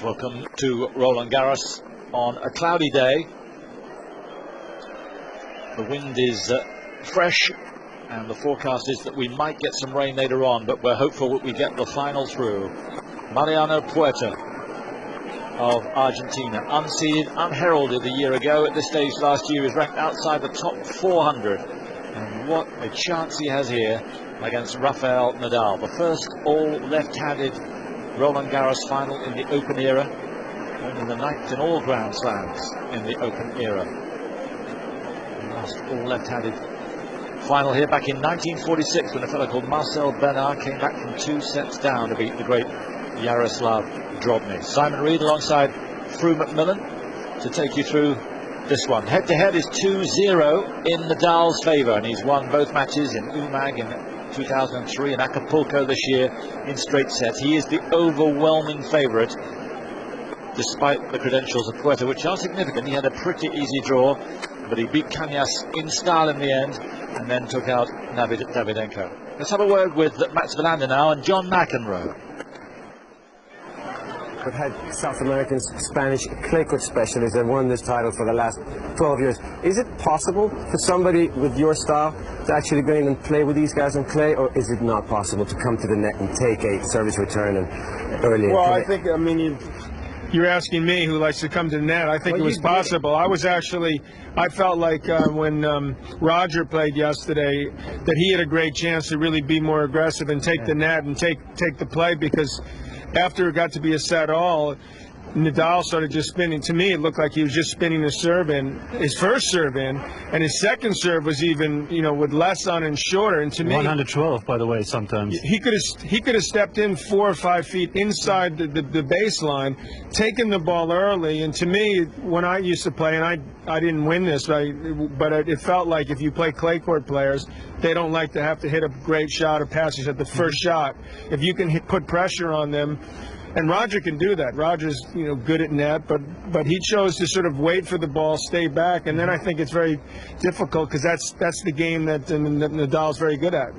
Welcome to Roland Garros on a cloudy day. The wind is fresh, and the forecast is that we might get some rain later on, but we're hopeful that we get the final through. Mariano Puerta of Argentina, unseeded, unheralded a year ago. At this stage last year, he was ranked outside the top 400. And what a chance he has here against Rafael Nadal. The first all left-handed Roland Garros final in the Open era, only the 9th in all Grand Slams in the Open era. The last all left-handed final here back in 1946, when a fellow called Marcel Bernard came back from 2 sets down to beat the great Jaroslav Drobny. Simon Reed alongside Fru McMillan to take you through this one. Head-to-head is 2-0 in Nadal's favour, and he's won both matches in Umag in 2003 and Acapulco this year in straight sets. He is the overwhelming favourite, despite the credentials of Puerta, which are significant. He had a pretty easy draw, but he beat Cañas in style in the end, and then took out Davydenko. Let's have a word with Mats Wilander now and John McEnroe. We've had South Americans, Spanish clay court specialists that won this title for the last 12 years. Is it possible for somebody with your style to actually go in and play with these guys on clay, or is it not possible to come to the net and take a service return and early? Well, I think, I mean, you're asking me who likes to come to the net. I think it was possible. I felt like when Roger played yesterday, that he had a great chance to really be more aggressive and take the net and take the play, because after it got to be a set all, Nadal started just spinning. To me, it looked like he was just spinning his serve in, his first serve in, and his second serve was even, you know, with less on and shorter. And to me, 112, by the way, sometimes he could have stepped in 4 or 5 feet inside the baseline, taken the ball early. And to me, when I used to play, and I didn't win this, but it felt like if you play clay court players, they don't like to have to hit a great shot or passage at the first shot. If you can put pressure on them. And Roger can do that. Roger's, you know, good at net, but he chose to sort of wait for the ball, stay back, and then I think it's very difficult, because that's the game that Nadal's very good at.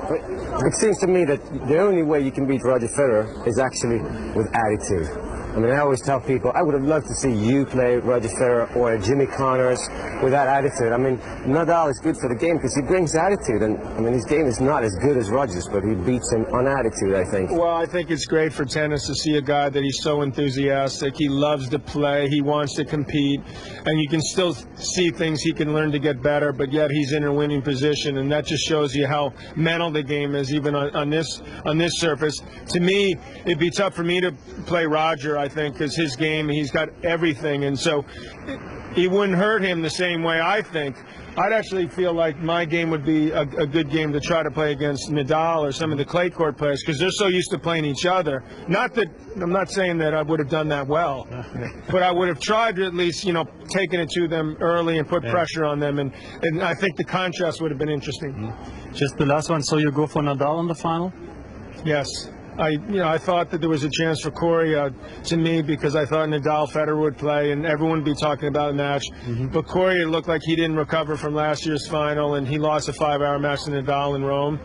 It seems to me that the only way you can beat Roger Federer is actually with attitude. I mean, I always tell people, I would have loved to see you play Roger Federer or Jimmy Connors with that attitude. I mean, Nadal is good for the game because he brings attitude, and I mean, his game is not as good as Roger's, but he beats him on attitude, I think. Well, I think it's great for tennis to see a guy that he's so enthusiastic. He loves to play. He wants to compete, and you can still see things he can learn to get better, but yet he's in a winning position, and that just shows you how mental the game is, even on this surface. To me, it'd be tough for me to play Roger, I think, because his game, he's got everything, and so he wouldn't hurt him the same way. I think I'd actually feel like my game would be a good game to try to play against Nadal or some of the clay court players, because they're so used to playing each other. Not that I'm not saying that I would have done that well, but I would have tried to at least, you know, taken it to them early and put pressure on them, and I think the contrast would have been interesting. Just the last one. So you go for Nadal in the final? Yes. I thought that there was a chance for Corey, to me, because I thought Nadal Federer would play and everyone would be talking about the match. But Corey, it looked like he didn't recover from last year's final, and he lost a 5-hour match to Nadal in Rome.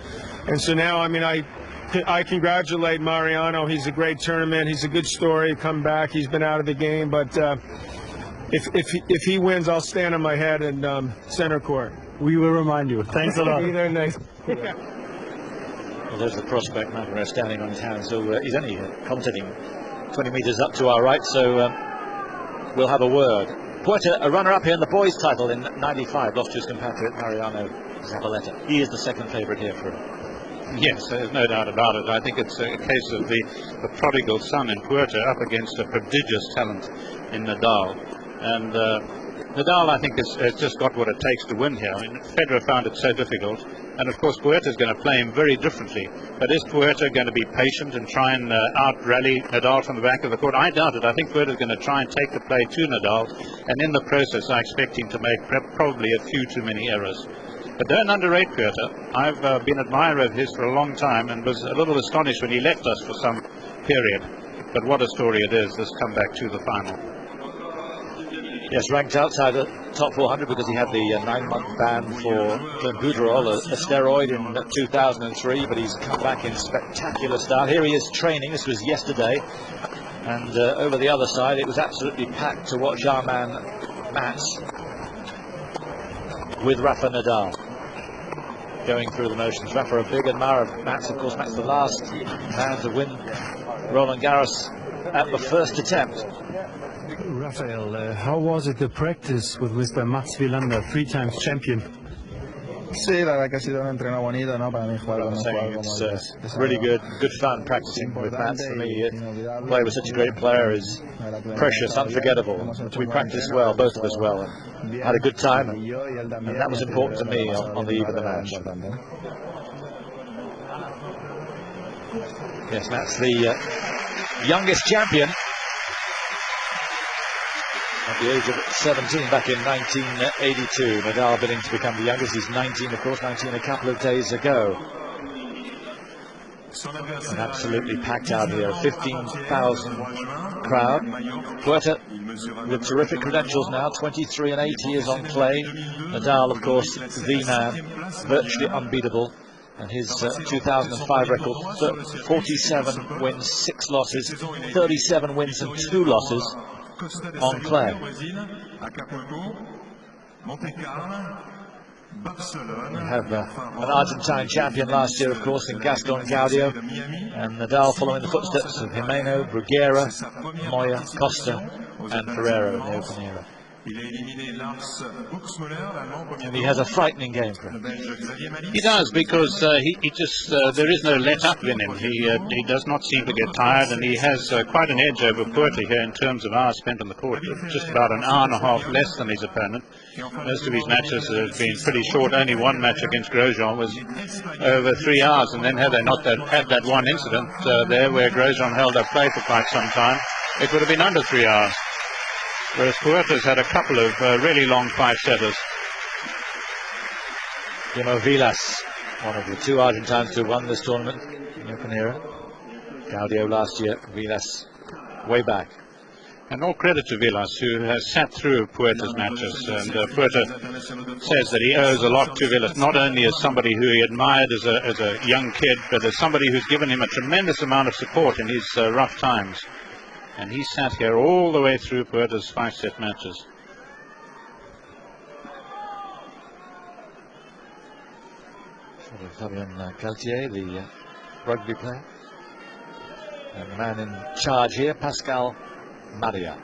And so now, I mean, I congratulate Mariano. He's a great tournament. He's a good story. Come back. He's been out of the game, but if he wins, I'll stand on my head in center court. We will remind you. Thanks a lot. Be there next. Well, there's the prospect, McEnroe standing on his hands, so he's only commentating 20 metres up to our right, so we'll have a word. Puerta, a runner-up here in the boys' title in '95, lost to his compatriot Mariano Zavaleta. He is the second favourite here for him. Yes, there's no doubt about it. I think it's a case of the prodigal son in Puerta up against a prodigious talent in Nadal. And Nadal, I think, has just got what it takes to win here. I mean, Federer found it so difficult. And, of course, Puerta's going to play him very differently. But is Puerta going to be patient and try and out-rally Nadal from the back of the court? I doubt it. I think Puerta's going to try and take the play to Nadal. And in the process, I expect him to make probably a few too many errors. But don't underrate Puerta. I've been an admirer of his for a long time and was a little astonished when he left us for some period. But what a story it is, this comeback to the final. Yes, ranked outside the top 400 because he had the 9-month ban for clenbuterol, a steroid in 2003, but he's come back in spectacular style. Here he is training. This was yesterday, and over the other side it was absolutely packed to watch our man Mats with Rafa Nadal going through the motions. Rafa, a big admirer of Mats. Of course, Mats the last man to win Roland Garros at the first attempt. Rafael, how was it to practice with Mr. Mats Wilander, 3-time champion? Sí, la verdad que ha sido un entreno bonito, ¿no? Para mí jugar con un jugador como él It's really good fun practicing with Mats. For me, play with such a great player is precious, unforgettable. We practiced well, both of us well, and had a good time, and that was important to me on the eve of the match. Yes, Mats, the youngest champion at the age of 17 back in 1982. Nadal bidding to become the youngest. He's 19, of course, 19 a couple of days ago. And absolutely packed out here, 15,000 crowd. Puerta with terrific credentials now, 23 and 8 years on clay. Nadal, of course, the man, virtually unbeatable. And his 2005 record, 47 wins, 6 losses, 37 wins and 2 losses on clay. We have an Argentine champion last year, of course, in Gaston Gaudio, and Nadal following the footsteps of Jimeno, Bruguera, Moya, Costa and Ferrero in the open era. And he has a frightening game for him. He does, because he just there is no let up in him. He does not seem to get tired, and he has quite an edge over Puerta here in terms of hours spent on the court. Just about an hour and a half less than his opponent. Most of his matches have been pretty short. Only one match against Grosjean was over 3 hours, and then had they not had that one incident there where Grosjean held up play for quite some time, it would have been under 3 hours. Whereas Puerta's had a couple of really long 5-setters. Guillermo Vilas, one of the 2 Argentines to have won this tournament in the open era. Gaudio last year, Vilas way back. And all credit to Vilas, who has sat through Puerta's matches. And Puerta says that he owes a lot to Vilas, not only as somebody who he admired as a young kid, but as somebody who's given him a tremendous amount of support in his rough times. And he sat here all the way through Puerta's 5-set matches. Fabien Galtier, the rugby player. And the man in charge here, Pascal Maria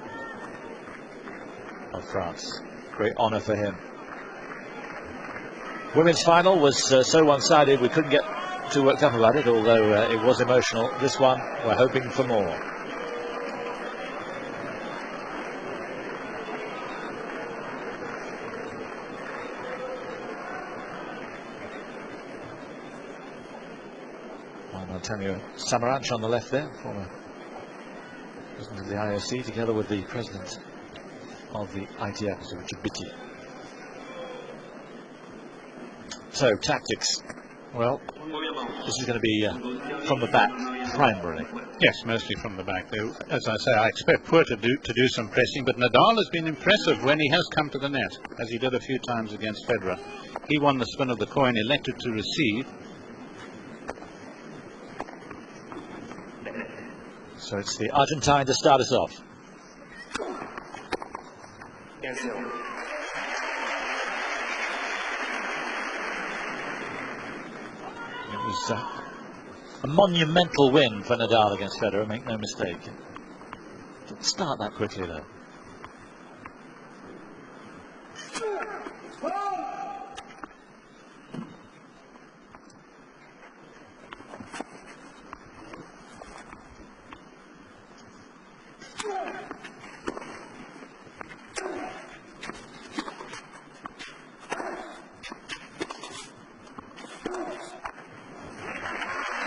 of France. Great honour for him. Women's final was so one-sided we couldn't get too worked up about it, although it was emotional. This one, we're hoping for more. Antonio Samaranch on the left there, former president of the IOC, together with the president of the ITF, Richard Bitty. So, tactics. Well, this is going to be from the back, primarily. Yes, mostly from the back. As I say, I expect Puerta to do some pressing, but Nadal has been impressive when he has come to the net, as he did a few times against Federer. He won the spin of the coin, elected to receive. So it's the Argentine to start us off. It was a monumental win for Nadal against Federer, make no mistake. Didn't start that quickly though.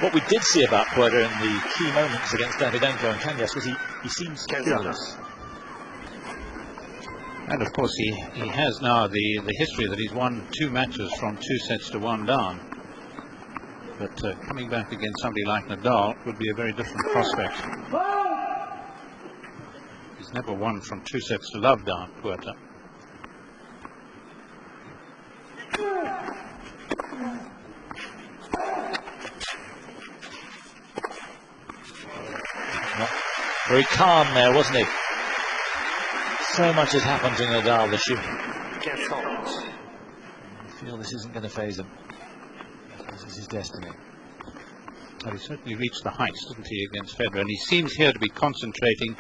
What we did see about Puerta in the key moments against Davydenko and Kanyas was he seems careless. And of course he has now the history that he's won 2 matches from 2 sets to 1 down. But coming back against somebody like Nadal would be a very different prospect. He's He's never won from 2 sets to love down, Puerta. Very calm there, wasn't he? So much has happened to Nadal this year. I feel this isn't going to faze him. This is his destiny. Well, he certainly reached the heights, didn't he, against Federer? And he seems here to be concentrating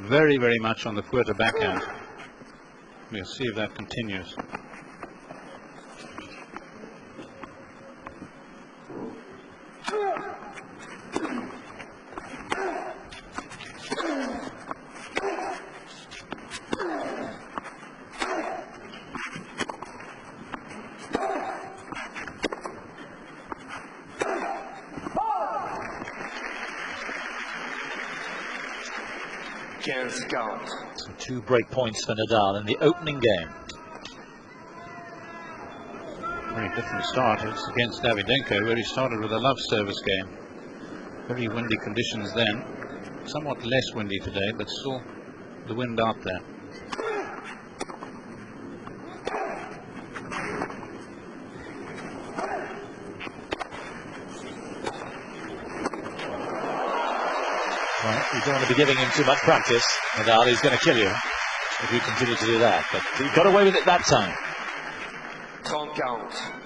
very, very much on the Puerta backhand. We'll see if that continues. So 2 break points for Nadal in the opening game. Very different start. It's against Davydenko, where he started with a love service game. Very windy conditions then. Somewhat less windy today, but still the wind out there. Well, you don't want to be giving him too much practice, Nadal. He's going to kill you if you continue to do that. But he got away with it that time. 30-40.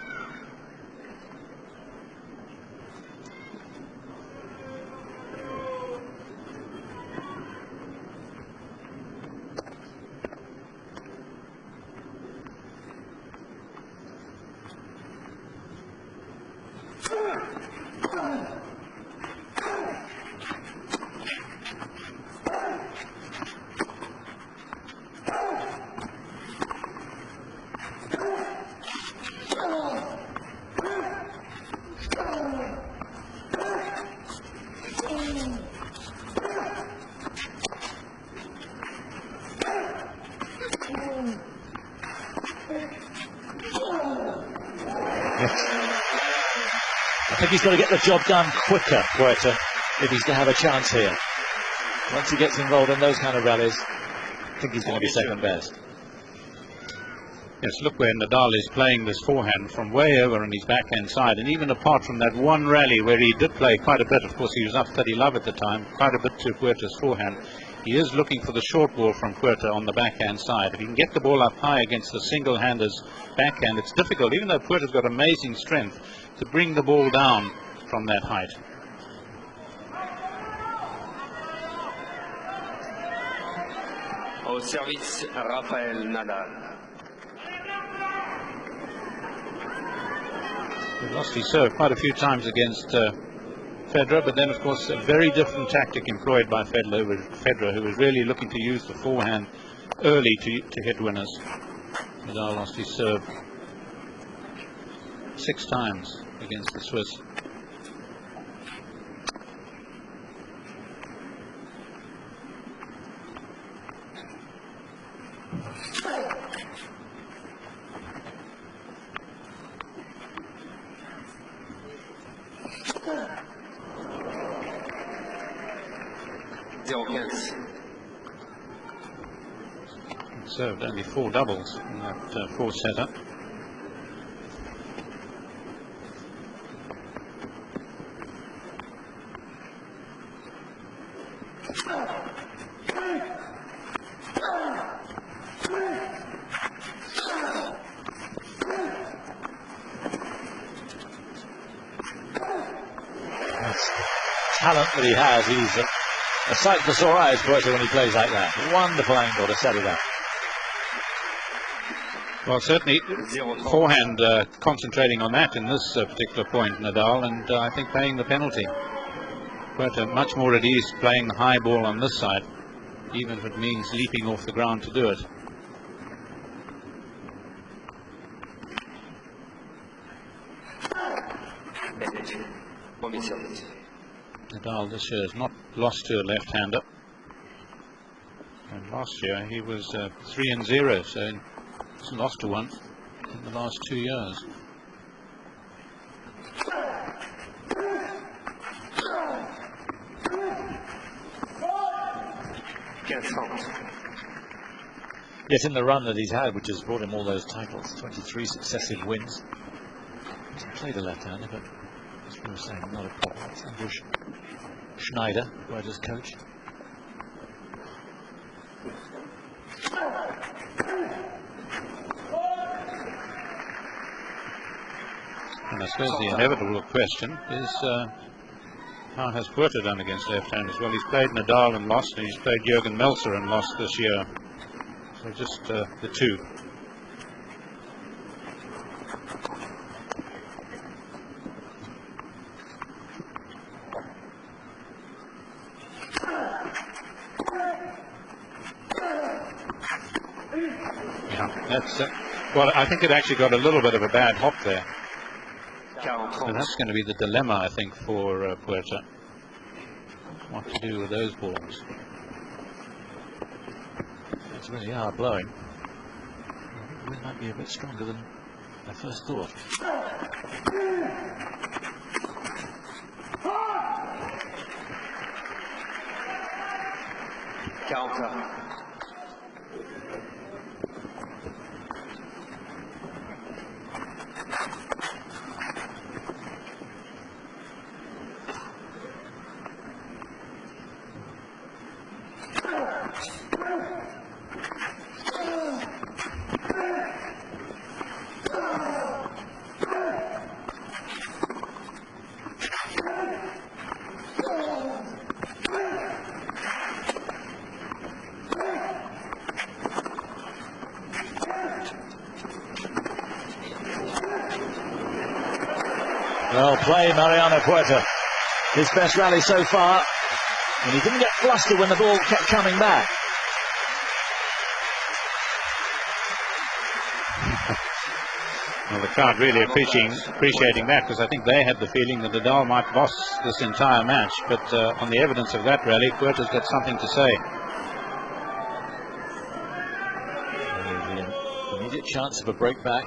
I think he's got to get the job done quicker, Puerta, if he's to have a chance here. Once he gets involved in those kind of rallies, I think he's going to be second best. Yes, look where Nadal is playing this forehand from way over on his backhand side, and even apart from that one rally where he did play quite a bit, of course he was up 30 love at the time, quite a bit to Puerta's forehand. He is looking for the short ball from Puerta on the backhand side. If he can get the ball up high against the single-hander's backhand, it's difficult, even though Puerta's got amazing strength, to bring the ball down from that height. Au service, Rafael Nadal. He lost his serve quite a few times against Federer, but then of course a very different tactic employed by Federer, who was really looking to use the forehand early to hit winners. Nadal lost his serve 6 times against the Swiss. Served only 4 doubles in that 4th setup. That's talent that he has. He's a sight for sore eyes, Puerta, when he plays like that. Wonderful angle to set it up. Well, certainly forehand concentrating on that in this particular point, Nadal, and I think paying the penalty. Puerta much more at ease playing the high ball on this side, even if it means leaping off the ground to do it. Nadal this year has not lost to a left-hander, and last year he was 3-0, so he's lost to one in the last 2 years. Yet in the run that he's had, which has brought him all those titles, 23 successive wins. He's played a left-hander, but as we were saying, not a problem. It's Andrew Schneider, Puerta's coach. And I suppose the inevitable question is, how has Puerta done against left-handers? Well, he's played Nadal and lost, and he's played Jürgen Melzer and lost this year. So just the two. Yeah, that's well, I think it actually got a little bit of a bad hop there. So that's going to be the dilemma, I think, for Puerta. What to do with those balls. It's really hard blowing. We might be a bit stronger than I first thought. Counter. Well played, Mariano Puerta. His best rally so far, and he didn't get flustered when the ball kept coming back. Well, the crowd really appreciating that, because I think they had the feeling that Nadal might boss this entire match. But on the evidence of that rally, Puerta's got something to say. The immediate chance of a break back.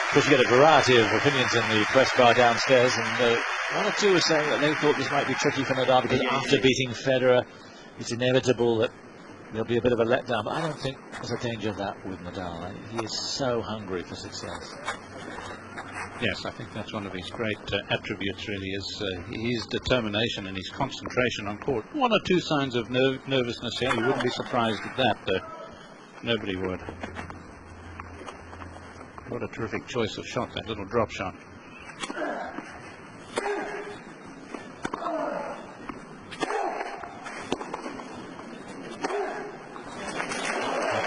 Of course, you get a variety of opinions in the press bar downstairs, and one or two were saying that they thought this might be tricky for Nadal because after beating Federer, it's inevitable that there'll be a bit of a letdown. But I don't think there's a danger of that with Nadal. He is so hungry for success. Yes, I think that's one of his great attributes, really, is his determination and his concentration on court. One or two signs of nervousness here. You wouldn't be surprised at that, though. Nobody would. What a terrific choice of shot, that little drop shot.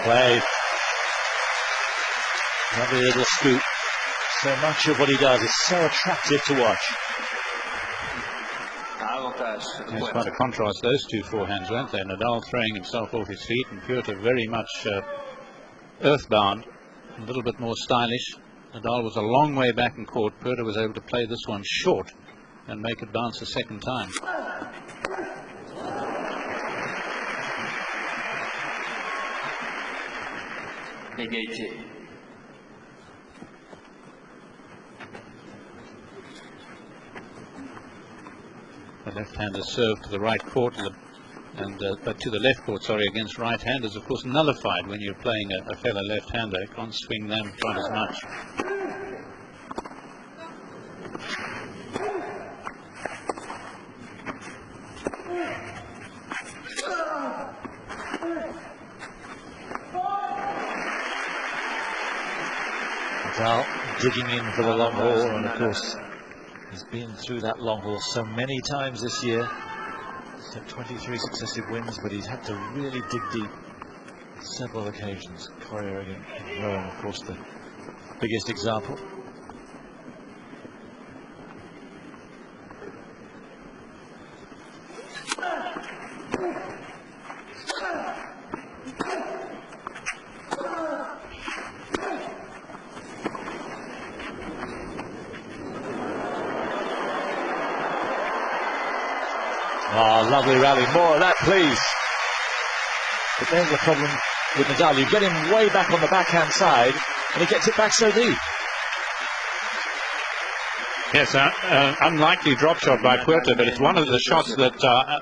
Play. Lovely little scoop. So much of what he does is so attractive to watch. It's quite a contrast, those two forehands, weren't they? Nadal throwing himself off his feet, and Puerta very much earthbound. A little bit more stylish. Nadal was a long way back in court. Puerta was able to play this one short and make it bounce a second time. Negated. The left-hander served to the right court, but to the left court, sorry, against right-handers, of course, nullified when you're playing a fellow left-hander. You can't swing them quite as much. Nadal digging in for the long haul, and of course he's been through that long haul so many times this year. He's had 23 successive wins, but he's had to really dig deep on several occasions. Courier in Rome, of course, the biggest example. Oh, lovely rally. More of that, please. But there's the problem with Nadal. You get him way back on the backhand side, and he gets it back so deep. Yes, unlikely drop shot by Puerta, but it's one of the shots that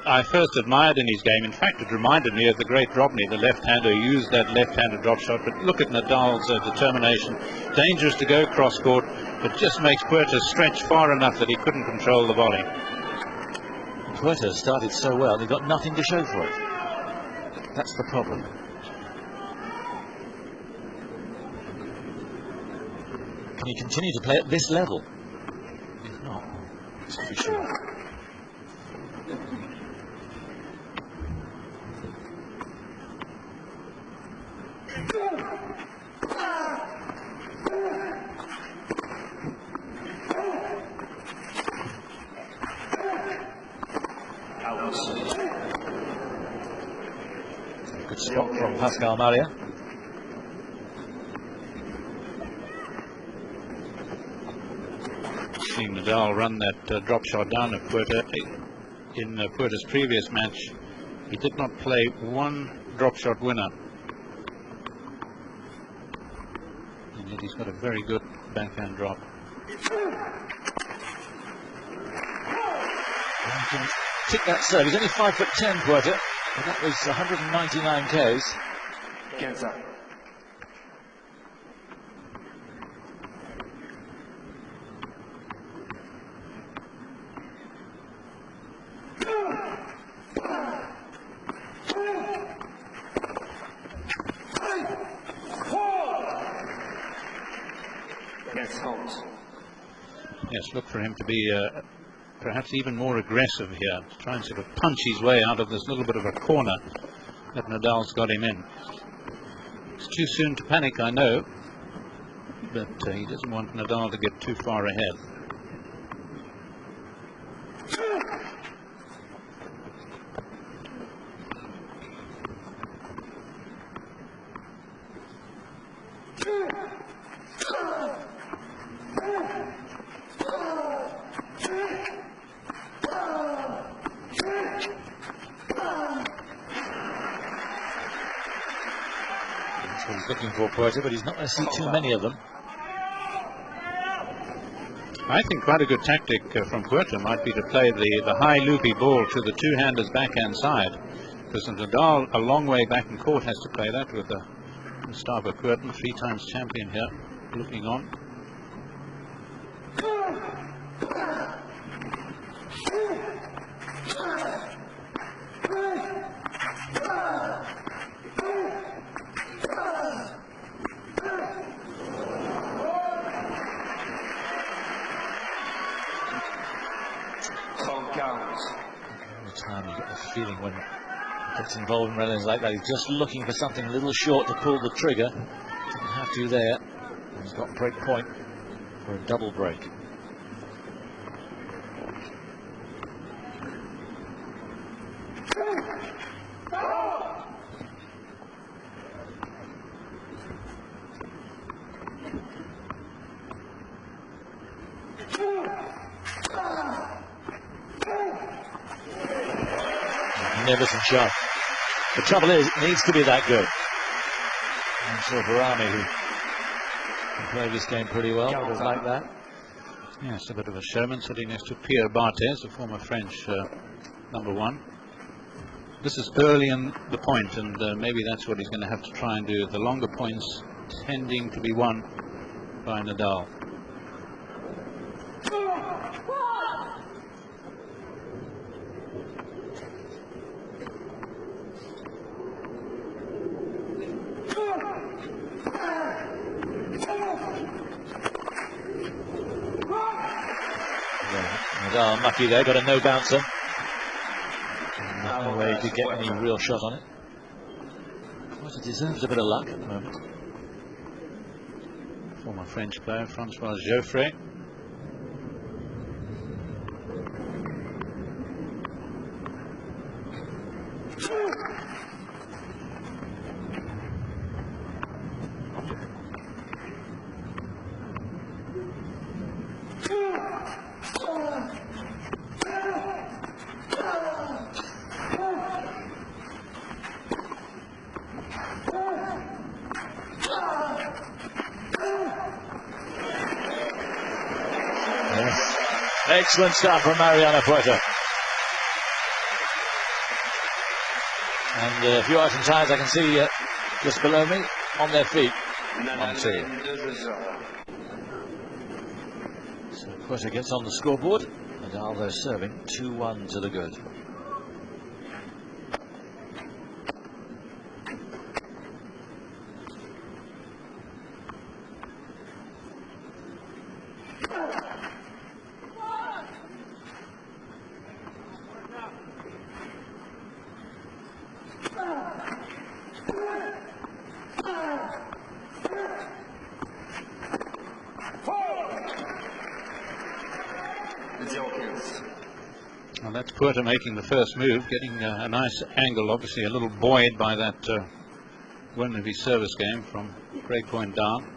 I first admired in his game. In fact, it reminded me of the great Drobny, the left-hander who used that left-handed drop shot. But look at Nadal's determination. Dangerous to go cross-court, but just makes Puerta stretch far enough that he couldn't control the volley. Puerta started so well, he got nothing to show for it. That's the problem. Can he continue to play at this level? If not, it's for sure. Good spot from Pascal Maria. Seen Nadal run that drop shot down at Puerta in Puerta's previous match. He did not play one drop shot winner. And yet he's got a very good backhand drop. Tick that serve. He's only 5'10", Puerta. But that was 199 Ks. Kenza. Yes, look for him to be perhaps even more aggressive here, to try and sort of punch his way out of this little bit of a corner that Nadal's got him in. It's too soon to panic, I know, but he doesn't want Nadal to get too far ahead. He's looking for Puerta, but he's not going to see too many of them. I think quite a good tactic from Puerta might be to play the high loopy ball to the two-handers backhand side, because Nadal a long way back in court has to play that with Gustavo Kuerten, 3 times champion here, looking on. All the time you get the feeling when he gets involved in rallies like that, he's just looking for something a little short to pull the trigger. Didn't have to there. He's got break point for a double break. Magnificent shot. The trouble is, it needs to be that good. I'm sure Barami, who can play this game pretty well, was like that. Yes, a bit of a showman sitting next to Pierre Barthez, a former French #1. This is early in the point, and maybe that's what he's going to have to try and do. The longer points tending to be won by Nadal. Nadal unlucky there, got a no bouncer. No way to get any real shot on it. Puerta deserves a bit of luck at the moment. Former French player Francois Geoffrey. Excellent start from Mariano Puerta. And a few Argentines I can see just below me on their feet. 1-2. So Puerta gets on the scoreboard. Nadal, though, serving 2-1 to the good. Well, that's Puerta making the first move, getting a nice angle, obviously a little buoyed by that win of his service game from break point down.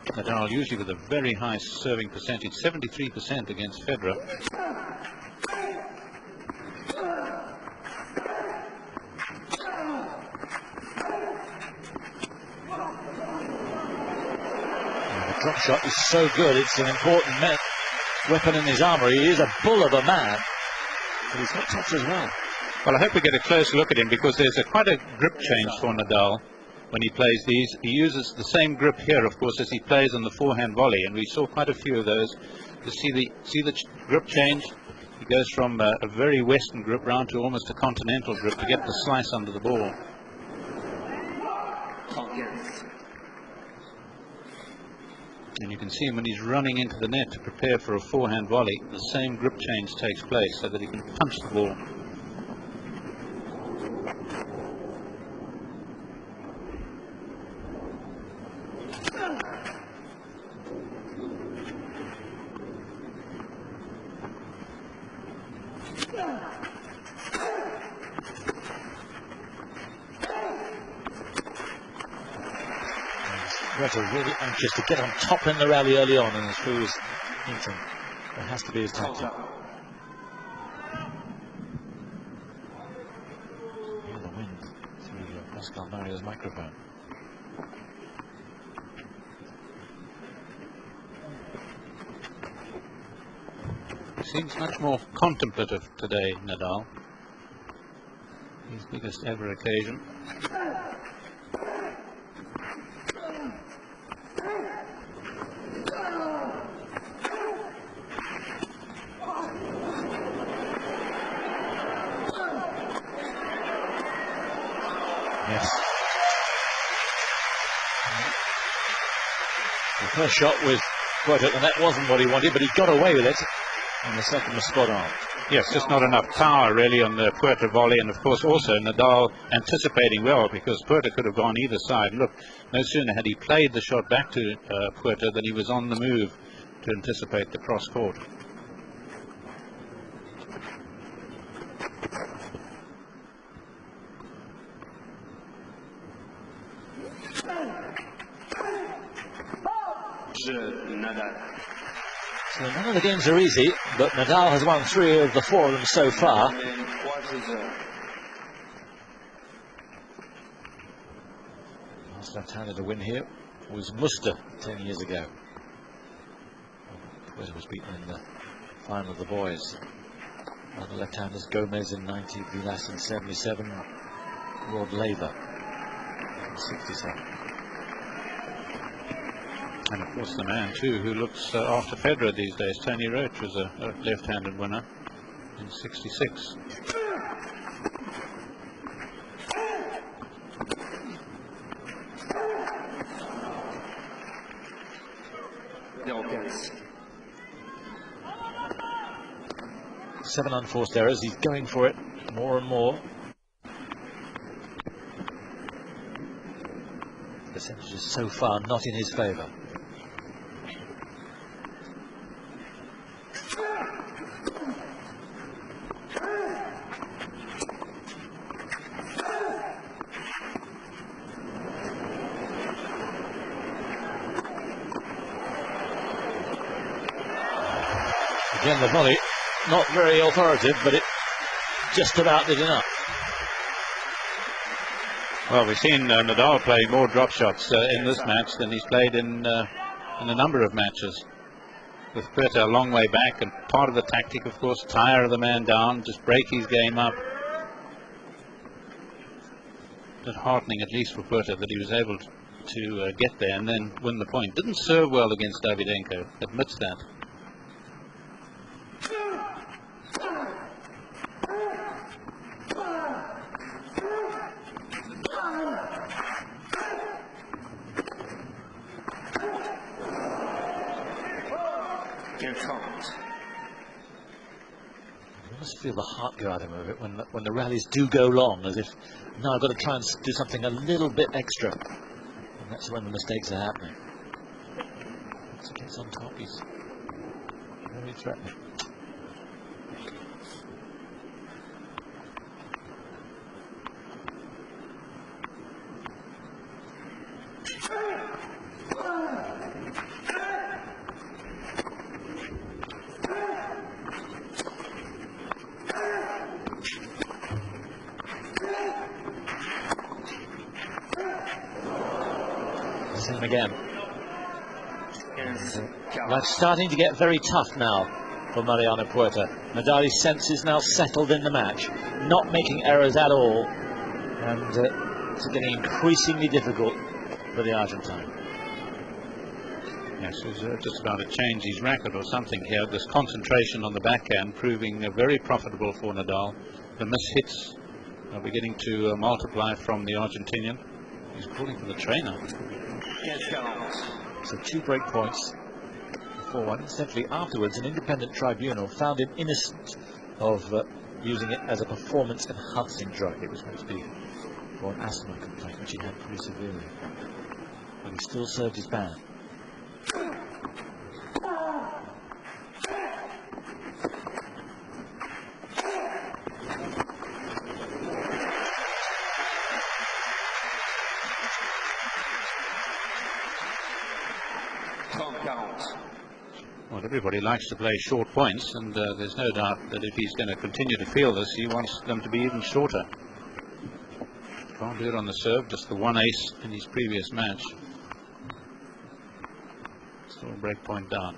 Nadal usually with a very high serving percentage, 73% against Federer. The drop shot is so good, it's an important weapon in his armour. He is a bull of a man, but he's got touch as well. Well, I hope we get a close look at him, because there's quite a grip change for Nadal when he plays these. He uses the same grip here, of course, as he plays on the forehand volley, and we saw quite a few of those. You see the grip change. He goes from a very western grip round to almost a continental grip to get the slice under the ball. And you can see him when he's running into the net to prepare for a forehand volley, the same grip change takes place so that he can punch the ball. Puerta really anxious to get on top in the rally early on, and as Fu is hinting, that has to be his tactic. Hear the wind through Pascal Mario's microphone. Seems much more contemplative today, Nadal. His biggest ever occasion. Yes. The first shot with Puerta at the net wasn't what he wanted, but he got away with it, and the second was spot on. Yes, just not enough power really on the Puerta volley, and of course also Nadal anticipating well, because Puerta could have gone either side. Look, no sooner had he played the shot back to Puerta than he was on the move to anticipate the cross court. So none of the games are easy, but Nadal has won 3 of the 4 of them so far. Last left-hander to win here was Muster 10 years ago. Puerta was beaten in the final of the boys. Other left-handers, Gomez in 90, Vilas in 77, Rod Laver in 67. And of course the man too who looks after Federer these days, Tony Roach, was a left-handed winner in 66. Seven unforced errors. He's going for it more and more. Percentages so far not in his favour. Again, the volley, not very authoritative, but it just about did enough. Well, we've seen Nadal play more drop shots in this match than he's played in a number of matches. with Puerta a long way back, and part of the tactic, of course, tire the man down, just break his game up. But heartening, at least for Puerta, that he was able to get there and then win the point. Didn't serve well against Davydenko, admits that. You must feel the heart go out of him a bit when the rallies do go long, as if, no, I've got to try and do something a little bit extra. And that's when the mistakes are happening. Once he gets on top, he's very threatening. Same again. Life's starting to get very tough now for Mariano Puerta. Nadal's senses now settled in the match, not making errors at all, and it's getting increasingly difficult for the Argentine. Yes, he's just about to change his racket or something here. This concentration on the backhand proving very profitable for Nadal. The miss hits are beginning to multiply from the Argentinian. He's calling for the trainer. So 2 break points for 1. Incidentally, afterwards, an independent tribunal found him innocent of using it as a performance-enhancing drug. It was meant to be for an asthma complaint, which he had pretty severely. But he still served his ban. Well, everybody likes to play short points, and there's no doubt that if he's going to continue to feel this, he wants them to be even shorter. Can't do it on the serve, just the 1 ace in his previous match. Still a break point down.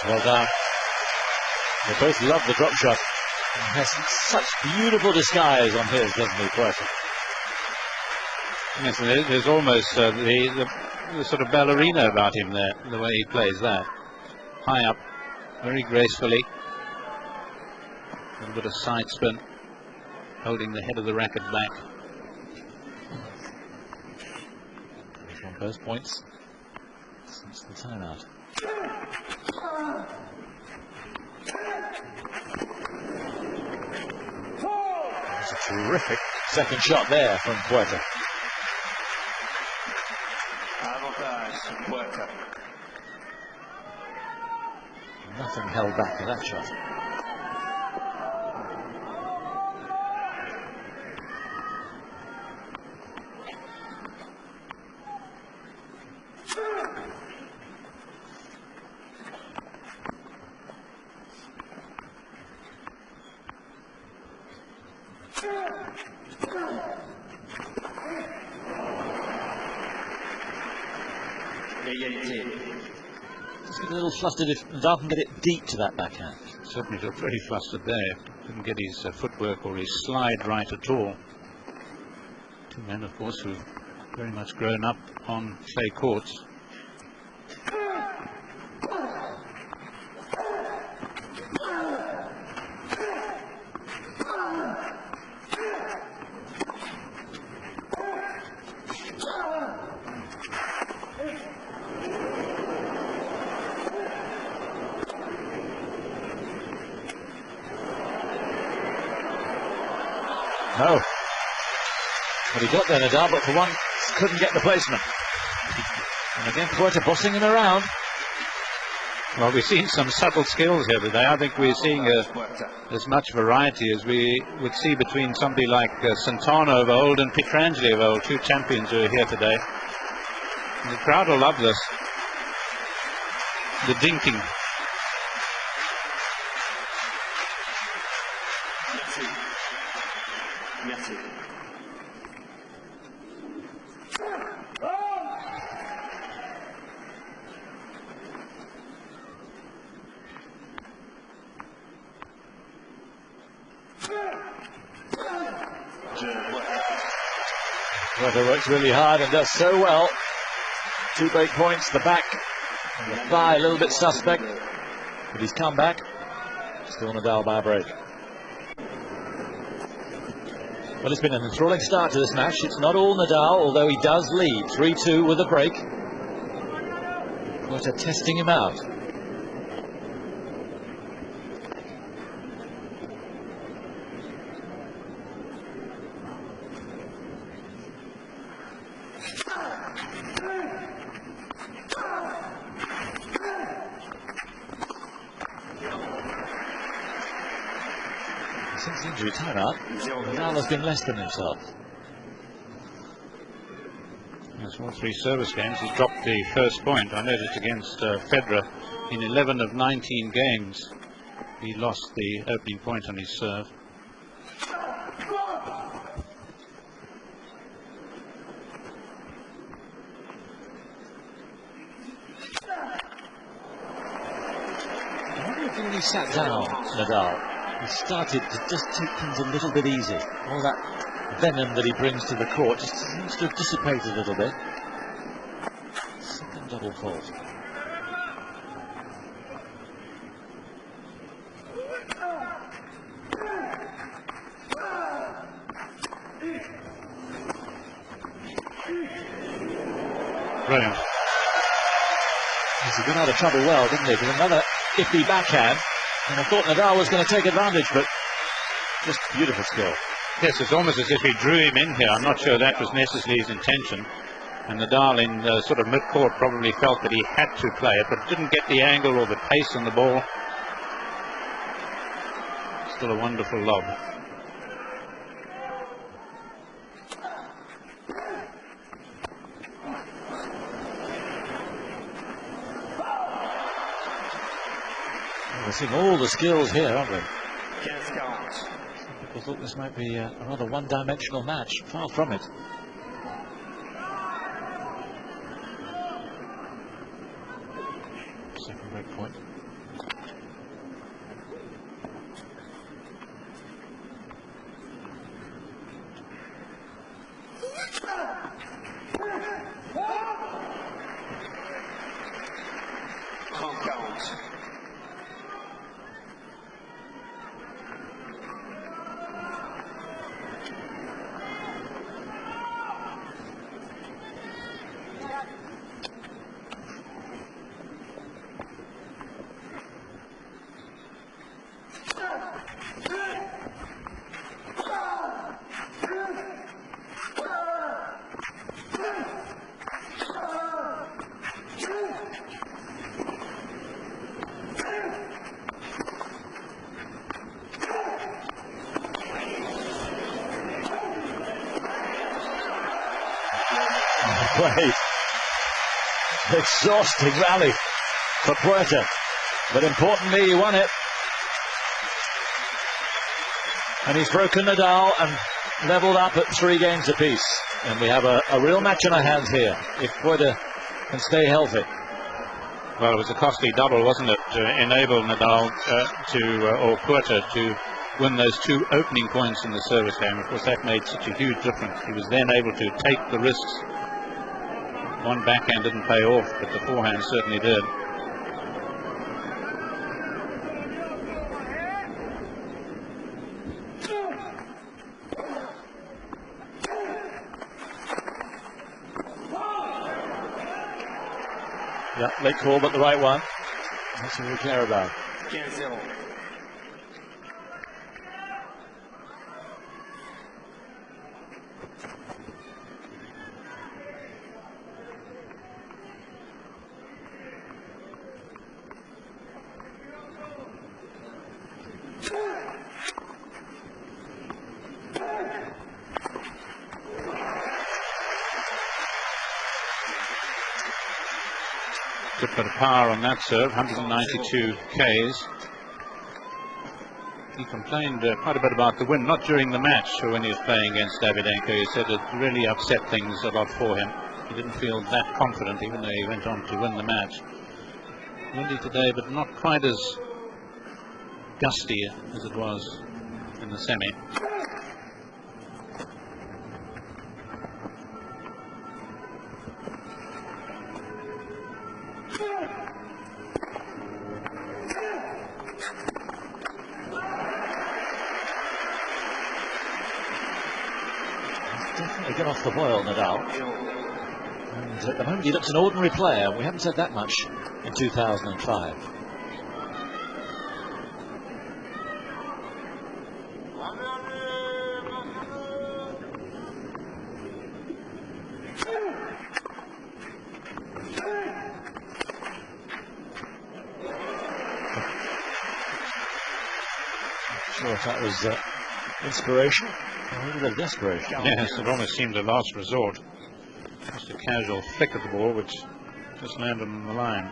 Well done. They both love the drop shot. He has such beautiful disguise on his, doesn't he, Puerta? Yes, there's almost the sort of ballerina about him there, the way he plays that. High up, very gracefully. A little bit of side spin, holding the head of the racket back. He's won both points since the timeout. That's a terrific second shot there from Puerta. Nothing held back in that shot. Just get a little flustered if Nadal can get it deep to that backhand. Certainly looked very flustered there. Didn't get his footwork or his slide right at all. Two men, of course, who've very much grown up on clay courts. No. But he got there, Nadal, but for once couldn't get the placement. And again, Puerta bossing him around. Well, we've seen some subtle skills here today. I think we're seeing as much variety as we would see between somebody like Santana of old and Pietrangeli of old, two champions who are here today. And the crowd will love this. The dinking. Puerta works really hard and does so well. 2 break points, the back and the thigh a little bit suspect, but he's come back. Still Nadal by a break. Well, it's been an enthralling start to this match. It's not all Nadal, although he does lead 3-2 with a break. Puerta testing him out. Since the injury timeout, Nadal has been less than himself. That's all 3 service games. He's dropped the first point. I noticed against Federer in 11 of 19 games. He lost the opening point on his serve. I wonder if when he sat down, Nadal, he started to just take things a little bit easy. All that venom that he brings to the court just seems to have dissipated a little bit. Second double fault. Brilliant. He got out of trouble well, didn't he? With another iffy backhand. And I thought Nadal was going to take advantage, but just beautiful skill. Yes, it's almost as if he drew him in here. I'm not sure that was necessarily his intention. And Nadal in sort of mid-court probably felt that he had to play it, but didn't get the angle or the pace on the ball. Still a wonderful lob. We're seeing all the skills here, aren't we? People thought this might be a rather one-dimensional match. Far from it. Second break point. Played. Exhausting rally for Puerta, but importantly he won it, and he's broken Nadal and levelled up at 3 games apiece, and we have a real match in our hands here if Puerta can stay healthy. Well, it was a costly double, wasn't it, to enable Nadal or Puerta to win those 2 opening points in the service game. Of course, that made such a huge difference. He was then able to take the risks. One backhand didn't pay off, but the forehand certainly did. Yeah, late call, but the right one. That's what we care about. great bit of power on that serve, 192 Ks. He complained quite a bit about the wind, not during the match, when he was playing against Davydenko. He said it really upset things a lot for him. He didn't feel that confident, even though he went on to win the match. Windy today, but not quite as gusty as it was in the semi. Definitely get off the boil, Nadal. And at the moment he looks an ordinary player. We haven't said that much in 2005. Sure if that was inspiration or a little desperation. Yes, it almost seemed a last resort. Just a casual flick of the ball, which just landed on the line.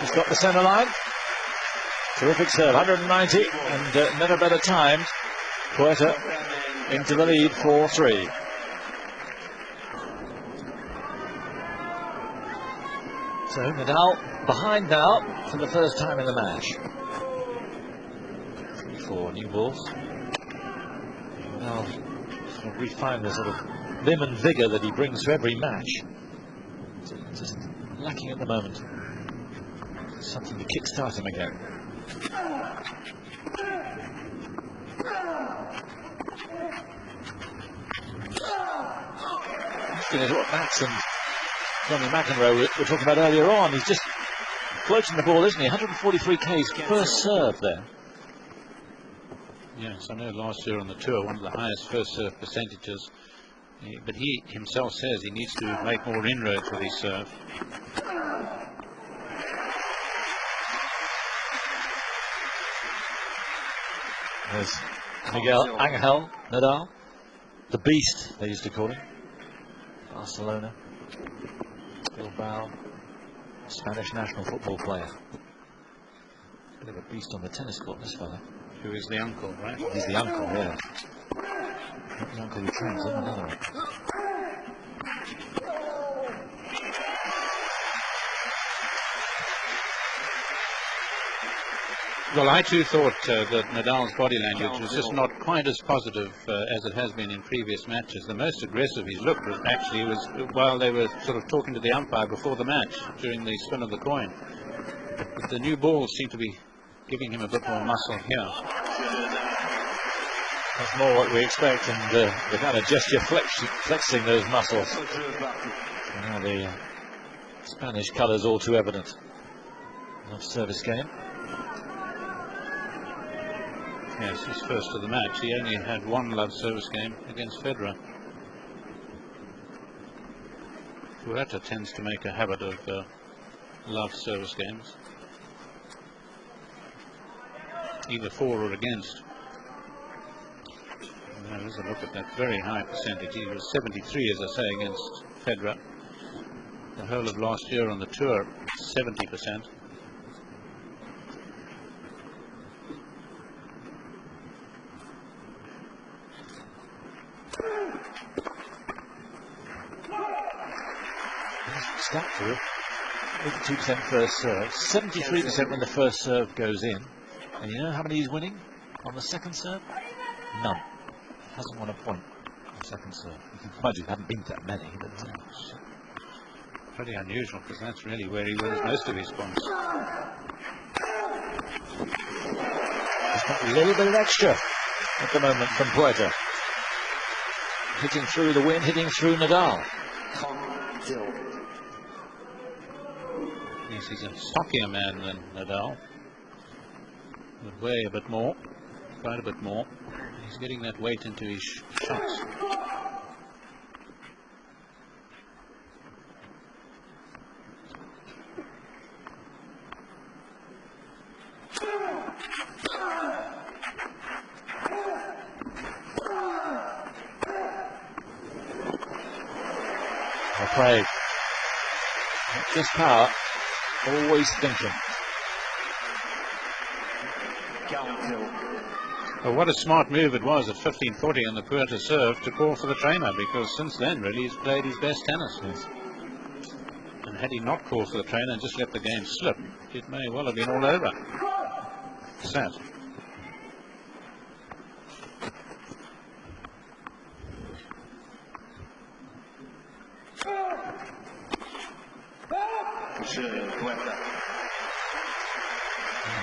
He's got the centre line. Terrific serve, 190, and never better timed. Puerta into the lead, 4-3. So Nadal behind now for the first time in the match. 3-4 new balls. Now sort of refine the sort of vim and vigour that he brings to every match. Just lacking at the moment. Something to kickstart him again. Interesting is what Max and Johnny McEnroe were talking about earlier on. He's just floating the ball, isn't he? 143 Ks first serve there. Yes, I know last year on the tour, one of the highest first serve percentages. But he himself says he needs to make more inroads with his serve. There's Miguel Angel Nadal, the beast they used to call him. Barcelona, Bilbao, Spanish national football player. Bit of a beast on the tennis court, this fella. Who is the uncle, right? He's the uncle, yeah. Not the uncle who trains him, another one. Well, I too thought that Nadal's body language was just not quite as positive as it has been in previous matches. The most aggressive he's looked was actually while they were sort of talking to the umpire before the match during the spin of the coin. But the new balls seem to be giving him a bit more muscle here. That's more what we expect, and the kind of gesture flexing those muscles. Now the Spanish colours all too evident. Enough service game. Yes, his first of the match. He only had one love service game against Federer. Puerta tends to make a habit of love service games, either for or against. Now there's a look at that very high percentage. He was 73, as I say, against Federer. The whole of last year on the tour, 70%. Stat for it. 82% first serve, 73% when the first serve goes in. And you know how many he's winning on the second serve? None. Hasn't won a point on the second serve. Mind you, haven't been that many, but pretty unusual, because that's really where he wins most of his points. Just got a little bit of extra at the moment from Puerta. hitting through the wind, hitting through Nadal. Yes, he's a stockier man than Nadal. Would weigh a bit more, quite a bit more. He's getting that weight into his shots. Afraid. Not just power, always thinking. Well, what a smart move it was at 15:40 on the Puerta serve to call for the trainer, because since then really he's played his best tennis. Yes. And had he not called for the trainer and just let the game slip, it may well have been all over. Sad.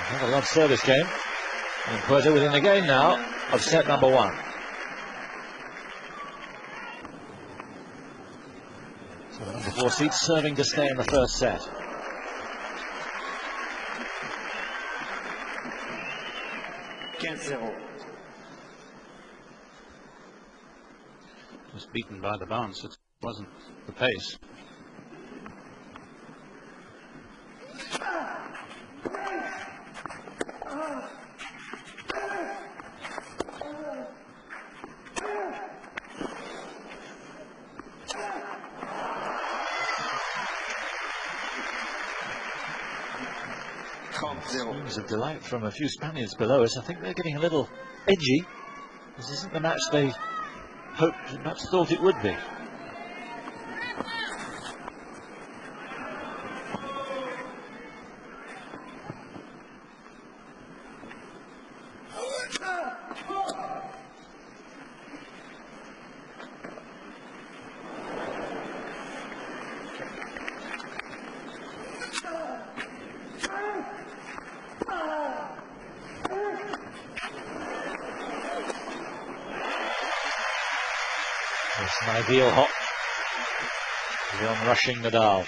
Another love service game. And Puerta within the game now of set number 1. So the number 4 seed serving to stay in the first set. Was beaten by the bounce. It wasn't the pace. Swings of delight from a few Spaniards below us. I think they're getting a little edgy. This isn't the match they hoped, perhaps thought it would be. It's an ideal hot. The on-rushing Nadal.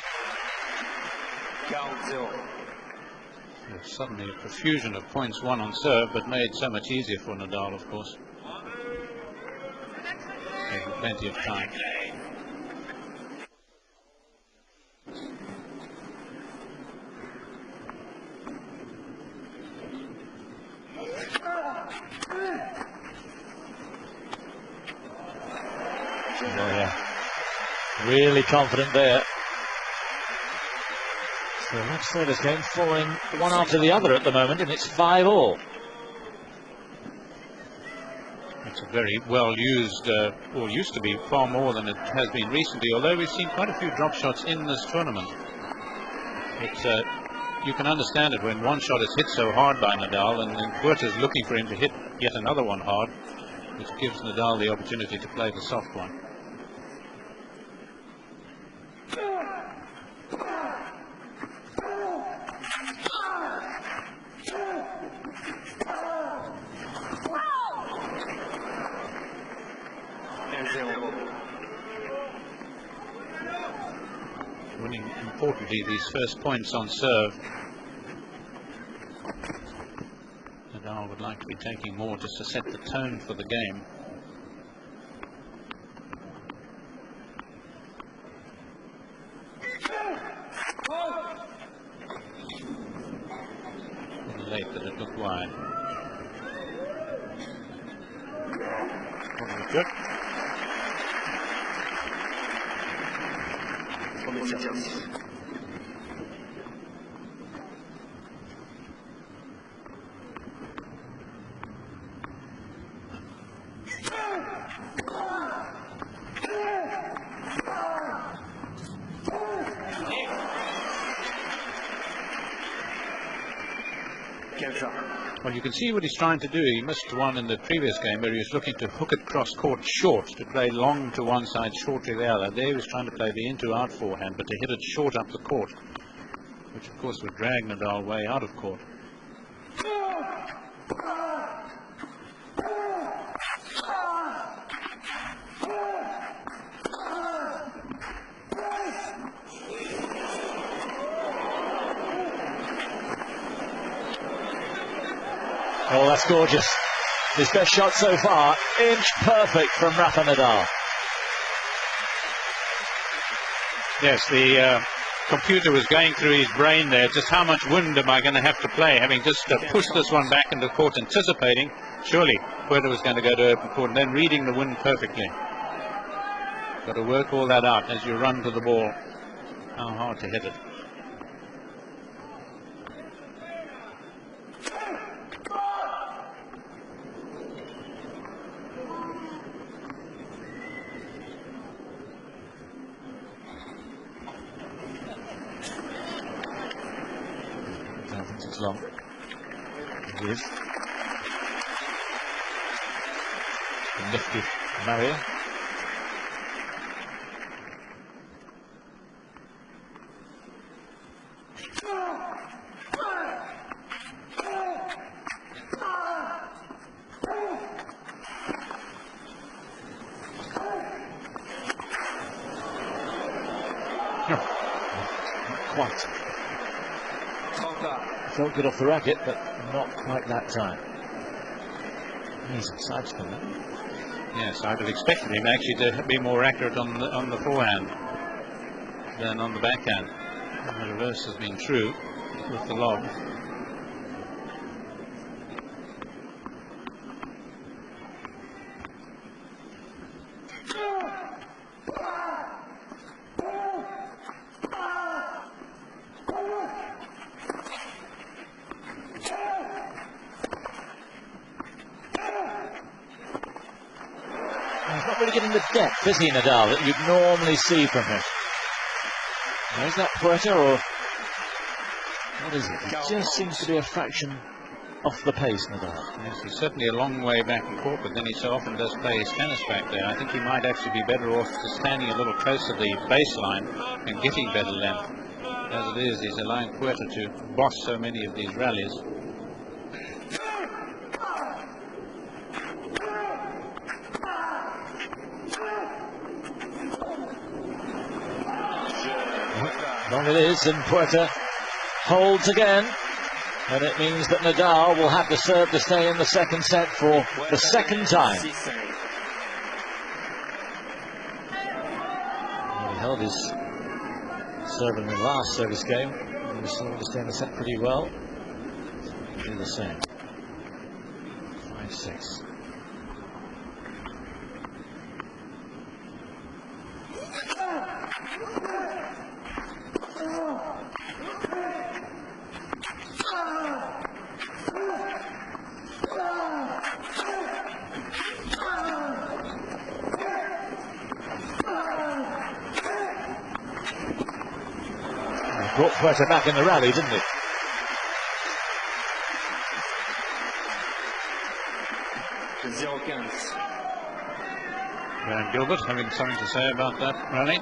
Suddenly a profusion of points won on serve, but made so much easier for Nadal, of course. Gave him plenty of time. Really confident there. So the match service game falling one after the other at the moment, and it's 5-all. It's a very well used, or used to be far more than it has been recently, although we've seen quite a few drop shots in this tournament. It's, you can understand it when one shot is hit so hard by Nadal, and then Puerta is looking for him to hit yet another one hard, which gives Nadal the opportunity to play the soft one. Winning importantly these first points on serve. Nadal would like to be taking more just to set the tone for the game. A little late, but it looked wide. Probably good. Well, you can see what he's trying to do. He missed one in the previous game where he was looking to hook it cross court short, to play long to one side, short to the other. There he was trying to play the into-out forehand, but to hit it short up the court, which of course would drag Nadal way out of court. Oh, that's gorgeous. His best shot so far, inch perfect from Rafa Nadal. Yes, the computer was going through his brain there, just how much wind am I going to have to play, having just pushed this one back into court, anticipating surely Puerta was going to go to open court, and then reading the wind perfectly. Got to work all that out as you run to the ball. How hard to hit it. I don't think it's long. It is. A nifty Mario. Quite. Felt good off the racket, but not quite that time. Amazing side spin there. Yes, I'd have expected him actually to be more accurate on the forehand than on the backhand. The reverse has been true with the lob. He's not really getting the depth, is he, Nadal, that you'd normally see from him? Now, is that Puerta, or what is it? He just seems to be a fraction off the pace, Nadal. Yes, he's certainly a long way back in court, but then he so often does play his tennis back there. I think he might actually be better off just standing a little closer to the baseline and getting better length. As it is, he's allowing Puerta to boss so many of these rallies. Long it is, and Puerta holds again, and it means that Nadal will have to serve to stay in the second set for the second time. He held his serve in the last service game, and was able to stay in the set pretty well. He'll do the same. 5-6. Brought Puerta back in the rally, didn't he? Graham Gilbert having something to say about that rally.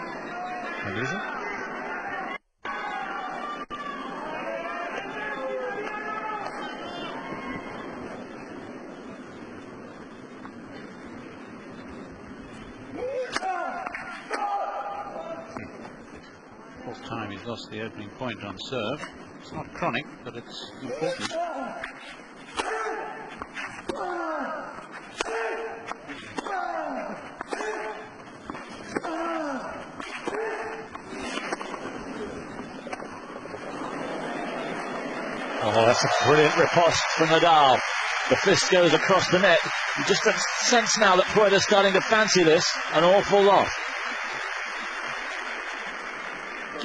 Fourth time he's lost the opening point on serve. It's not chronic, but it's important. Oh, that's a brilliant riposte from Nadal. The fist goes across the net. You just get a sense now that Puerta's starting to fancy this an awful lot.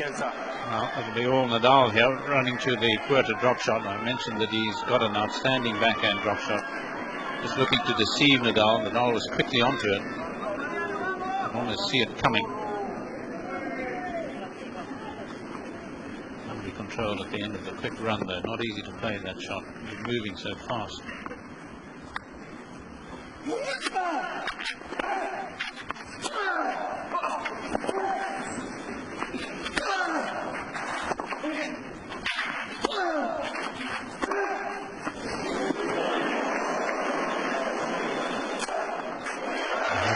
Well, it'll be all Nadal here, running to the Puerta drop shot. I mentioned that he's got an outstanding backhand drop shot. Just looking to deceive Nadal. Nadal was quickly onto it. You can almost see it coming. Under control at the end of the quick run though. Not easy to play that shot. He's moving so fast.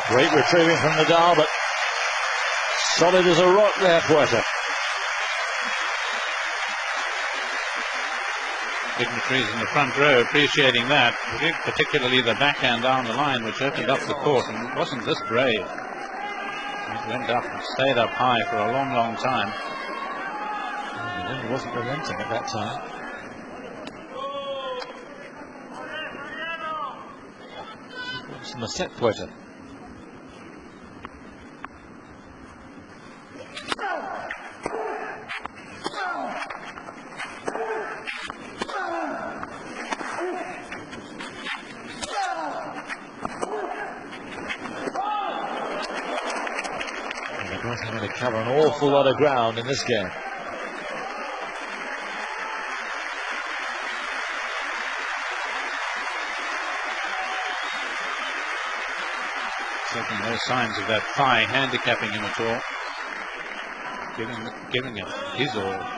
Great retrieving from Nadal, but solid as a rock there, Puerta. Dignitaries in the front row appreciating that, particularly the backhand down the line, which opened up the court, and it wasn't this brave. It went up and stayed up high for a long, long time. He wasn't relenting at that time. It's from the set, Puerta. They're going to cover an awful lot of ground in this game. Certainly no signs of that thigh handicapping him at all. Giving him his all.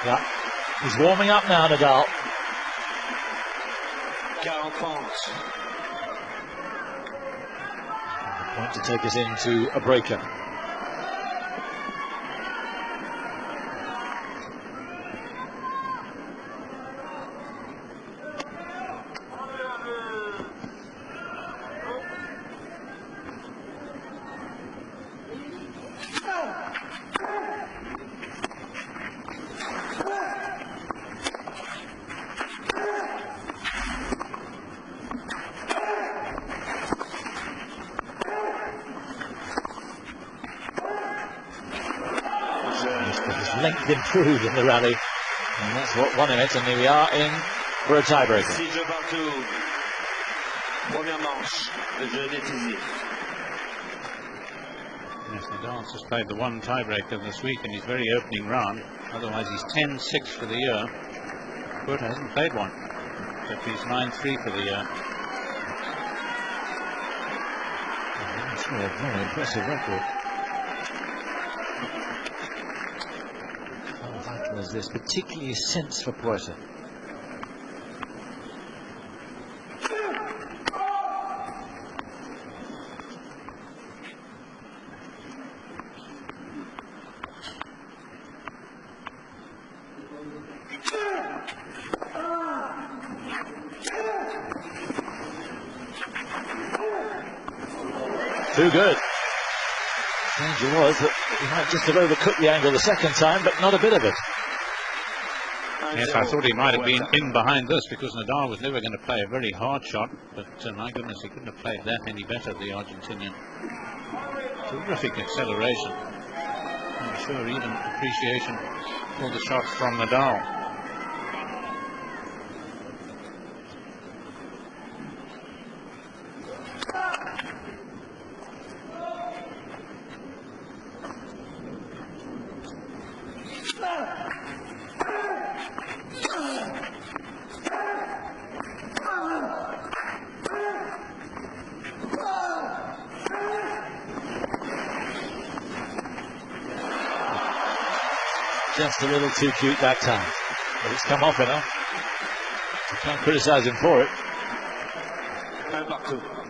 Yeah, he's warming up now, Nadal. 40 points. Point to take us into a breaker. Length improved in the rally, and that's what won him it, and here we are in for a tiebreaker. Yes, Nadal's just played the one tiebreaker this week in his very opening round. Otherwise he's 10-6 for the year. Puerta hasn't played one, except he's 9-3 for the year. That's a very impressive record. As this, particularly since for Puerta. Too good. Danger was that he might just have overcooked the angle the second time, but not a bit of it. Yes, I thought he might have been in behind this because Nadal was never going to play a very hard shot, but my goodness, he couldn't have played that any better, the Argentinian. Terrific acceleration. I'm sure even appreciation for the shot from Nadal. Just a little too cute that time, but it's come off enough. You can't criticise him for it.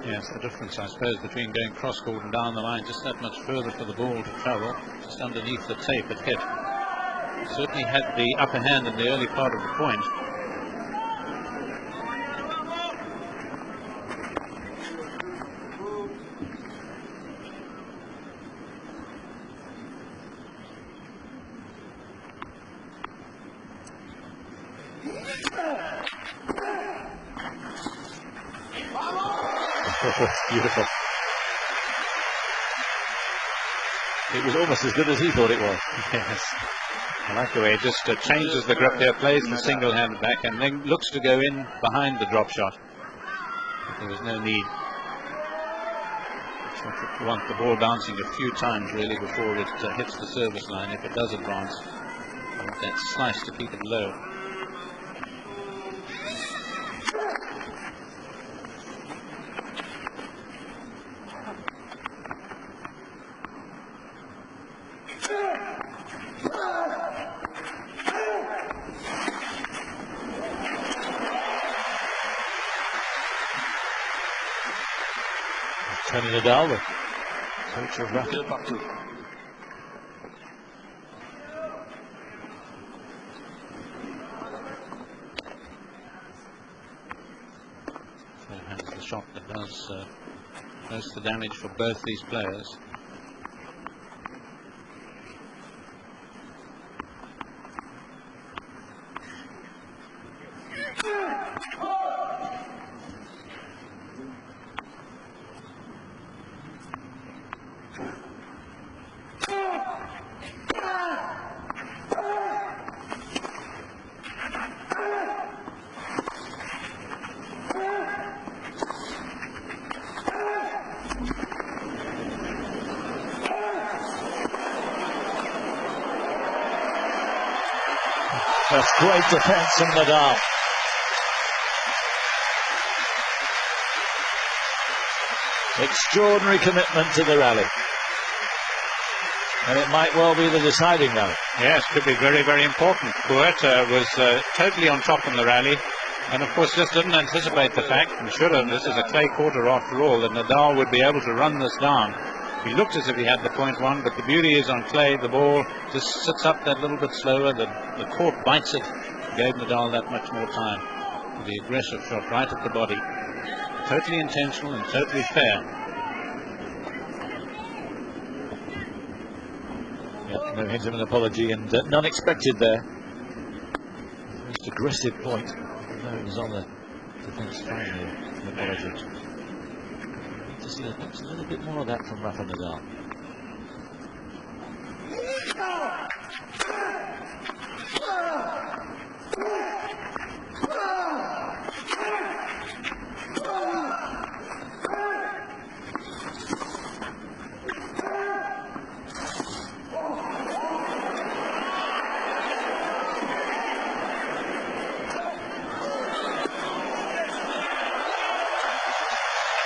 Yes, the difference, I suppose, between going cross-court and down the line, just that much further for the ball to travel, just underneath the tape it hit. Certainly had the upper hand in the early part of the point. Beautiful. It was almost as good as he thought it was. Yes. I like the way it just changes the grip there, plays the single-handed back, and then looks to go in behind the drop shot. But there was no need. You want the ball bouncing a few times, really, before it hits the service line, if it does advance. You want that slice to keep it low. Tony Nadal, the coach of Rafa. 2-2. Has the shot that does most of the damage for both these players. That's great defence from Nadal. Extraordinary commitment to the rally. And it might well be the deciding rally. Yes, could be very, very important. Puerta was totally on top in the rally, and of course just didn't anticipate the fact, and should have, this is a clay quarter after all, that Nadal would be able to run this down. He looked as if he had the point one, but the beauty is on clay, the ball just sits up that little bit slower, the court bites it, gave Nadal that much more time. The aggressive shot right at the body. Totally intentional and totally fair. Yeah, no hint of an apology, and none expected there. Most aggressive point. No, it was on the defence finally. An apology. To see a little bit more of that from Rafa Nadal.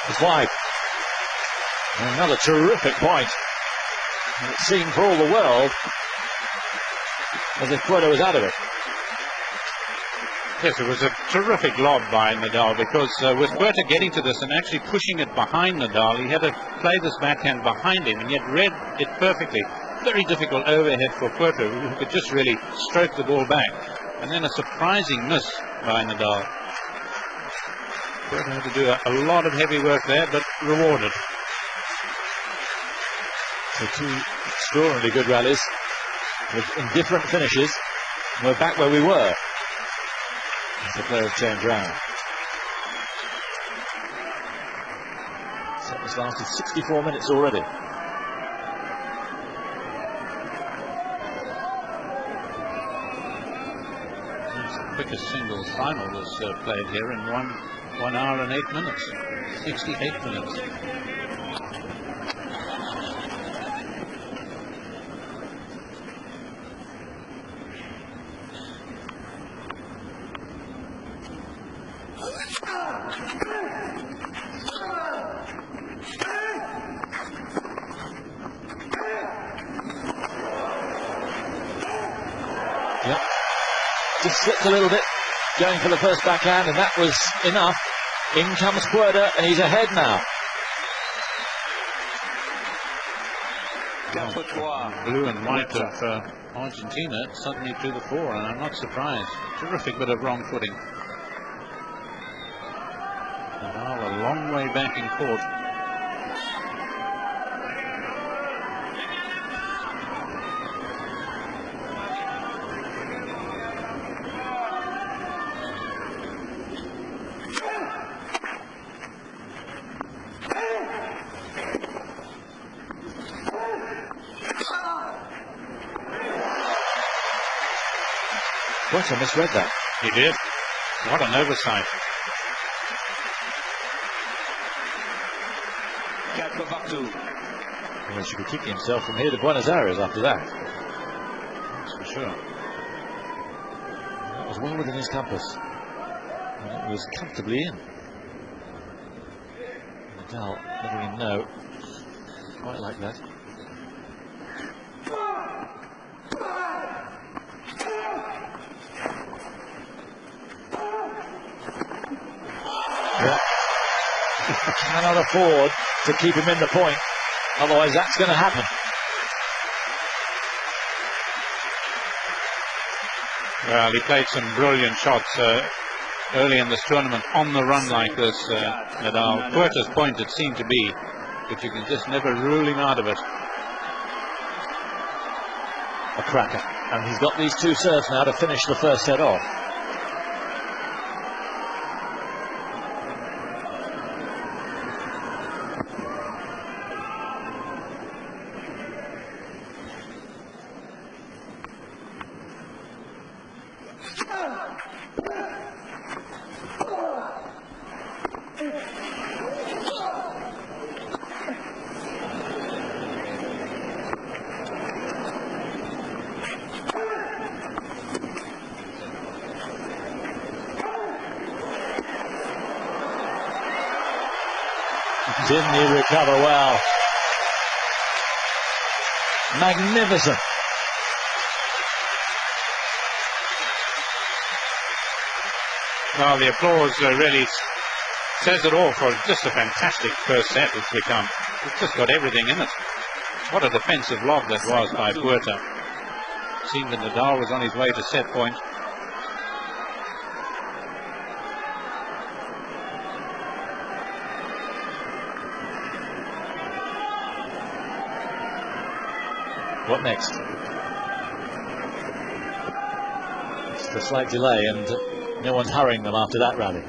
It's wide. And another terrific point. And it seemed for all the world as if Puerta was out of it. Yes, it was a terrific lob by Nadal, because with Puerta getting to this and actually pushing it behind Nadal, he had to play this backhand behind him, and yet read it perfectly. Very difficult overhead for Puerta, who could just really stroke the ball back. And then a surprising miss by Nadal. Puerta had to do a lot of heavy work there, but rewarded. So two extraordinarily good rallies in different finishes. We're back where we were as the players change round. Set has lasted 64 minutes already. It's the quickest singles final was played here in 1 hour and 8 minutes. 68 minutes. Yep. Just slipped a little bit, going for the first backhand, and that was enough. In comes Puerta, and he's ahead now. Blue and white of Argentina suddenly to the fore, and I'm not surprised. Terrific bit of wrong footing. Nadal a long way back in court. Puerta misread that. He did. What an oversight. Well, he could kick himself from here to Buenos Aires after that. That's for sure. That was well within his compass. And it was comfortably in. Nadal letting him know. Quite like that. cannot afford to keep him in the point. Otherwise, that's going to happen. Well, he played some brilliant shots early in this tournament on the run like this, Nadal. Puerta's point it seemed to be, but you can just never rule him out of it. A cracker. And he's got these two serves now to finish the first set off. Didn't he recover well? Magnificent. Well, the applause really says it all for just a fantastic first set it's become. It's just got everything in it. What a defensive lob that was by Puerta. It seemed that Nadal was on his way to set point. What next? Just a slight delay, and no one's hurrying them after that rally.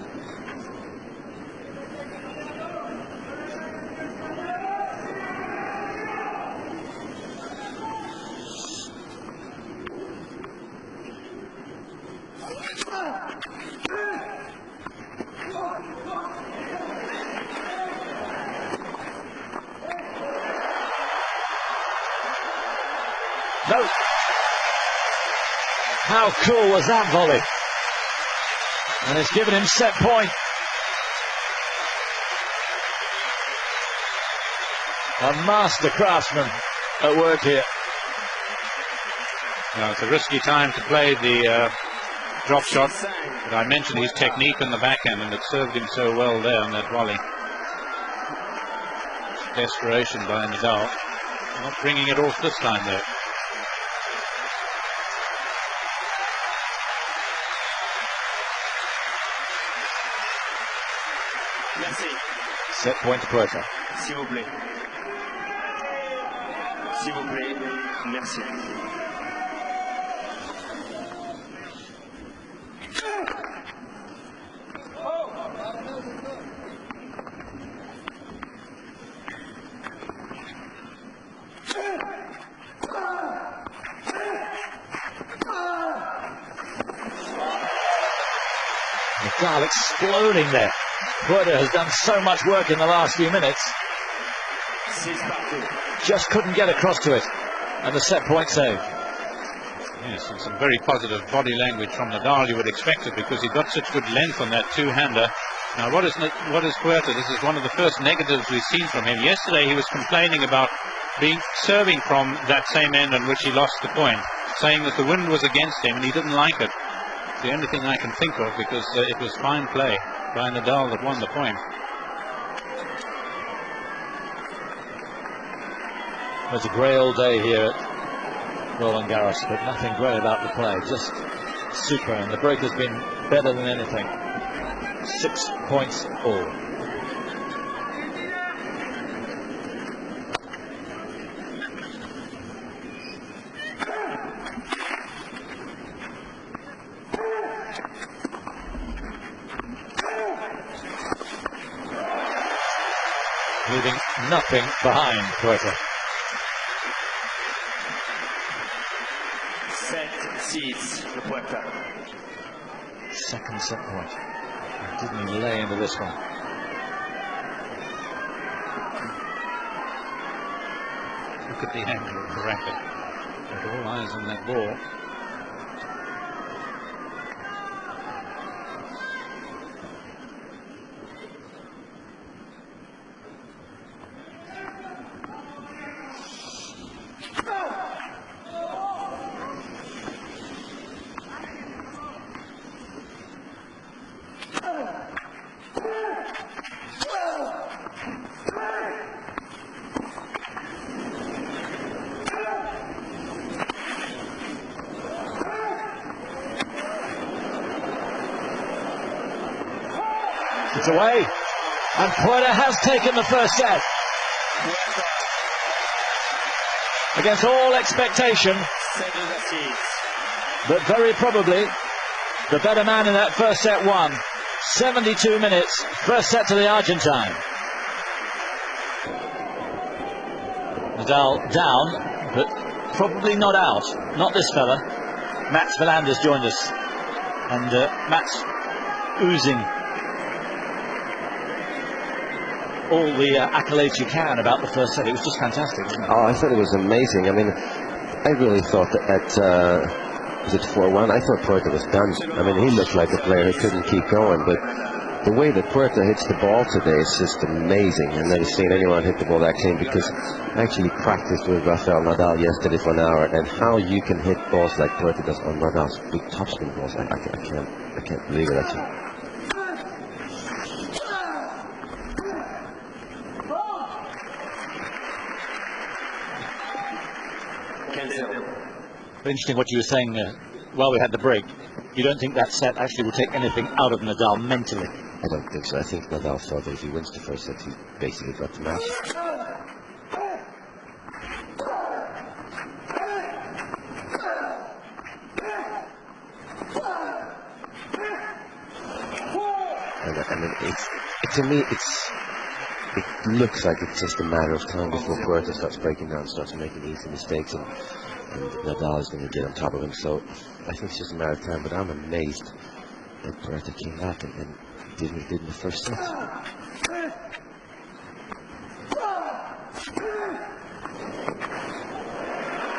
No. How cool was that volley? And it's given him set point. A master craftsman at work here. Now, it's a risky time to play the drop shot, but I mentioned his technique in the backhand, and it served him so well there on that volley. Desperation by Nadal. Not bringing it off this time though. Set point to Puerta. S'il vous plaît. S'il vous plaît. Merci. Nadal exploding there. Puerta has done so much work in the last few minutes. Just couldn't get across to it. And the set point save. Yes, and some very positive body language from Nadal. You would expect it because he got such good length on that two-hander. Now, what is Puerta? This is one of the first negatives we've seen from him. Yesterday, he was complaining about serving from that same end on which he lost the point, saying that the wind was against him and he didn't like it. It's the only thing I can think of, because it was fine play by Nadal that won the point. It's a grey all day here at Roland Garros, but nothing great about the play. Just super, and the break has been better than anything. 6 points all. Leaving nothing behind, Puerta. Set seeds for Puerta. Second set point. Didn't he lay into this one? Look at the angle of the racket. Got all eyes on that ball. It's away. And Puerta has taken the first set. Against all expectation. But very probably the better man in that first set won. 72 minutes. First set to the Argentine. Nadal down, but probably not out. Not this fella. Mats Wilander's joined us. And Mats oozing all the accolades you can about the first set. It was just fantastic, wasn't it? Oh, I thought it was amazing. I mean, I really thought that at was it 4-1? I thought Puerta was done. I mean, he looked like a player who couldn't keep going, but the way that Puerta hits the ball today is just amazing. I've never seen anyone hit the ball that clean, because I actually practiced with Rafael Nadal yesterday for an hour, and how you can hit balls like Puerta does on Nadal's big topspin balls, I can't believe it actually. Interesting what you were saying while we had the break. You don't think that set actually will take anything out of Nadal mentally? I don't think so. I think Nadal thought that if he wins the first set, he basically got the match. And I mean, to me, it looks like it's just a matter of time before Puerta starts breaking down, starts making easy mistakes, and Nadal is going to get on top of him. So I think it's just a matter of time. But I'm amazed that Puerta came back and did what he did in the first set.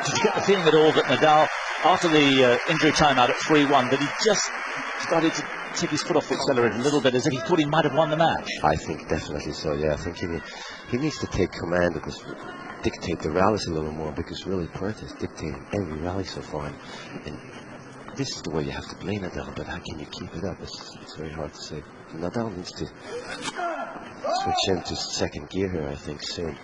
Did you get the feeling at all that Nadal, after the injury timeout at 3-1, that he just started to take his foot off the accelerator a little bit, as if he thought he might have won the match? I think definitely so, yeah. I think he needs to take command of this, dictate the rallies a little more, because really Puerta is dictating every rally so far, and this is the way you have to play Nadal, but how can you keep it up? It's very hard to say. Nadal needs to switch into second gear here, I think, soon.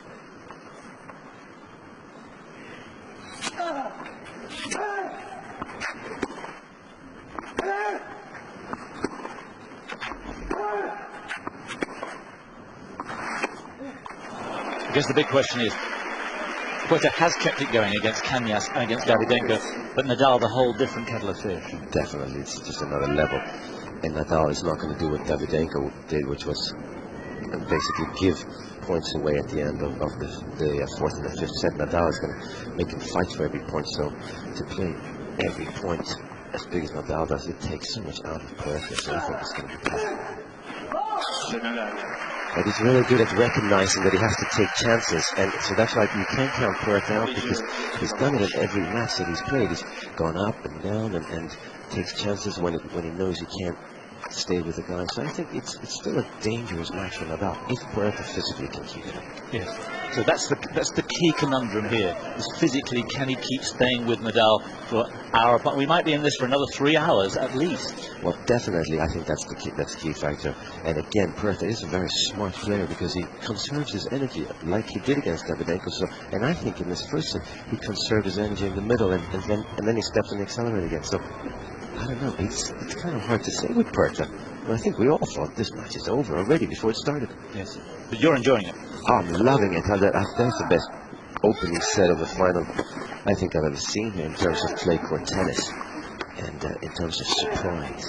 I guess the big question is, Puerta has kept it going against Cañas and against Davydenko, but Nadal, the whole different kettle of fish. Definitely, it's just another level. And Nadal is not going to do what Davydenko did, which was basically give points away at the end of the fourth and the fifth set. Nadal is going to make him fight for every point. So to play every point as big as Nadal does, it takes so much out of Puerta. So I think it's going to be tough. But he's really good at recognizing that he has to take chances, and so that's why you can't count Puerta out, because he's done it in every match that he's played. He's gone up and down and takes chances when he knows he can't stay with the guy. So I think it's still a dangerous match for Nadal if Puerta physically can keep it up. Yes. So that's the key conundrum here. Is physically, can he keep staying with Nadal for hour? But we might be in this for another 3 hours at least. Well, definitely, I think that's the key factor. And again, Puerta is a very smart player, because he conserves his energy like he did against Davydenko. So, and I think in this first set he conserved his energy in the middle, and then he stepped on the accelerator again. So I don't know. It's kind of hard to say with Puerta. But I think we all thought this match is over already before it started. Yes. But you're enjoying it. Oh, I'm loving it. That's the best opening set of the final I think I've ever seen here in terms of clay court tennis and in terms of surprise.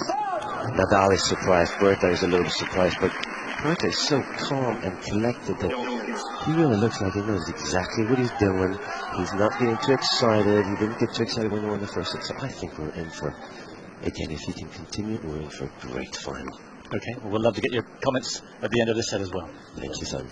Nadal is surprised. Puerta is a little bit surprised, but Puerta is so calm and collected that he really looks like he knows exactly what he's doing. He's not getting too excited. He didn't get too excited when he won the first set. So I think we're in for, again, if he can continue, we're in for a great final. Okay, well, we'd love to get your comments at the end of this set as well. Thank you, son.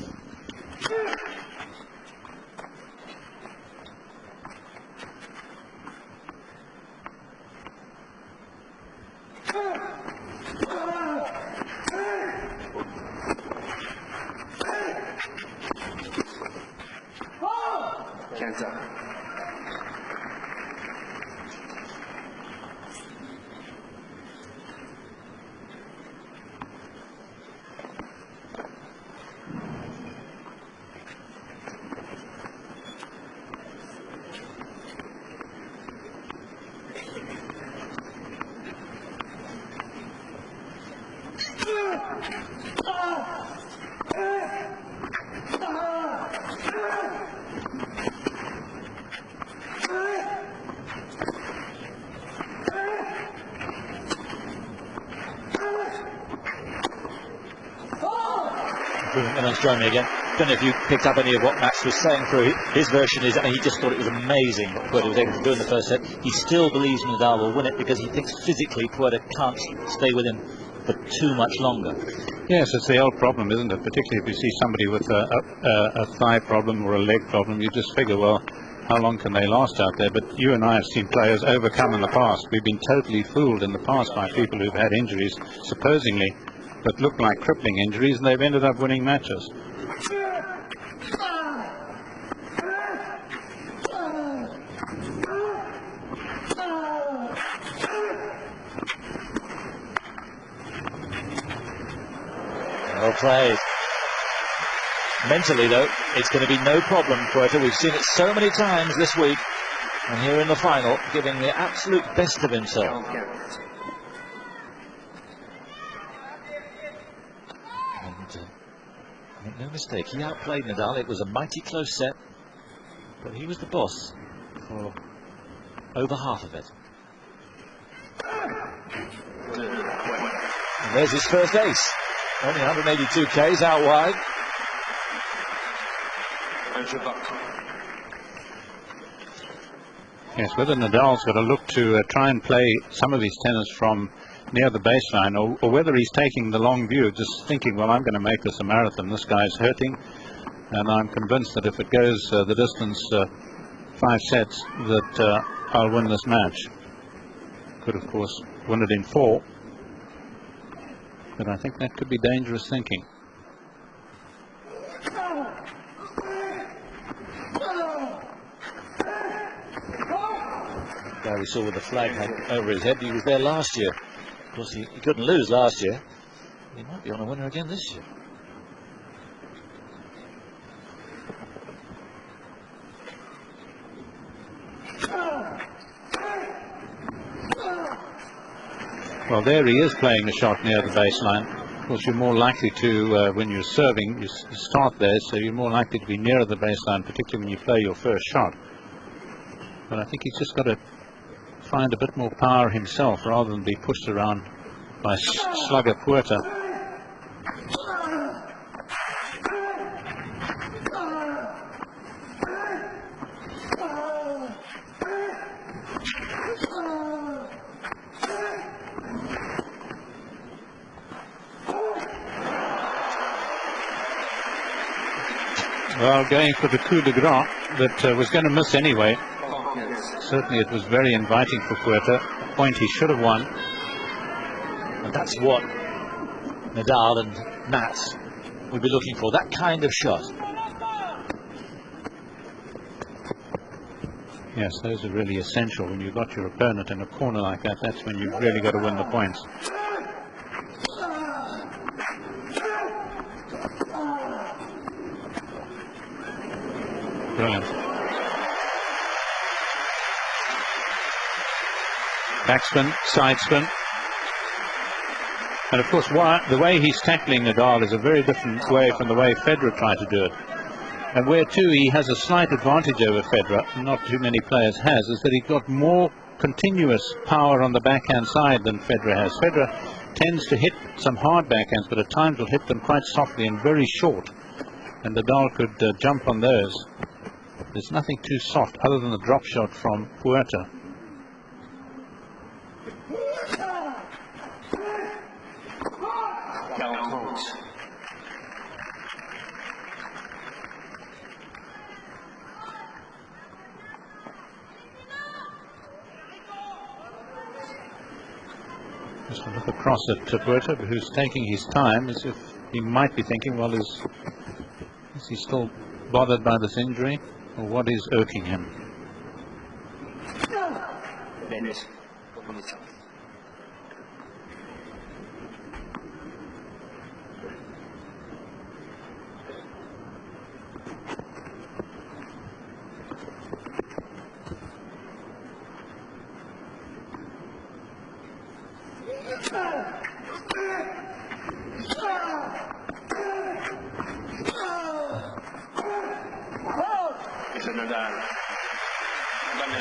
Thanks, join me again. Don't know if you picked up any of what Max was saying through his version. Is, I mean, he just thought it was amazing what Puerta was able to do in the first set. He still believes Nadal will win it because he thinks physically Puerta can't stay with him for too much longer. Yes, it's the old problem, isn't it? Particularly if you see somebody with a thigh problem or a leg problem, you just figure, well, how long can they last out there? But you and I have seen players overcome in the past. We've been totally fooled in the past by people who've had injuries, supposedly, that look like crippling injuries, and they've ended up winning matches. Well played. Mentally, though, it's going to be no problem, Puerta. We've seen it so many times this week. And here in the final, giving the absolute best of himself. And make no mistake, he outplayed Nadal. It was a mighty close set. But he was the boss for over half of it. And there's his first ace. Only 182 Ks out wide. Yes, whether Nadal's got to look to try and play some of his tennis from near the baseline, or whether he's taking the long view, just thinking, well, I'm going to make this a marathon. This guy's hurting, and I'm convinced that if it goes the distance 5 sets, that I'll win this match. Could, of course, win it in 4. But I think that could be dangerous thinking. The guy we saw with the flag over his head, he was there last year. Of course, he couldn't lose last year. He might be on a winner again this year. Well, there he is playing a shot near the baseline. Of course, you're more likely to, when you're serving, you start there, so you're more likely to be nearer the baseline, particularly when you play your first shot. But I think he's just got to find a bit more power himself rather than be pushed around by slugger Puerta. Well, going for the coup de grace that was going to miss anyway. Certainly it was very inviting for Puerta, a point he should have won. And that's what Nadal and Mats would be looking for, that kind of shot. Yes, those are really essential. When you've got your opponent in a corner like that, that's when you've really got to win the points. Brilliant. Backspin, side spin. And of course, the way he's tackling Nadal is a very different way from the way Federer tried to do it. And where, too, he has a slight advantage over Federer, not too many players has, is that he's got more continuous power on the backhand side than Federer has. Federer tends to hit some hard backhands, but at times will hit them quite softly and very short. And Nadal could jump on those. There's nothing too soft other than the drop shot from Puerta. Just look across at Puerta, who's taking his time, as if he might be thinking, well, is he still bothered by this injury, or what is irking him?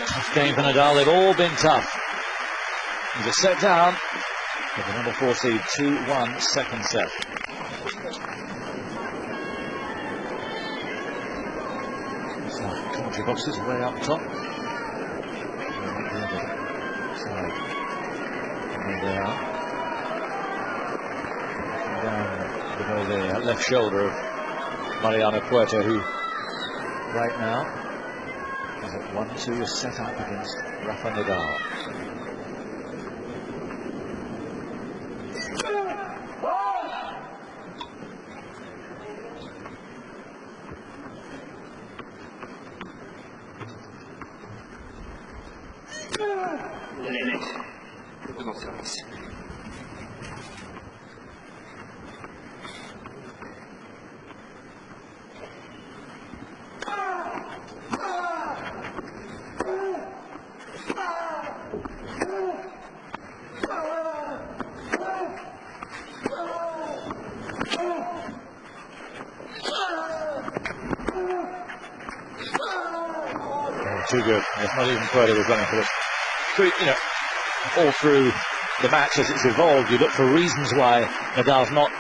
Tough game for Nadal. They've all been tough. He's a set down with the number 4 seed, 2-1 second set. commentary boxes way up top. Side. And they are. Down below the left shoulder of Mariano Puerta, who right now is at 1-2, is set up against Rafael Nadal. Too good. Yes, not even Puerta was running for this. You know, all through the match as it's evolved, you look for reasons why Nadal's not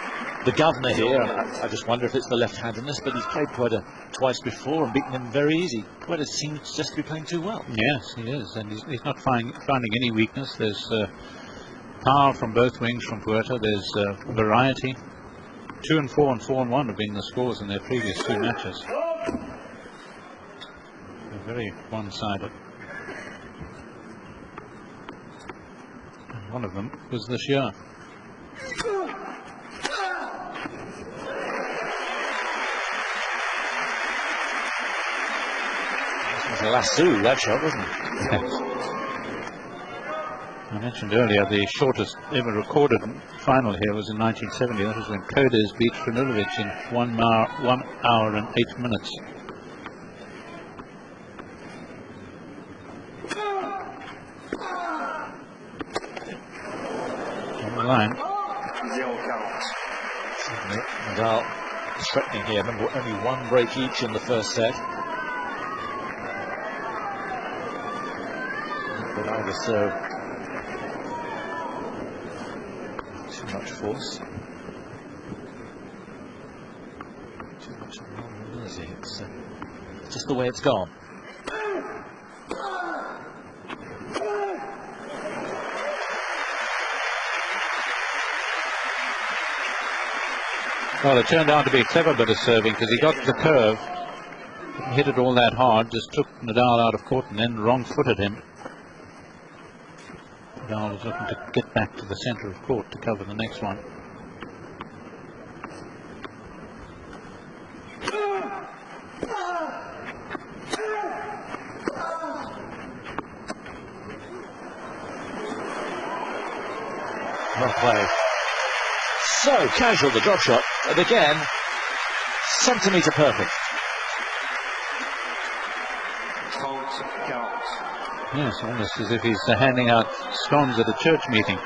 the governor here. And I just wonder if it's the left-handedness, but he's played Puerta twice before and beaten him very easy. Puerta seems just to be playing too well. Yes, he is, and he's not finding any weakness. There's power from both wings from Puerta. There's variety. 2-4 and 4-1 have been the scores in their previous two matches. Very one-sided. And one of them was this year. This was a lasso, that shot, wasn't it? Yes. I mentioned earlier the shortest ever recorded final here was in 1970. That was when Kodes beat Franilovic in 1 hour and 8 minutes. Line. Nadal is threatening here. Remember, only one break each in the first set. But either serve too much force, too much noisy. It's just the way it's gone. Well, it turned out to be a clever bit of serving because he got the curve, didn't hit it all that hard, just took Nadal out of court and then wrong-footed him. Nadal was looking to get back to the centre of court to cover the next one. Well played. So casual, the drop shot, and again, centimetre perfect. Yes, almost as if he's handing out scones at a church meeting.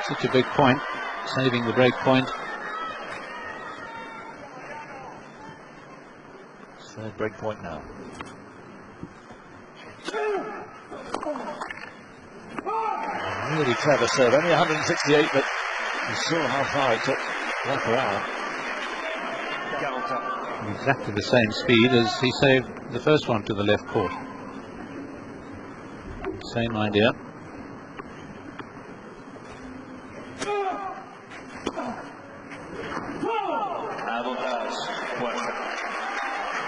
Such a big point, saving the break point. Third break point now. Really clever serve, only 168, but you saw how far it took Rafael. Exactly the same speed as he saved the first one to the left court. Same idea.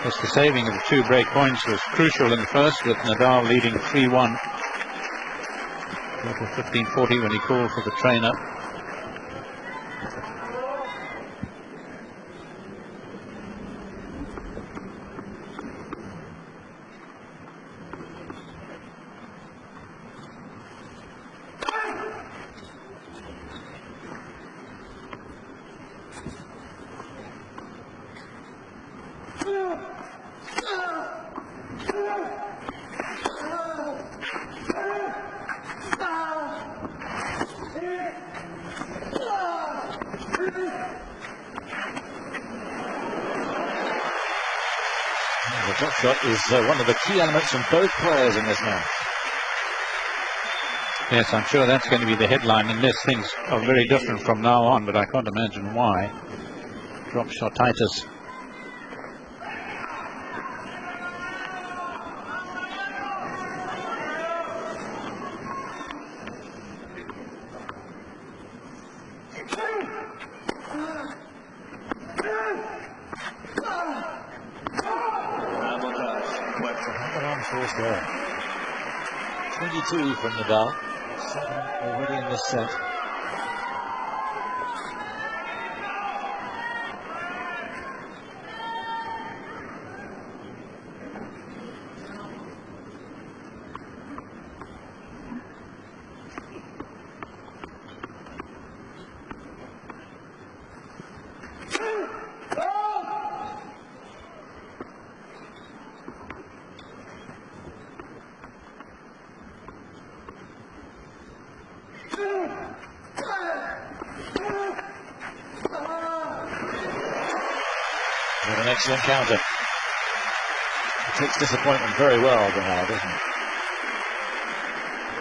Just the saving of the 2 break points was crucial in the first, with Nadal leading 3-1. 15-40 when he called for the trainer. The drop shot is one of the key elements from both players in this match. Yes, I'm sure that's going to be the headline unless things are very different from now on, but I can't imagine why. Drop shotitis. strong force there. 22 from Nadal. 7 already in this set. An excellent counter. He takes disappointment very well, Nadal, doesn't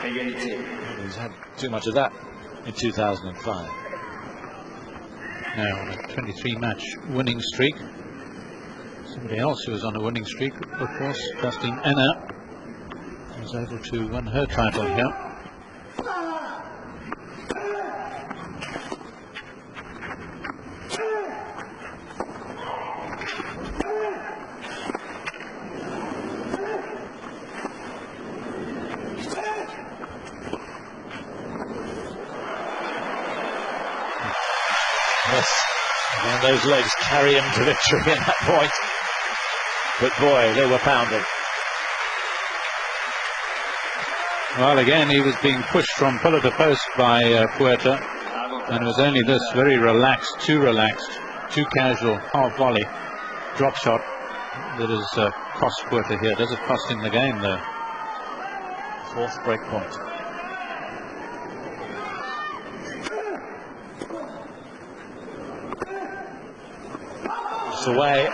he? He's had too much of that in 2005. Now on a 23-match winning streak. Somebody else who was on a winning streak, of course, Justine Anna, was able to win her title here. And those legs carry him to victory at that point. But boy, they were pounded. Well, again, he was being pushed from pillar to post by Puerta, and it was only this very relaxed, too casual half volley drop shot that has cost Puerta here. Does it cost him the game, though? Fourth break point. Away,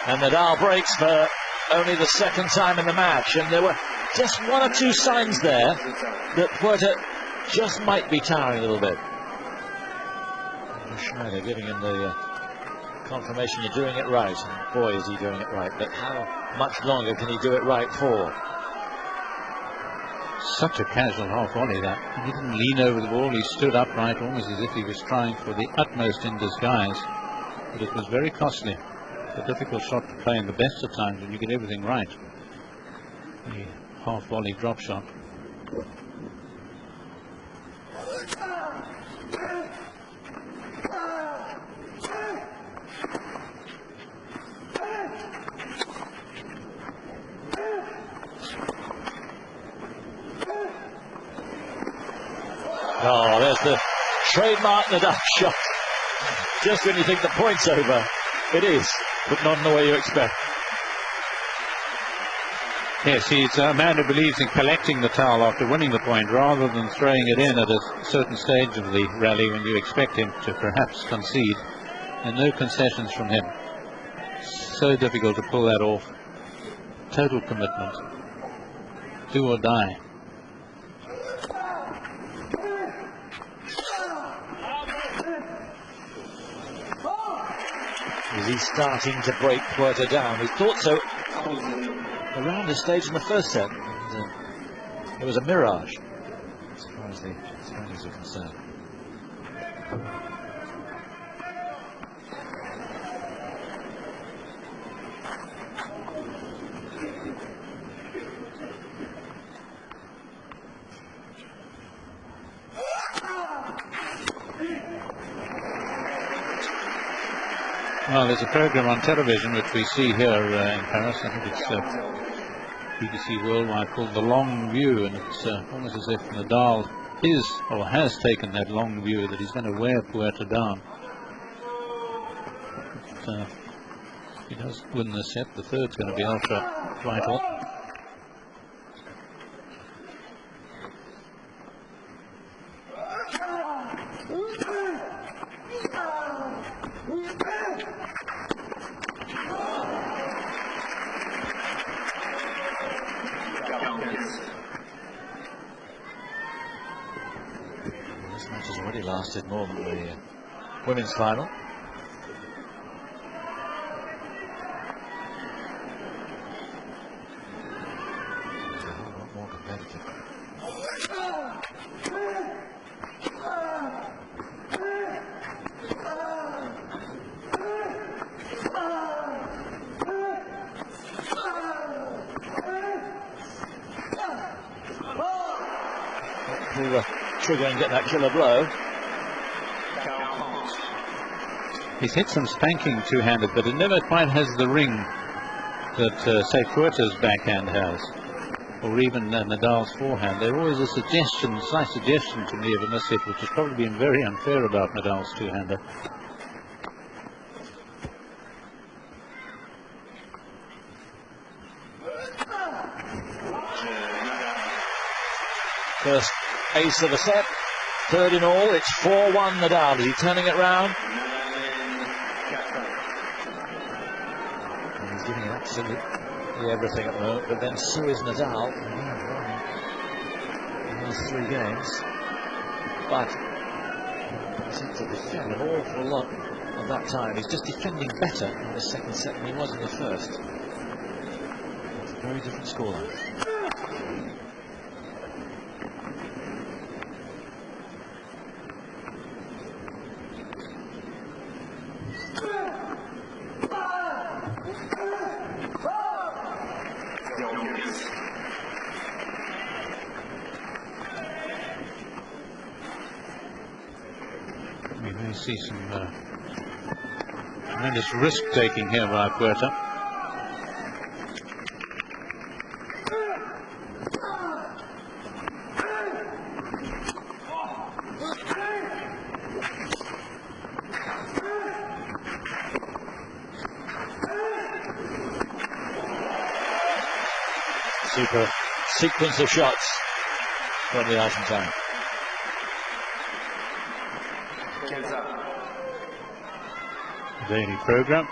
and Nadal breaks for only the second time in the match, and there were just one or two signs there that Puerta just might be towering a little bit. Schneider giving him the confirmation you're doing it right, and boy is he doing it right, but how much longer can he do it right for? Such a casual half volley that. He didn't lean over the ball, he stood upright almost as if he was trying for the utmost in disguise. But it was very costly. It's a difficult shot to play in the best of times when you get everything right. The half volley drop shot. Oh, there's the trademark Nadal shot. Just when you think the point's over, it is, but not in the way you expect. Yes, he's a man who believes in collecting the towel after winning the point rather than throwing it in at a certain stage of the rally when you expect him to perhaps concede. And no concessions from him. So difficult to pull that off. Total commitment. Do or die. Is he starting to break Puerta down? We thought so around this stage in the first set. It was a mirage, as far as the Spaniards are concerned. Well, there's a program on television which we see here in Paris. I think it's BBC Worldwide, called The Long View, and it's almost as if Nadal is or has taken that long view that he's going to wear Puerta down. But, if he does win the set, the third's going to be ultra vital. This match has already lasted more than the women's final. It's a whole lot more competitive. pull the trigger and get that killer blow. He's hit some spanking two-handed, but it never quite has the ring that, say, Puerta's backhand has, or even Nadal's forehand. There's always a suggestion, slight suggestion to me of a miss hit, which has probably been very unfair about Nadal's two-hander. First ace of the set, third in all. It's 4-1 Nadal. Is he turning it round? And he's giving it absolutely everything at the moment, but then so is Nadal. The last 3 games. But he seems to defend an awful lot of that time. He's just defending better in the second set than he was in the first. It's a very different scoreline. We may see some tremendous risk-taking here by Puerta. Super sequence of shots from the Argentine. Daily program.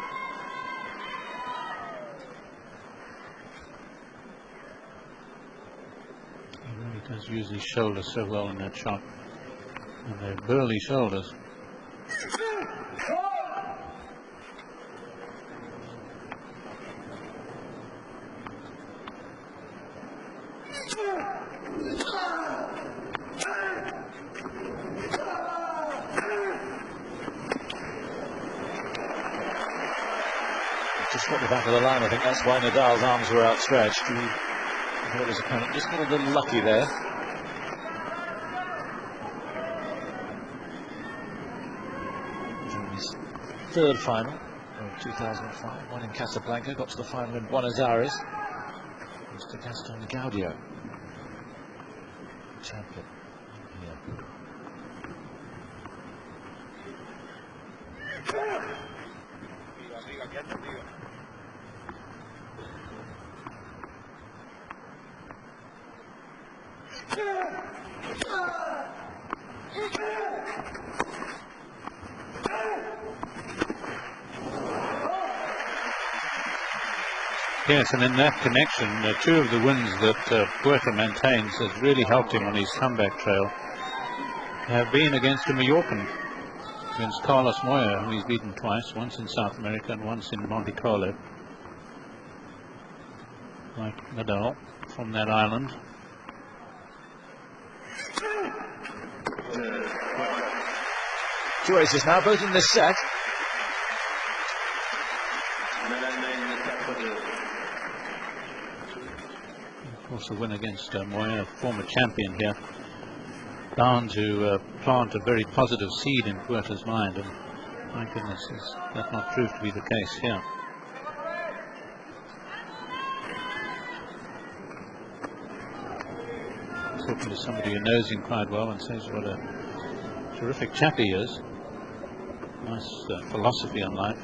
He really does use his shoulders so well in that shot, and they're burly shoulders. Just got the back of the line. I think that's why Nadal's arms were outstretched. He thought his opponent just got a little lucky there. During his third final of 2005, one in Casablanca, got to the final in Buenos Aires. Mr. Gaston Gaudio, champion here. Yes, and in that connection, 2 of the wins that Puerta maintains has really helped him on his comeback trail have been against a Mallorcan, against Carlos Moya, who he's beaten twice, once in South America and once in Monte Carlo. Like Nadal from that island. Two aces now, both in this set. Of course, the win against Moya, a former champion here, bound to plant a very positive seed in Puerta's mind, and my goodness, is that not proved to be the case here. Talking to somebody who knows him quite well and says what a terrific chap he is. Nice philosophy on life.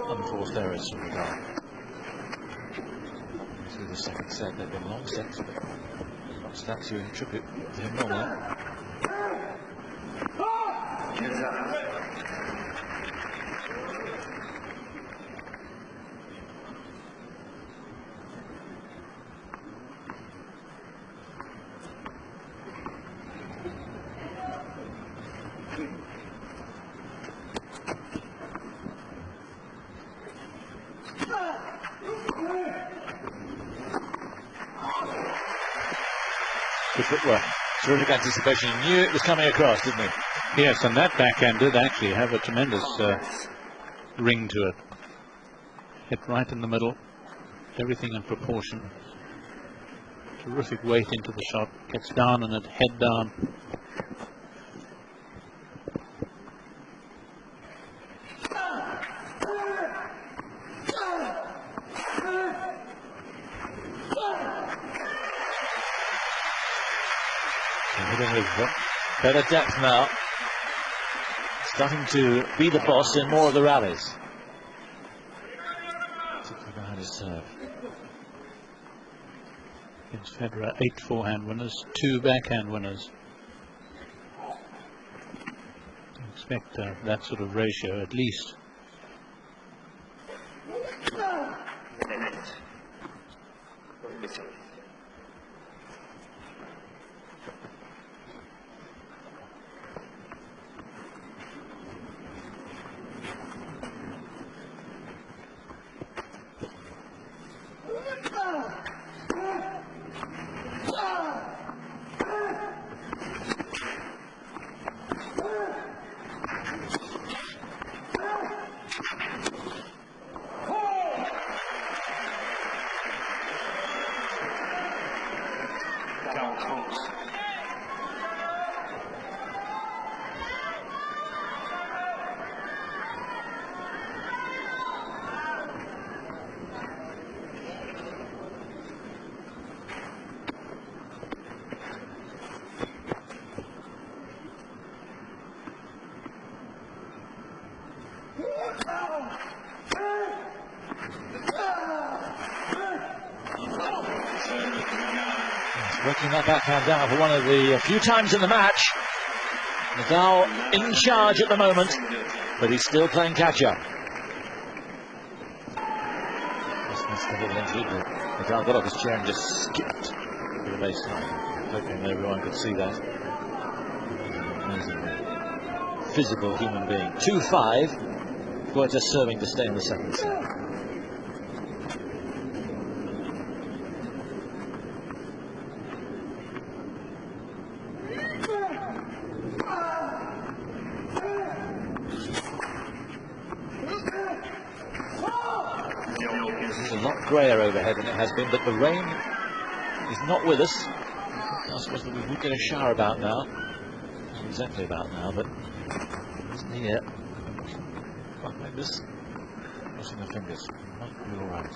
Unforced errors from Nadal. Through the second set, they've been long sets, but not stats you attribute to him normally. footwork. Terrific anticipation. He knew it was coming across, didn't he? Yes, and that backhand did actually have a tremendous ring to it. Hit right in the middle, everything in proportion. Terrific weight into the shot, gets down on it, head down. Hitting with better depth now. Starting to be the boss in more of the rallies. Particularly behind his serve. Against Federer, 8 forehand winners, 2 backhand winners. I expect that sort of ratio at least. Working that backhand down for one of the few times in the match. Nadal in charge at the moment, but he's still playing catch-up. Nadal got off his chair and just skipped to the baseline, hoping everyone could see that. Amazingly physical human being. 2-5. Puerta serving to stay in the second set. Grayer overhead than it has been, but the rain is not with us. I suppose that we would get a shower about now. Not exactly about now, but it isn't here. Like this. Crossing the fingers. Might be alright.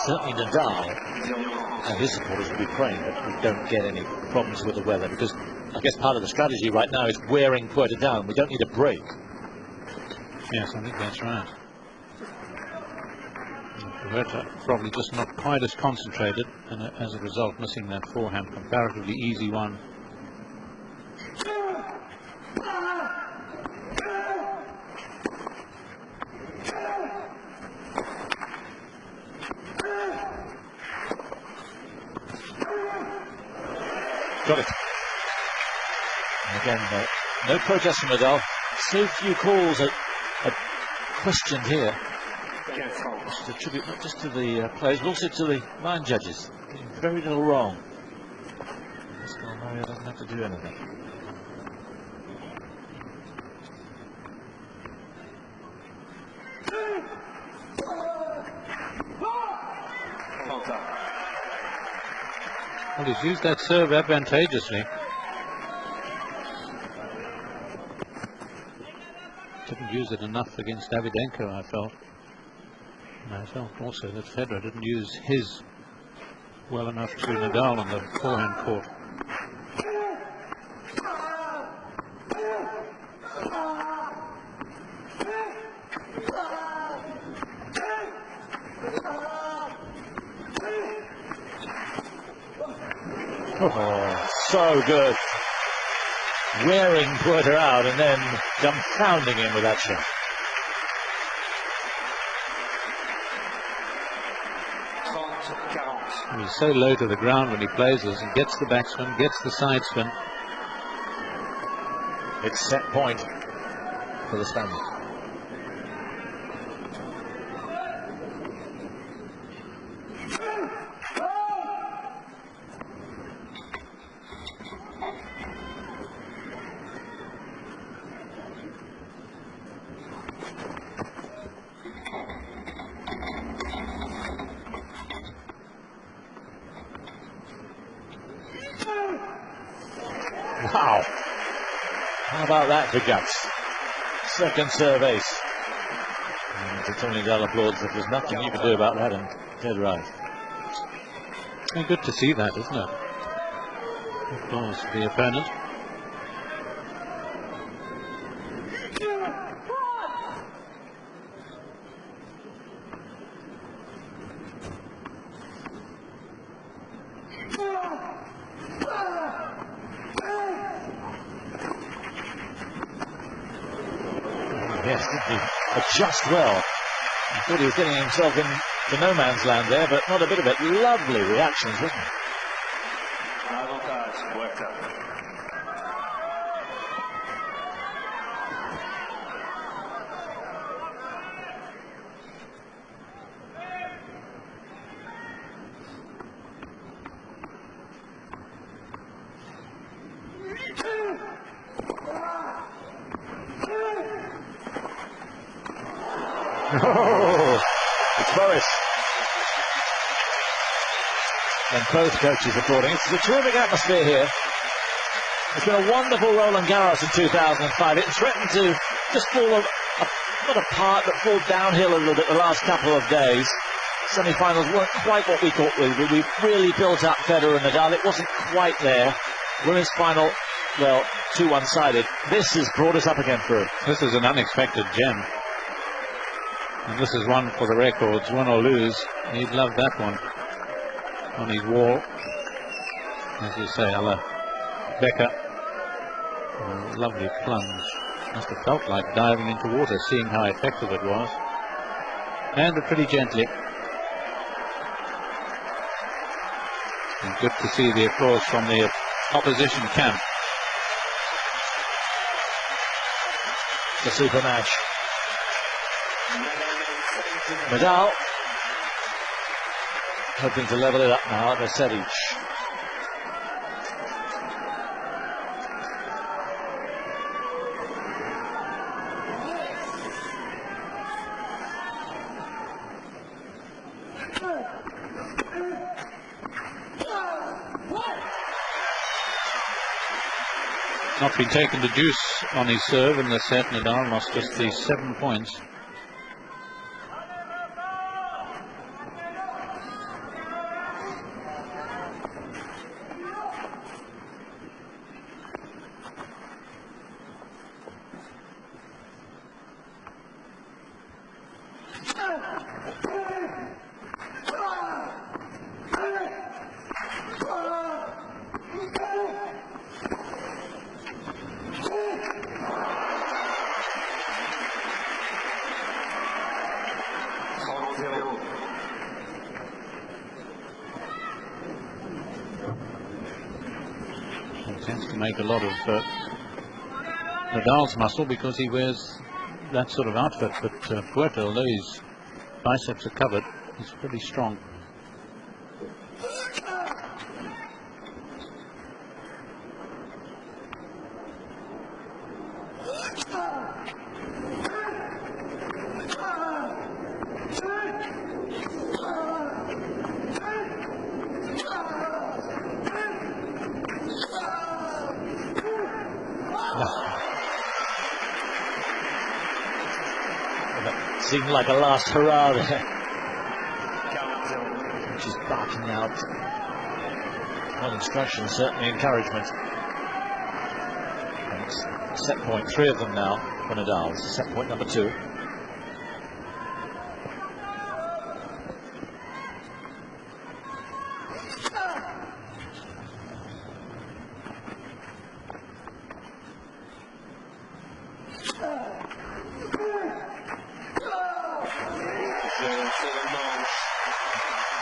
Certainly Nadal and his supporters will be praying that we don't get any problems with the weather, because I guess part of the strategy right now is wearing Puerta down. We don't need a break. Yes, I think that's right. Puerta probably just not quite as concentrated, and as a result missing that forehand comparatively easy one. Got it. Again, no protest from Nadal. So few calls are questioned here. Just a tribute not just to the players, but also to the line judges. Getting very little wrong. Mario doesn't have to do anything. Well, he's used that serve advantageously. Didn't use it enough against Davydenko, I felt. And I felt also that Federer didn't use his well enough to Nadal on the forehand court. Oh, so good. Wearing Puerta out and then dumbfounding him with that shot. He's so low to the ground when he plays this and gets the backspin, gets the side spin. It's set point for the Spaniard. How about that for guts? Second serve ace. And Tony Nadal applauds that there's nothing you can do about that, and dead right. And good to see that, isn't it? Applause the opponent. Yes, didn't he? Adjust well. I thought he was getting himself into no man's land there, but not a bit of it. Lovely reactions, wasn't it? Avantage, Puerta. Oh, it's Boris. And both coaches applauding. It's a terrific atmosphere here. It's been a wonderful Roland Garros in 2005. It threatened to just fall, not apart, but fall downhill a little bit the last couple of days. Semi-finals weren't quite what we thought we would. We really built up Federer and Nadal. It wasn't quite there. Women's final, well, too one-sided. This has brought us up again through. This is an unexpected gem. And this is one for the records, win or lose. He'd love that one on his wall. As you say, Alla Becker. Oh, lovely plunge. Must have felt like diving into water, seeing how effective it was. Landed pretty gently. And good to see the applause from the opposition camp. It's a super match. Nadal hoping to level it up now at a set each. Not been taken to deuce on his serve in the set. Nadal lost just the 7 points. Tends to make a lot of Nadal's muscle because he wears that sort of outfit, but Puerta, although his biceps are covered, he's pretty strong. Seemed like a last hurrah there. She's barking out. Not instruction, certainly encouragement. And it's set point 3 of them now for Nadal. This is set point number 2.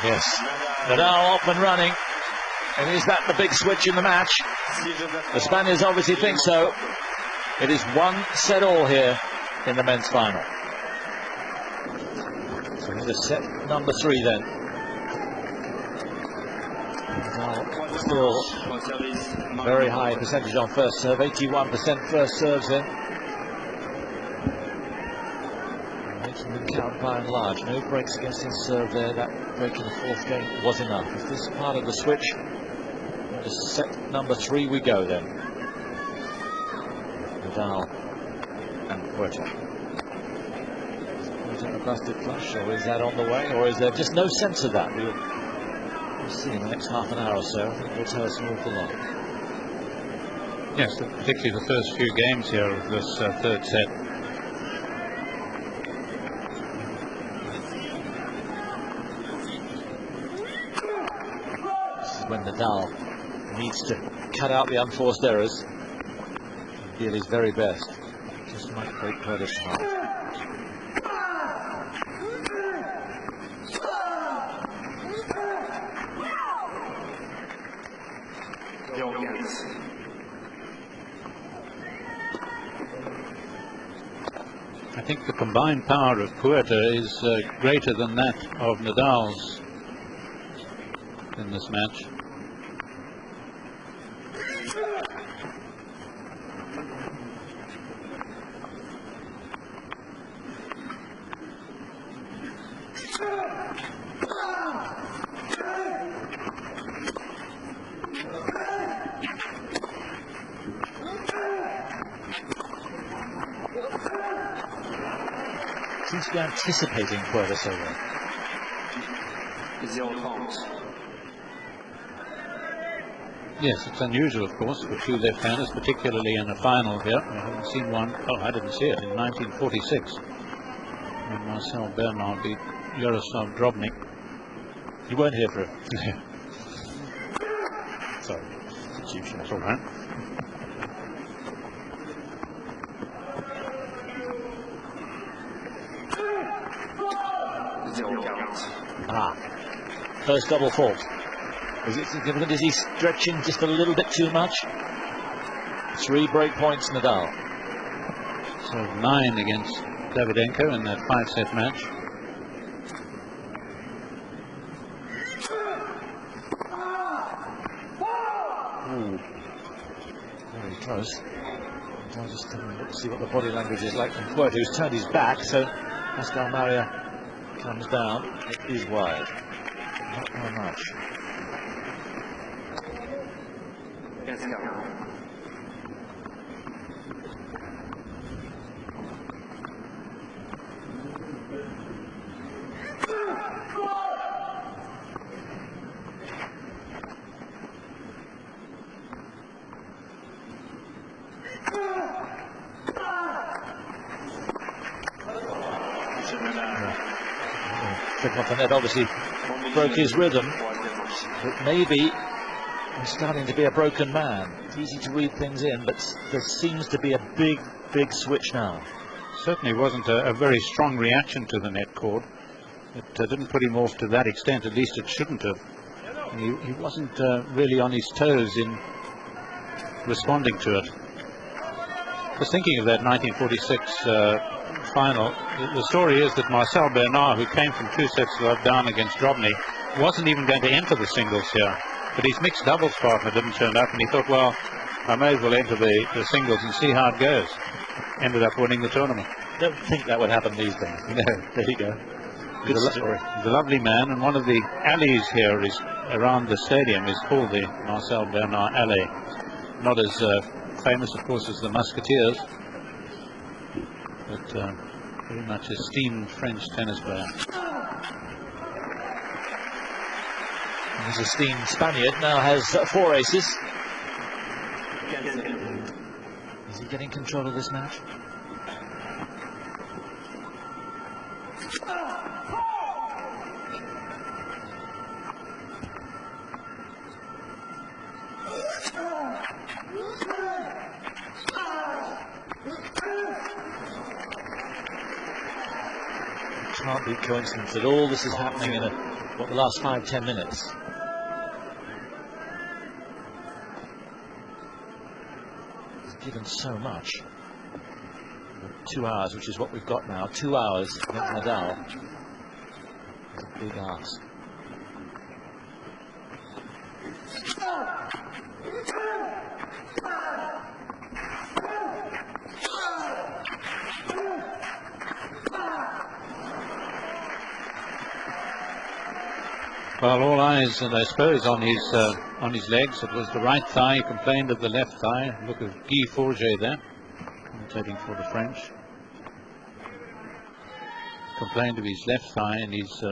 Yes, Nadal off and running. And is that the big switch in the match? The Spaniards obviously think so. It is 1-all here in the men's final. So here's set number 3 then. Nadal still very high percentage on first serve, 81% first serves in. Count by and large, no breaks against his serve there. That break in the 4th game was enough. If this is part of the switch, to set number 3 we go then. Nadal and Puerta. Is it a busted flush, or is that on the way, or is there just no sense of that? We'll see in the next half an hour or so. I think will tell us an awful lot. Yes, particularly the first few games here of this third set. This is when Nadal needs to cut out the unforced errors and deal his very best. Just might break Puerta's heart. I think the combined power of Puerta is greater than that of Nadal's in this match. Seems to be anticipating Puerta so well. 0-30. Yes, it's unusual, of course, for two left-handers, particularly in a final here. I haven't seen one. Oh, I didn't see it in 1946 when Marcel Bernard beat Jaroslav Drobny. You weren't here for it. Sorry, substitution. That's all right. First double fault. Is it significant? Is he stretching just a little bit too much? 3 break points, Nadal. So 9 against Davydenko in that 5-set match. Ooh. Very close. I'll just see what the body language is like from Puerta, who's turned his back, so Pascal Maria comes down. It is wide. Not by much. Trick off the net, obviously broke his rhythm, but maybe he's starting to be a broken man. It's easy to read things in, but there seems to be a big switch now. Certainly wasn't a very strong reaction to the net cord. It didn't put him off to that extent, at least it shouldn't have. He wasn't really on his toes in responding to it. I was thinking of that 1946 final. The story is that Marcel Bernard, who came from 2 sets down against Drobny, wasn't even going to enter the singles here. But his mixed doubles partner didn't turn up, and he thought, well, I may as well enter the singles and see how it goes. Ended up winning the tournament. Don't think that would happen these days. No, there you go. Good story. He's a lovely man, and one of the alleys here is around the stadium is called the Marcel Bernard Alley. Not as famous, of course, as the Musketeers, but very much esteemed French tennis player. His esteemed Spaniard now has 4 aces. Is he getting control of this match? It can't be coincidence that all this is happening in the last 5-10 minutes. Given so much. 2 hours, which is what we've got now. 2 hours against Nadal. It's a big ask. Well, all eyes, and I suppose, on his legs. It was the right thigh. He complained of the left thigh. Look at Guy Forget there. commentating for the French. Complained of his left thigh in his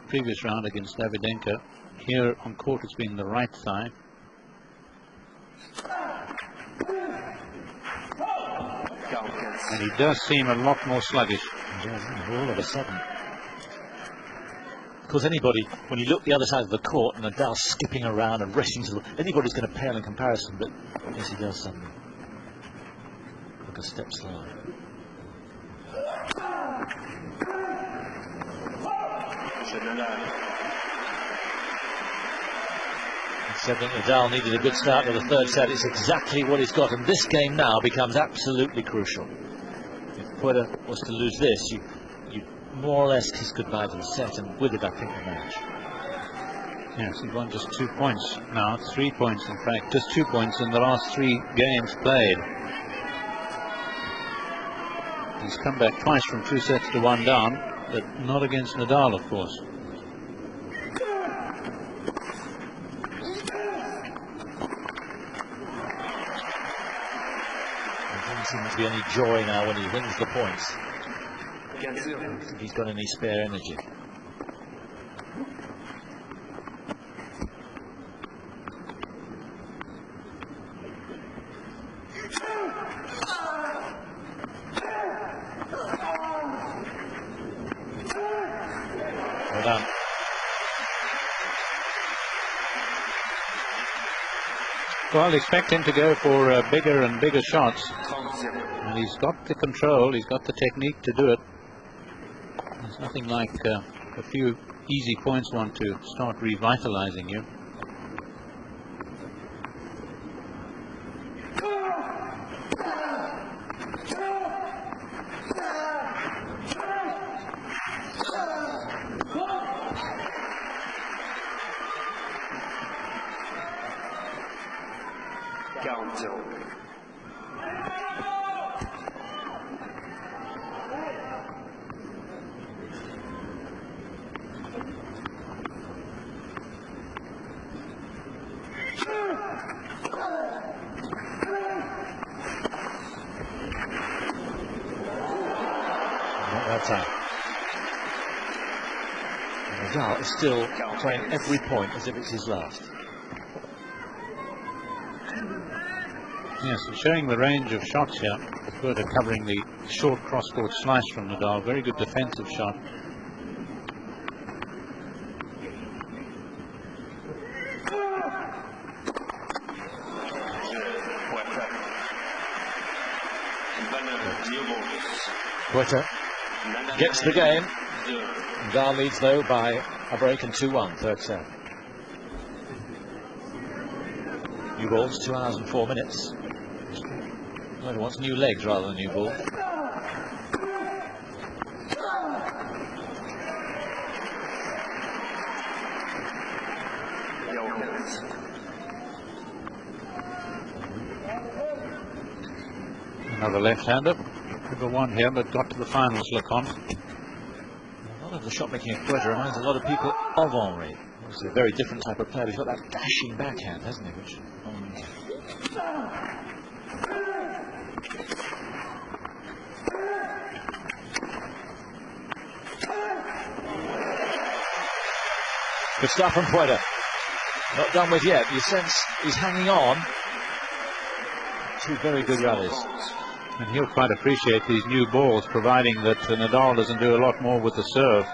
previous round against Davydenko. Here on court it's been the right thigh. And he does seem a lot more sluggish. All of a sudden. Of course, anybody, when you look the other side of the court and Nadal skipping around and racing to the, anybody's going to pale in comparison, but yes, he does suddenly look a step slower. He said that Nadal needed a good start to the third set. It's exactly what he's got, and this game now becomes absolutely crucial. If Puerta was to lose this, you more or less kiss goodbye to the set, and with it, I think, the match. Yes, he won just 2 points now, 3 points in fact, just 2 points in the last 3 games played. He's come back twice from 2 sets to 1 down, but not against Nadal, of course. There doesn't seem to be any joy now when he wins the points. I don't think he's got any spare energy. Well done. Well, expect him to go for bigger and bigger shots. And he's got the control, he's got the technique to do it. There's nothing like a few easy points want to start revitalizing you. Nadal is still playing every point as if it's his last. Yes, and showing the range of shots here. Puerta covering the short cross-court slice from Nadal. Very good defensive shot. Puerta gets the game. Nadal leads though by a break in 2-1, third set. New balls, 2 hours and 4 minutes. Puerta wants new legs rather than new ball. Another left-hander. Number 1 here, but got to the finals, Lecon. A lot of the shot making at Puerta reminds a lot of people of Henri. He's a very different type of player. He's got that dashing backhand, hasn't he? Which good stuff from Puerta. Not done with yet. You sense he's hanging on. 2 very good rallies. And he'll quite appreciate these new balls, providing that Nadal doesn't do a lot more with the serve.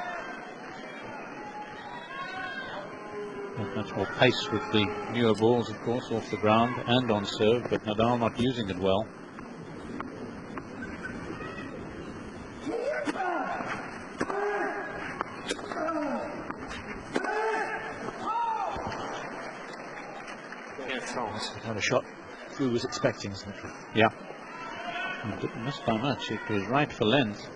Not much more pace with the newer balls, of course, off the ground and on serve, but Nadal not using it well. That's the kind of shot Fu was expecting, isn't it? Yeah. He didn't miss by much. It was right for length.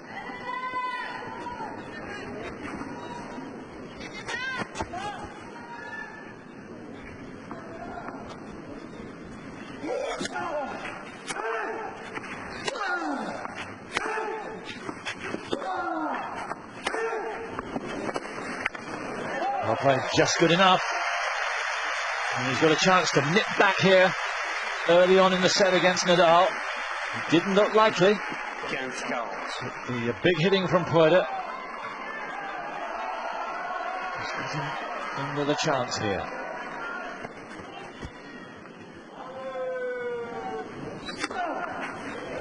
Well played, just good enough. And he's got a chance to nip back here early on in the set against Nadal. Didn't look likely. 15-40. The big hitting from Puerta. He's getting in with a chance here.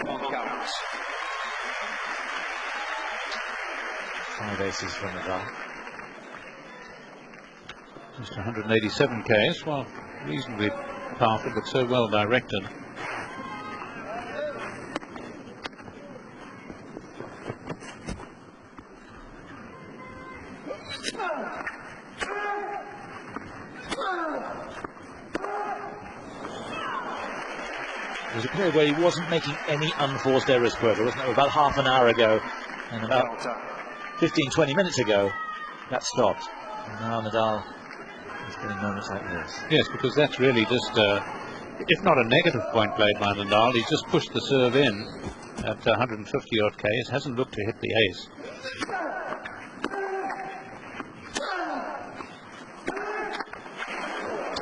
Roland Garros. 5 aces from Nadal. Just 187 Ks, well, reasonably powerful, but so well directed. There was a period where he wasn't making any unforced errors, Puerta, wasn't it? About half an hour ago, and about 15-20 minutes ago, that stopped. And now Nadal is getting moments like this. Yes, because that's really just, if not a negative point played by Nadal, he's just pushed the serve in at 150 odd Ks, hasn't looked to hit the ace.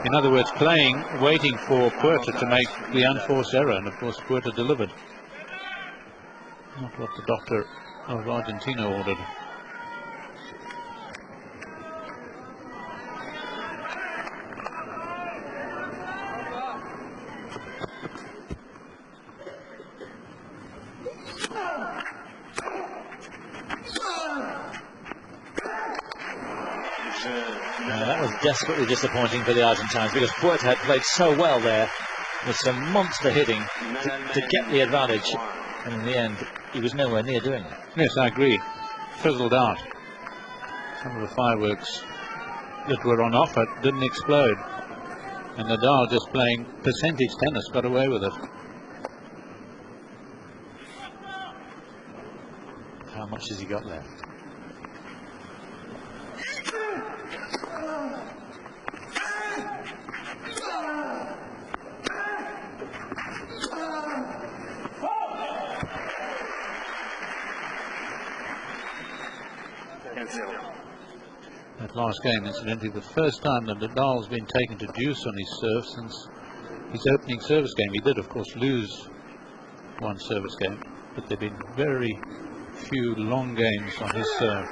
In other words, playing, waiting for Puerta to make the unforced error, and of course Puerta delivered. Not what the doctor of Argentina ordered. That was desperately disappointing for the Argentines, because Puerta had played so well there with some monster hitting to get the advantage, and in the end he was nowhere near doing it. Yes, I agree. Fizzled out. Some of the fireworks that were on offer didn't explode, and Nadal, just playing percentage tennis, got away with it. How much has he got left? That last game, incidentally, the first time that Nadal's been taken to deuce on his serve since his opening service game. He did, of course, lose one service game, but there have been very few long games on his serve.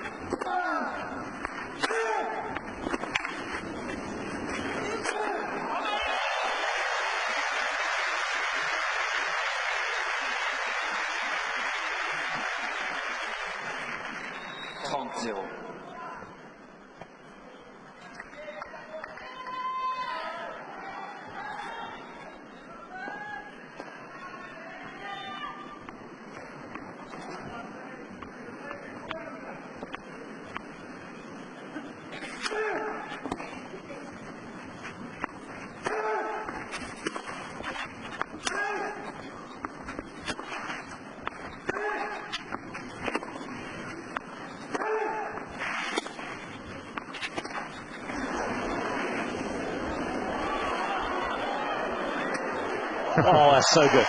Oh, that's so good.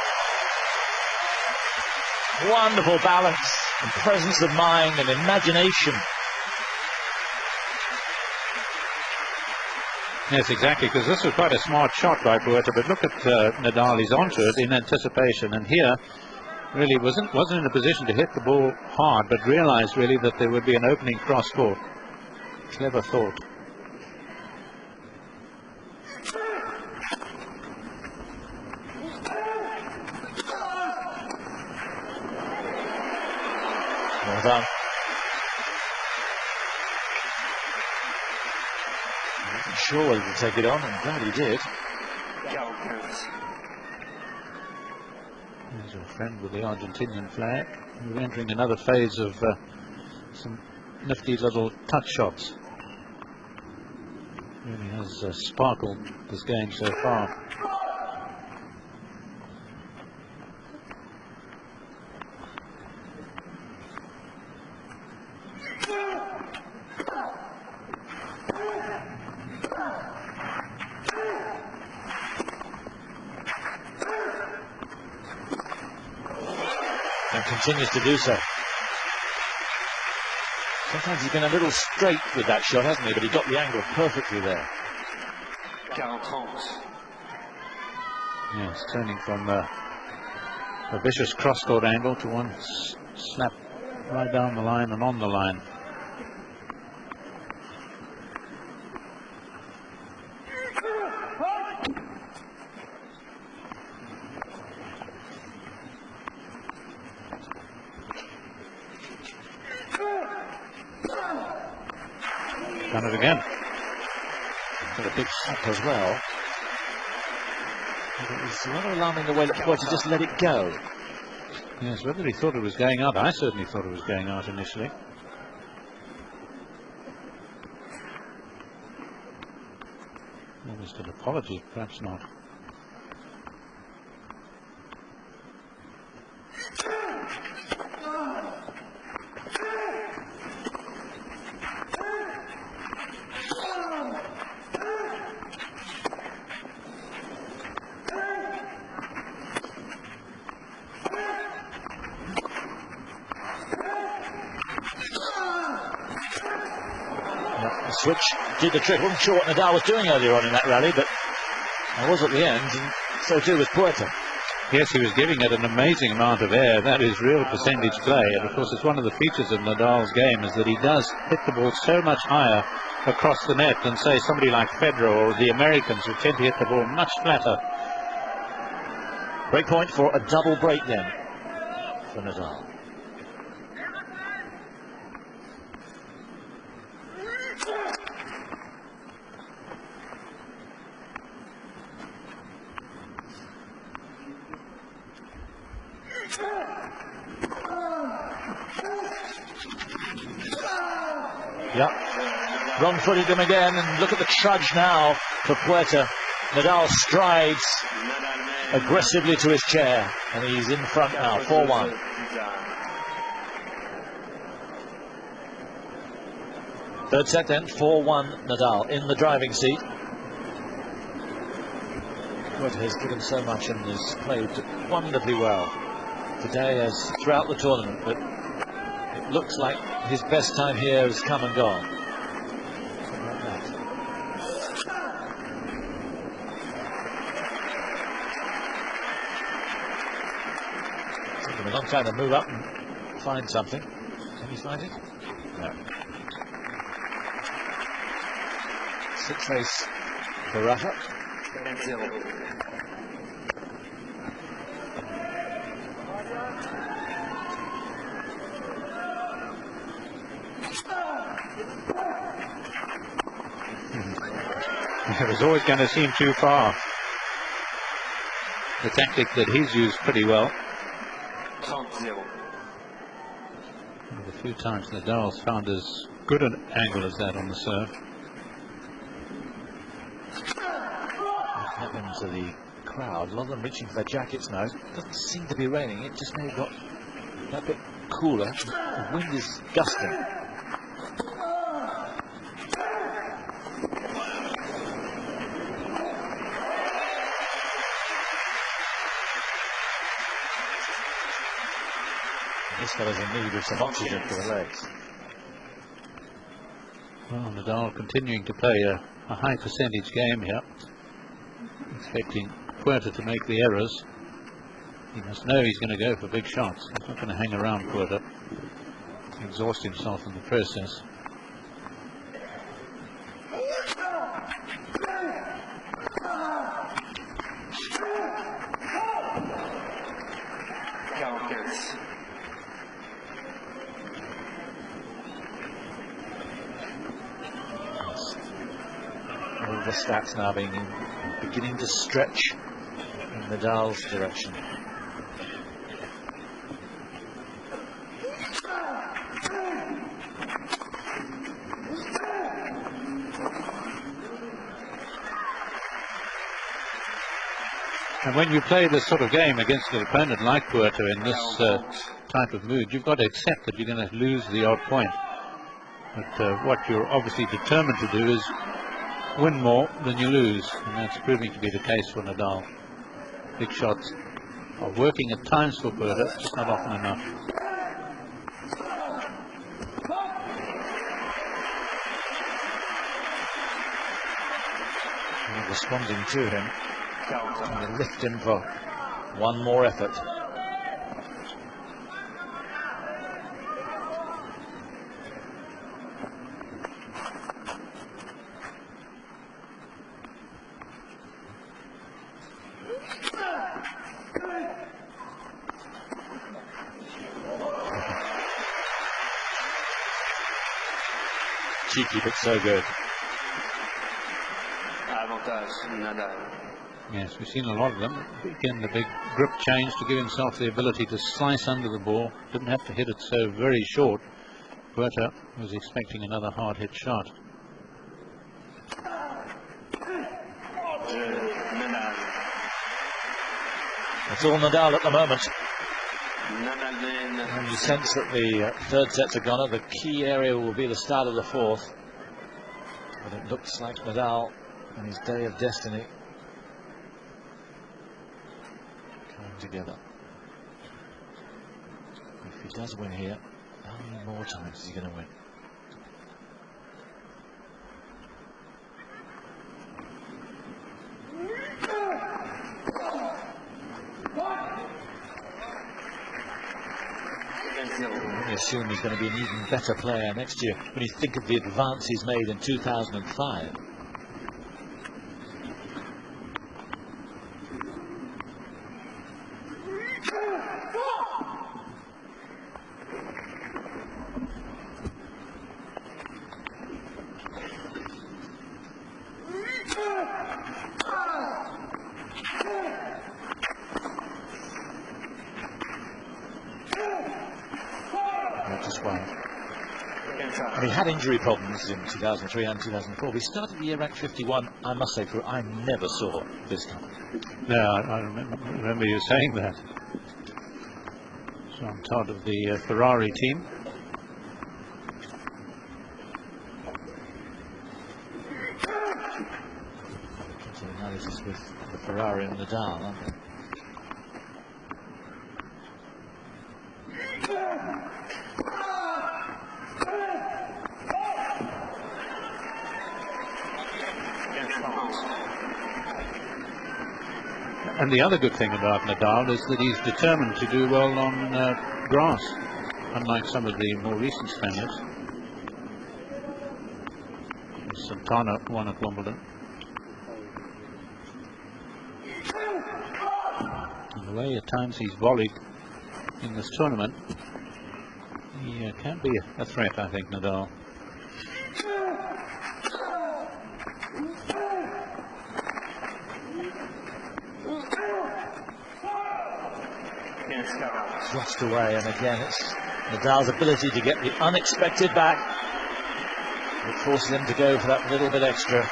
Wonderful balance and presence of mind and imagination. Yes, exactly, because this was quite a smart shot by Puerta, but look at Nadal, he's onto it in anticipation, and here really wasn't in a position to hit the ball hard, but realized really that there would be an opening cross court. Clever thought. Well done. I wasn't sure whether to take it on, I'm glad he did. There's your friend with the Argentinian flag. We're entering another phase of some nifty little touch shots. Really has sparkled this game so far. And continues to do so. Sometimes he's been a little straight with that shot, hasn't he? But he got the angle perfectly there. 40. Yes, turning from A vicious cross-court angle to one slap right down the line and on the line. Done it again. Got a big slap as well. But it was rather alarming the way that Puerta just let it go. Yes, whether he thought it was going out, I certainly thought it was going out initially. Almost an apology, perhaps not. Switch did the trick. Wasn't sure what Nadal was doing earlier on in that rally, but I was at the end, and so too was Puerta. Yes, he was giving it an amazing amount of air. That is real percentage play, and of course it's one of the features of Nadal's game is that he does hit the ball so much higher across the net than, say, somebody like Federer or the Americans, who tend to hit the ball much flatter. Break point for a double break then for Nadal. Yeah, wrong-footed him again, and look at the trudge now for Puerta. Nadal strides aggressively to his chair, and he's in front now, 4-1. Third set then, 4-1 Nadal in the driving seat. Puerta has given so much and has played wonderfully well today as throughout the tournament, but it looks like his best time here has come and gone. It's taken a long time to move up and find something. Can he find it? No. Six race for Rafa. It was always going to seem too far. The tactic that he's used pretty well. The few times Nadal's found as good an angle as that on the serve. Looking up into the crowd, a lot of them reaching for their jackets now. It doesn't seem to be raining. It just may have got that bit cooler. The wind is gusting. This fella's in need of some oxygen for the legs. Well, Nadal continuing to play a high percentage game here, expecting Puerta to make the errors. He must know he's going to go for big shots. He's not going to hang around Puerta, exhaust himself in the process. All the stats now beginning to stretch in Nadal's direction. And when you play this sort of game against an opponent like Puerta in this type of mood, you've got to accept that you're going to lose the odd point. But what you're obviously determined to do is win more than you lose, and that's proving to be the case for Nadal. Big shots are working at times for Puerta, just not often enough. And responding to him, and lift him for one more effort. cheeky but so good. Avantage Nadal. Yes, we've seen a lot of them. Again, the big grip change to give himself the ability to slice under the ball. Didn't have to hit it so very short. Puerta was expecting another hard hit shot. Nadal. It's all Nadal at the moment. Nadal then. And you sense that the third sets are gone. The key area will be the start of the fourth. But it looks like Nadal and his day of destiny coming together. If he does win here, how many more times is he going to win? I assume he's going to be an even better player next year when you think of the advance he's made in 2005. And he had injury problems in 2003 and 2004. He started the year ranked 51. I must say, I never saw this coming. No, I remember you saying that. So on top of the Ferrari team. So analysis with the Ferrari and Nadal, aren't they? And the other good thing about Nadal is that he's determined to do well on grass, unlike some of the more recent Spaniards. Santana won at Wimbledon. And the way at times he's volleyed in this tournament, he can be a threat, I think, Nadal. Thrust away, and again it's Nadal's ability to get the unexpected back that forces him to go for that little bit extra.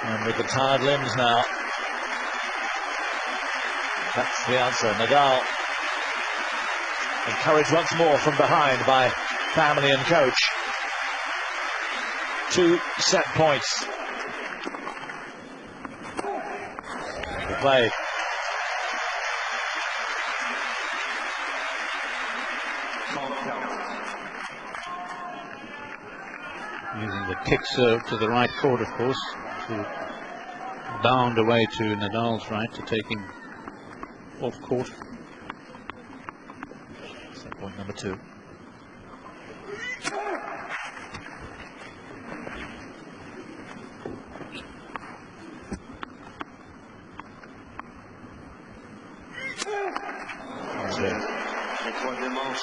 And with the tired limbs now, that's the answer. Nadal encouraged once more from behind by family and coach. 2 set points. Good play. Using the kick serve to the right court, of course, to bound away to Nadal's right to take him off court. So point number 2.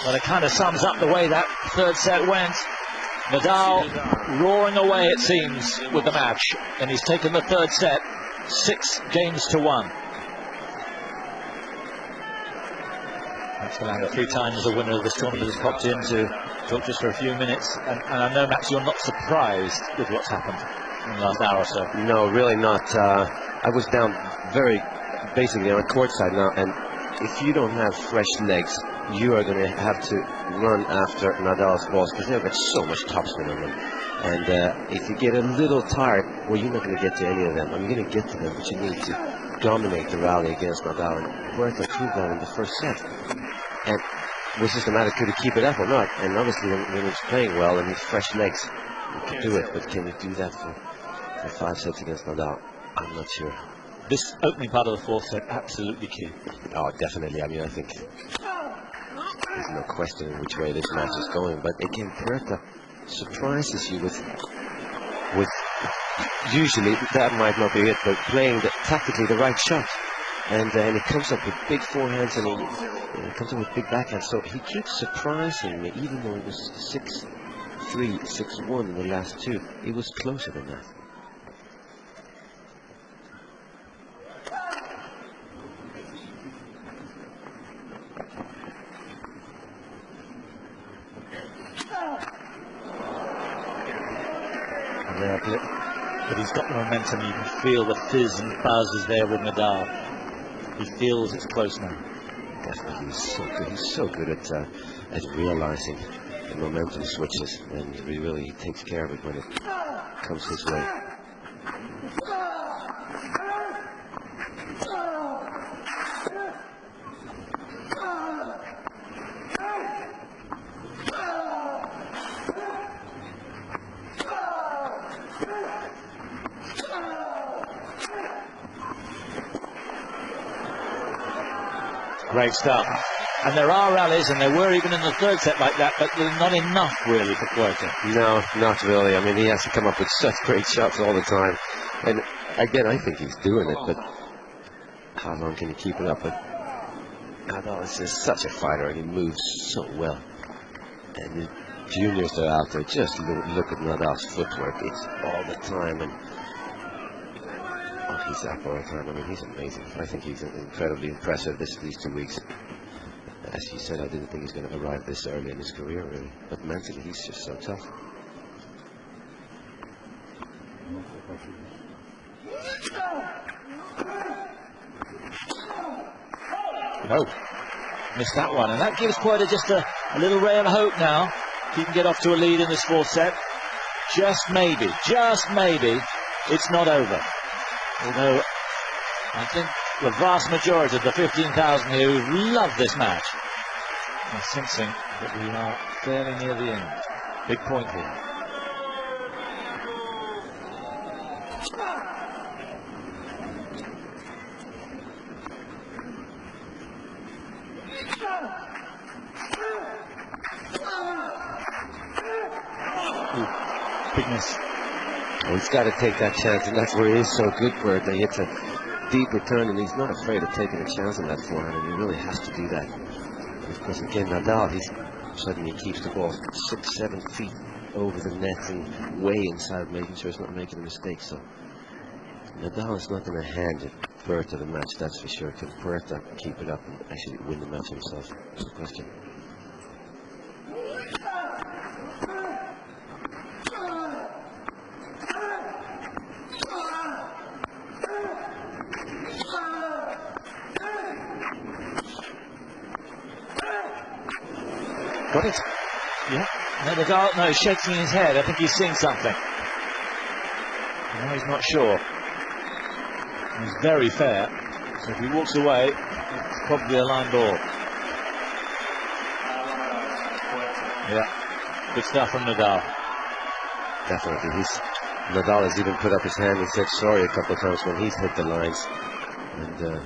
Well, it kind of sums up the way that third set went. Nadal roaring away, it seems, with the match, and he's taken the third set 6-1. Max Wilander, 3 times the winner of this tournament, has popped in to talk just for a few minutes. And I know, Max, you're not surprised with what's happened in the last hour or so. No, really not. I was down very basically on the court side now, and if you don't have fresh legs, you are going to have to run after Nadal's balls because they've got so much topspin on them. And if you get a little tired, well, you're not going to get to any of them. I'm going to get to them, but you need to dominate the rally against Nadal. And Puerta proved that in the first set. And it was just a matter, could he keep it up or not? And obviously, when he's playing well and he's fresh legs, you can do it. But can you do that for 5 sets against Nadal? I'm not sure. This opening part of the fourth set, absolutely key. Oh, definitely. I mean, I think there's no question in which way this match is going. But again, Puerta surprises you with usually that might not be it, but playing tactically the right shot. And he comes up with big forehands and he comes up with big backhands. So he keeps surprising me, even though it was 6-3, 6-1 in the last two. He was closer than that. But he's got the momentum. You can feel the fizz and buzz is there with Nadal. He feels it's close now. Definitely, he's so good. He's so good at realizing the momentum switches, and he takes care of it when it comes his way. Great stuff. And there are rallies, and there were even in the third set like that, but they're not enough really for Puerta. No, not really. I mean, he has to come up with such great shots all the time. And again, I think he's doing it, but how long can he keep it up? But Nadal is just such a fighter, and he moves so well. And the juniors that are out there, just look at Nadal's footwork. It's all the time, and he's up all the time. I mean, he's amazing. I think he's incredibly impressive these 2 weeks. As you said, I didn't think he's going to arrive this early in his career, really. But mentally, he's just so tough. No, missed that one. And that gives Puerta just a little ray of hope now. He can get off to a lead in this fourth set. Just maybe, it's not over. Although, I think the vast majority of the 15,000 here who love this match are sensing that we are fairly near the end. Big point here. Big miss. Well, he's got to take that chance, and that's where he is so good for it. He hits a deep return, and he's not afraid of taking a chance on that forehand, and he really has to do that. Because again, Nadal, suddenly keeps the ball 6-7 feet over the net and way inside, making sure he's not making a mistake. So Nadal is not going to hand Puerta the match, that's for sure. Can Puerta keep it up and actually win the match himself? That's the question. Got it? Yeah. Nadal, no, he's shaking his head. I think he's seeing something. No, he's not sure. He's very fair. So if he walks away, it's probably a line ball. Yeah. Good stuff from Nadal. Definitely. Nadal has even put up his hand and said sorry a couple of times when he's hit the lines. And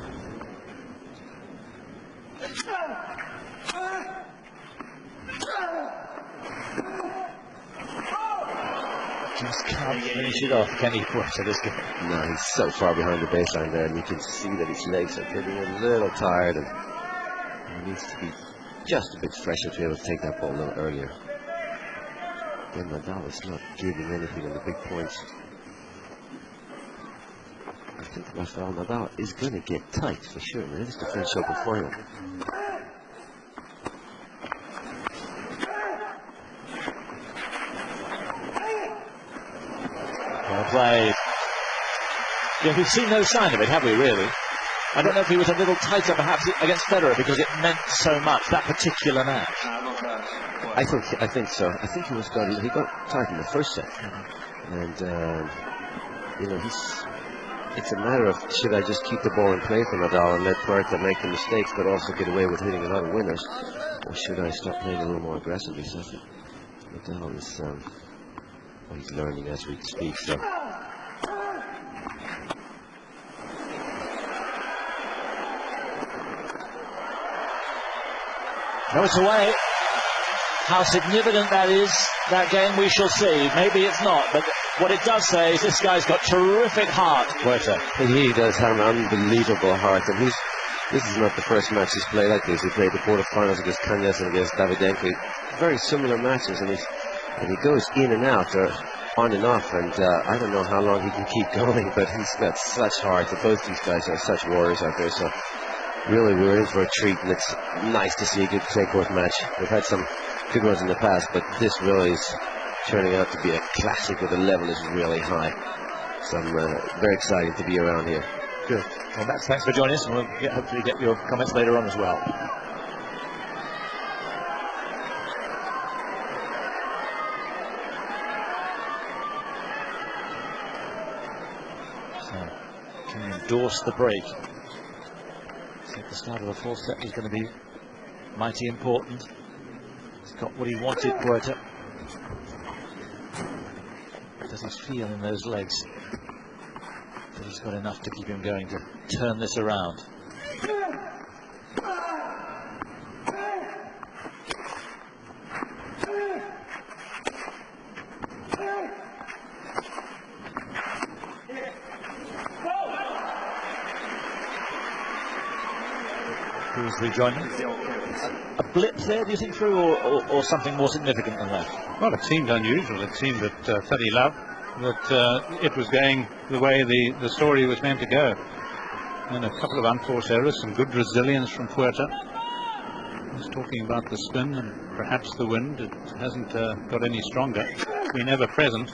just can't finish it off, can he, Puerta, this game? No, he's so far behind the baseline there, and you can see that his legs are getting a little tired, and he needs to be just a bit fresher to be able to take that ball a little earlier. Then Nadal is not giving anything on the big points. I think Rafael Nadal is going to get tight for sure. It is the French Open final. Well played. Yeah, we've seen no sign of it, have we, really? I don't know if he was a little tighter, perhaps, against Federer, because it meant so much, that particular match. I think so. I think he got tight in the first set. And, you know, it's a matter of, should I just keep the ball in play for Nadal and let Puerta make the mistakes, but also get away with hitting a lot of winners? Or should I start playing a little more aggressively? So I think Nadal is, he's learning as we speak, so. No, it's away. How significant that is, that game, we shall see. Maybe it's not, but what it does say is this guy's got terrific heart, Puerta. He does have an unbelievable heart, and this is not the first match he's played like this. He played the quarterfinals against Kanyas and against Davydenko. Very similar matches, and And he goes in and out, or on and off, and I don't know how long he can keep going, but he's got such heart. Both these guys are such warriors out there, so really we're in for a treat, and it's nice to see a good clay court match. We've had some good ones in the past, but this really is turning out to be a classic where the level is really high. So I'm very excited to be around here. Good. Well, Max, thanks for joining us, and we'll hopefully get your comments later on as well. So, can you endorse the break? So at the start of the fourth set is going to be mighty important. He's got what he wanted, Puerta. Does he feel in those legs that he's got enough to keep him going to turn this around? Who's rejoining? A blip there, do you think, through, or something more significant than that? Well, it seemed unusual. It seemed that Thady Love, that it was going the way the story was meant to go. And a couple of unforced errors, some good resilience from Puerta. He's talking about the spin and perhaps the wind. It hasn't got any stronger. It's been ever present.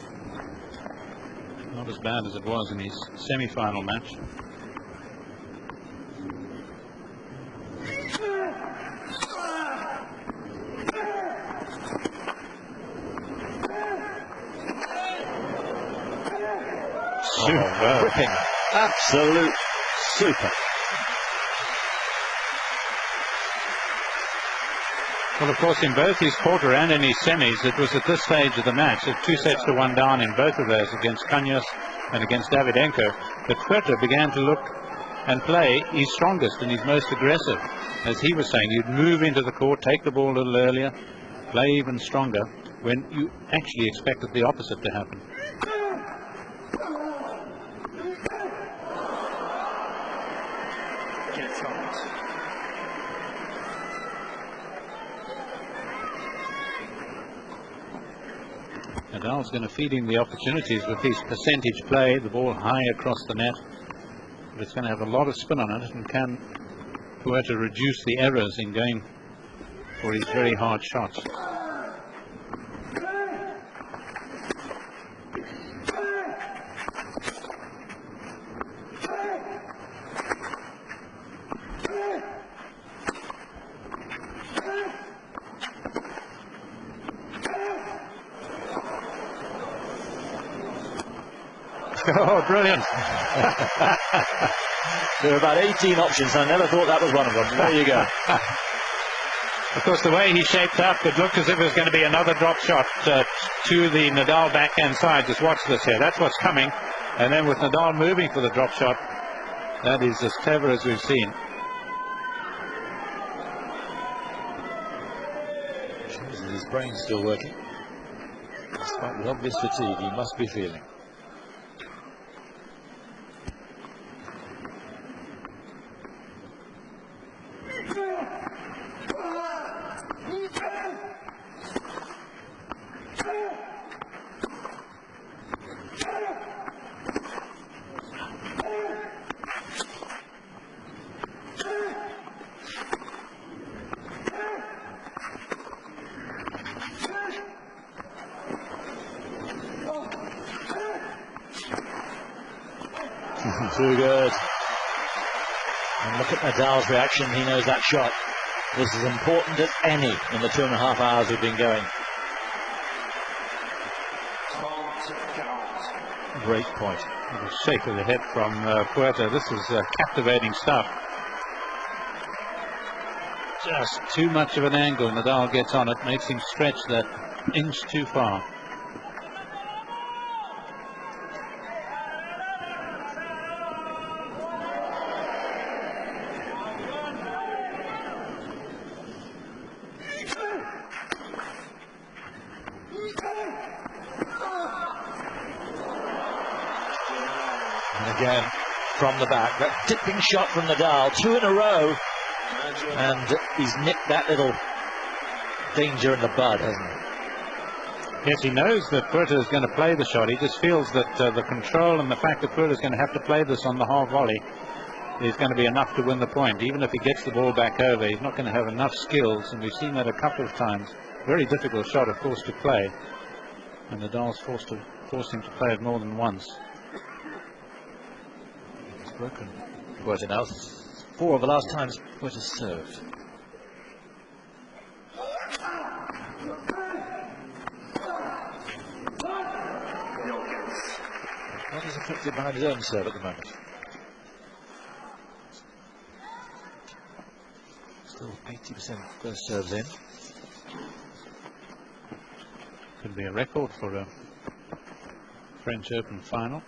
Not as bad as it was in his semi-final match. Super. Whipping. Absolute super. Well, of course, in both his quarter and in his semis, it was at this stage of the match, at 2-1 down in both of those, against Kanyos and against Davydenko, that Puerta began to look and play his strongest and his most aggressive. As he was saying, you'd move into the court, take the ball a little earlier, play even stronger, when you actually expected the opposite to happen. Nadal's going to feed him the opportunities with his percentage play, the ball high across the net, but it's going to have a lot of spin on it, and can Puerta reduce the errors in going for his very hard shots? Oh, brilliant. There were about 18 options. I never thought that was one of them. There you go. Of course, the way he shaped up, it looked as if it was going to be another drop shot to the Nadal backhand side. Just watch this here. That's what's coming. And then with Nadal moving for the drop shot, that is as clever as we've seen. Shows that his brain's still working. Despite the obvious fatigue he must be feeling. Too good. And look at Nadal's reaction. He knows that shot was as important as any in the 2.5 hours we've been going. Great point. A shake of the head from Puerta. This is captivating stuff. Just too much of an angle. Nadal gets on it, makes him stretch that inch too far. And again, from the back, that tipping shot from Nadal, 2 in a row, and he's nipped that little danger in the bud, hasn't he? Yes, he knows that Puerta is going to play the shot. He just feels that the control and the fact that Puerta is going to have to play this on the half volley is going to be enough to win the point. Even if he gets the ball back over, he's not going to have enough skills, and we've seen that a couple of times. Very difficult shot, of course, to play, and Nadal's forced him to play it more than once. It's broken. Puerta now. 4 of the last times Puerta served. Not as effective behind his own serve at the moment. Still 80% first serves in. Could be a record for a French Open final.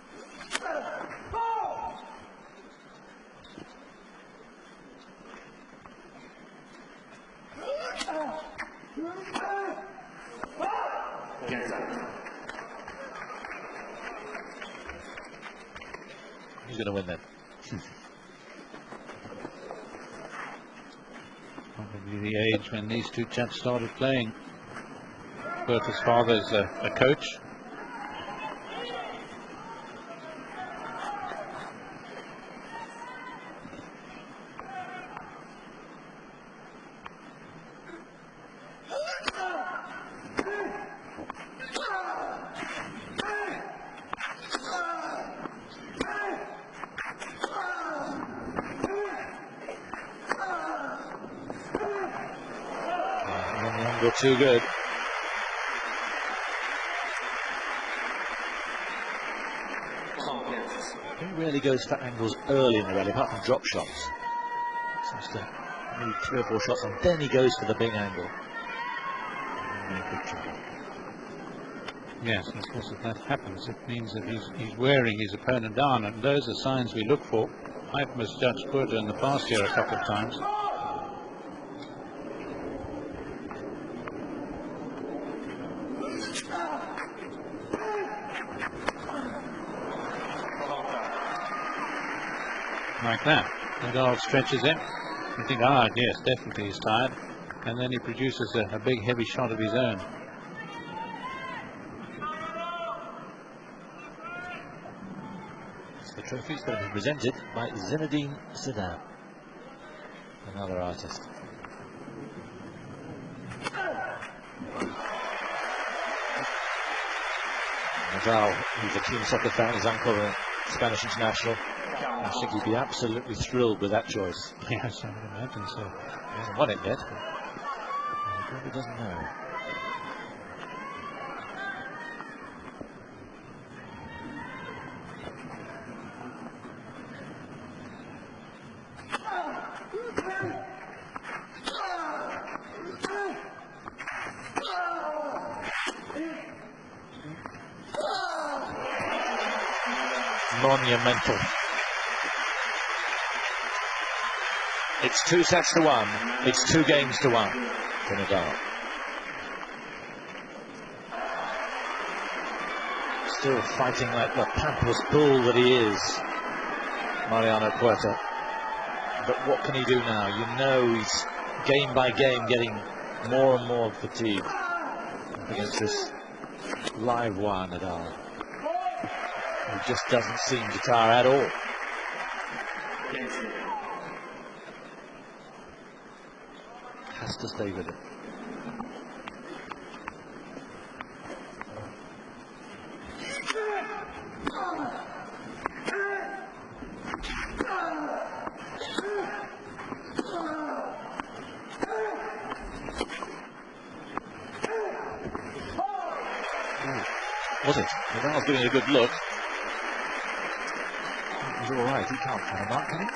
Who's going to win then? Probably the age when these two chaps started playing. Puerta's father's a coach. Too good. He really goes for angles early in the rally, apart from drop shots. Seems to need 3 or 4 shots, and then he goes for the big angle. Yes, of course, if that happens, it means that he's wearing his opponent down, and those are signs we look for. I've misjudged Puerta in the past year a couple of times. Like that. Nadal stretches him. You think, yes, definitely he's tired. And then he produces a big heavy shot of his own. The trophy's going to be presented by Zinedine Zidane, another artist. Nadal, who's a keen soccer fan, his uncle, a Spanish international. I think he'd be absolutely thrilled with that choice. Yes, I would imagine so. He hasn't won it yet, but he probably doesn't know. Monumental. It's 2 sets to 1. It's 2 games to 1 for Nadal. Still fighting like the pampas bull that he is, Mariano Puerta. But what can he do now? You know he's game by game getting more and more fatigued against this live wire Nadal. He just doesn't seem to tire at all. Has to stay with it. Was it? Nadal's giving it a good look. He's all right. He can't find a mark, can he?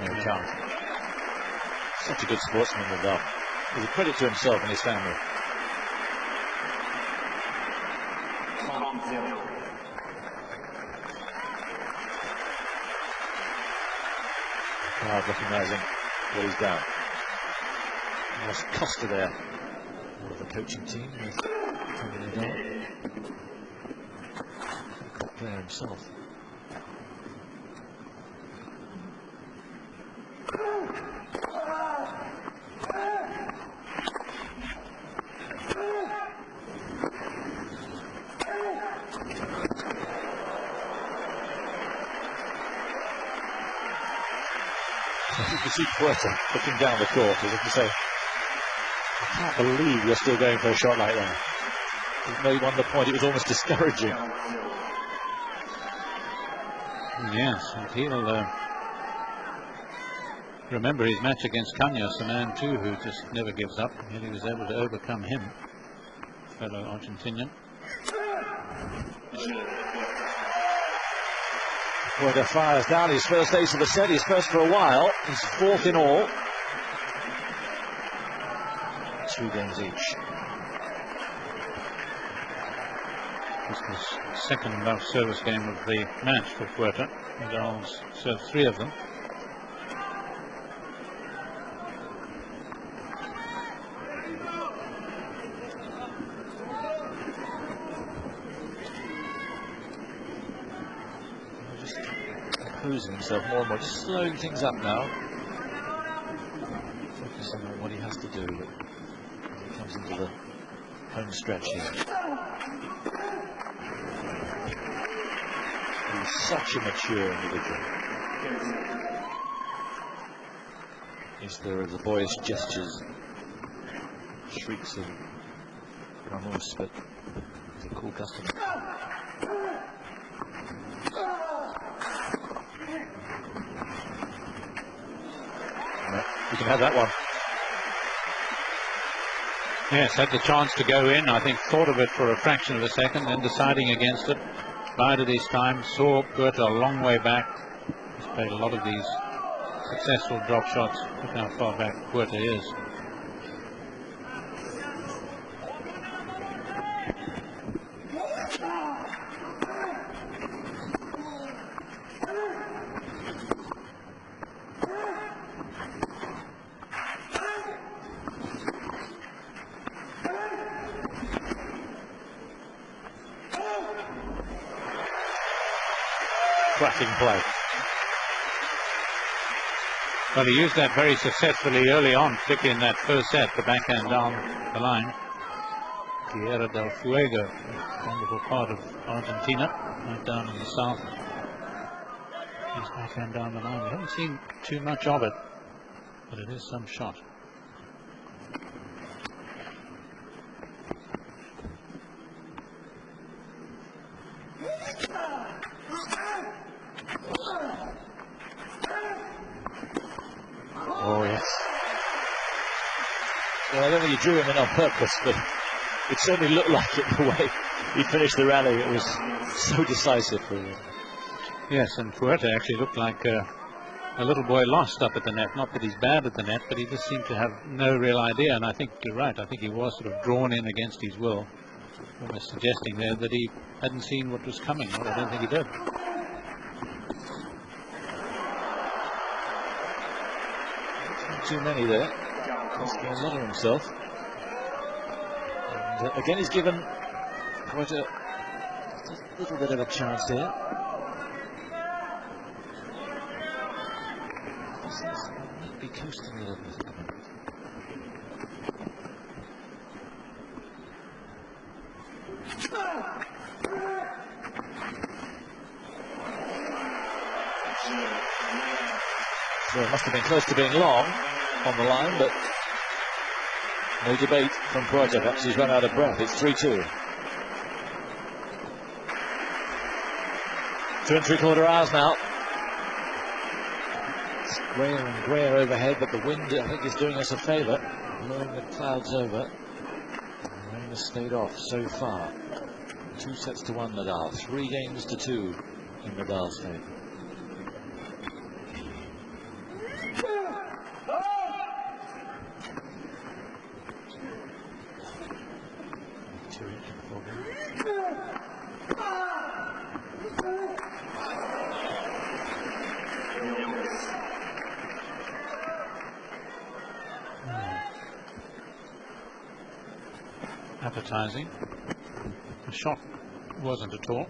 No, he can't. Such a good sportsman, Nadal. He's a credit to himself and his family. Crowd recognising what he's done. He lost Costa there, one of the coaching team with Nadal. Top player himself. You can see Puerta looking down the court as if to say, I can't believe you're still going for a shot like that. He made one the point, it was almost discouraging. Yes, and he'll remember his match against Cañas, a man too who just never gives up, and he was able to overcome him, fellow Argentinian. Puerta fires down his first ace of the set, his first for a while, his fourth in all. 2 games each. This was the second love service game of the match for Puerta. Nadal's served 3 of them. Just composing himself more and more, just slowing things up now. Focusing on what he has to do as he comes into the home stretch here. He's such a mature individual. Yes, there are the boyish gestures, shrieks of Ramos, but he's a cool customer. No, you can have that one. Yes, had the chance to go in. I think thought of it for a fraction of a second, then deciding against it. Bided his time, saw Puerta a long way back. He's played a lot of these successful drop shots. Look how far back Puerta is. Cracking play. Well, he used that very successfully early on, particularly in that first set, the backhand down the line. Tierra del Fuego, a wonderful part of Argentina, right down in the south. His backhand down the line. We haven't seen too much of it, but it is some shot. Oh, yes. Well, I don't think he drew him in on purpose, but it certainly looked like it the way he finished the rally. It was so decisive for him. Yes, and Puerta actually looked like a little boy lost up at the net. Not that he's bad at the net, but he just seemed to have no real idea. And I think you're right. I think he was sort of drawn in against his will, almost suggesting there that he hadn't seen what was coming. Well, I don't think he did. Too many there. Asking a lot of himself. And again, he's given quite a little bit of a chance here. He might be coasting a little bit. So it must have been close to being long on the line, but no debate from Puerta. Perhaps he's run out of breath. It's 3-2. 2 3/4 hours now. It's grayer and grayer overhead, but the wind, I think, is doing us a favour, blowing the clouds over. The rain has stayed off so far. 2 sets to 1 Nadal, 3 games to 2 in Nadal's favour. Appetizing. The shot wasn't at all.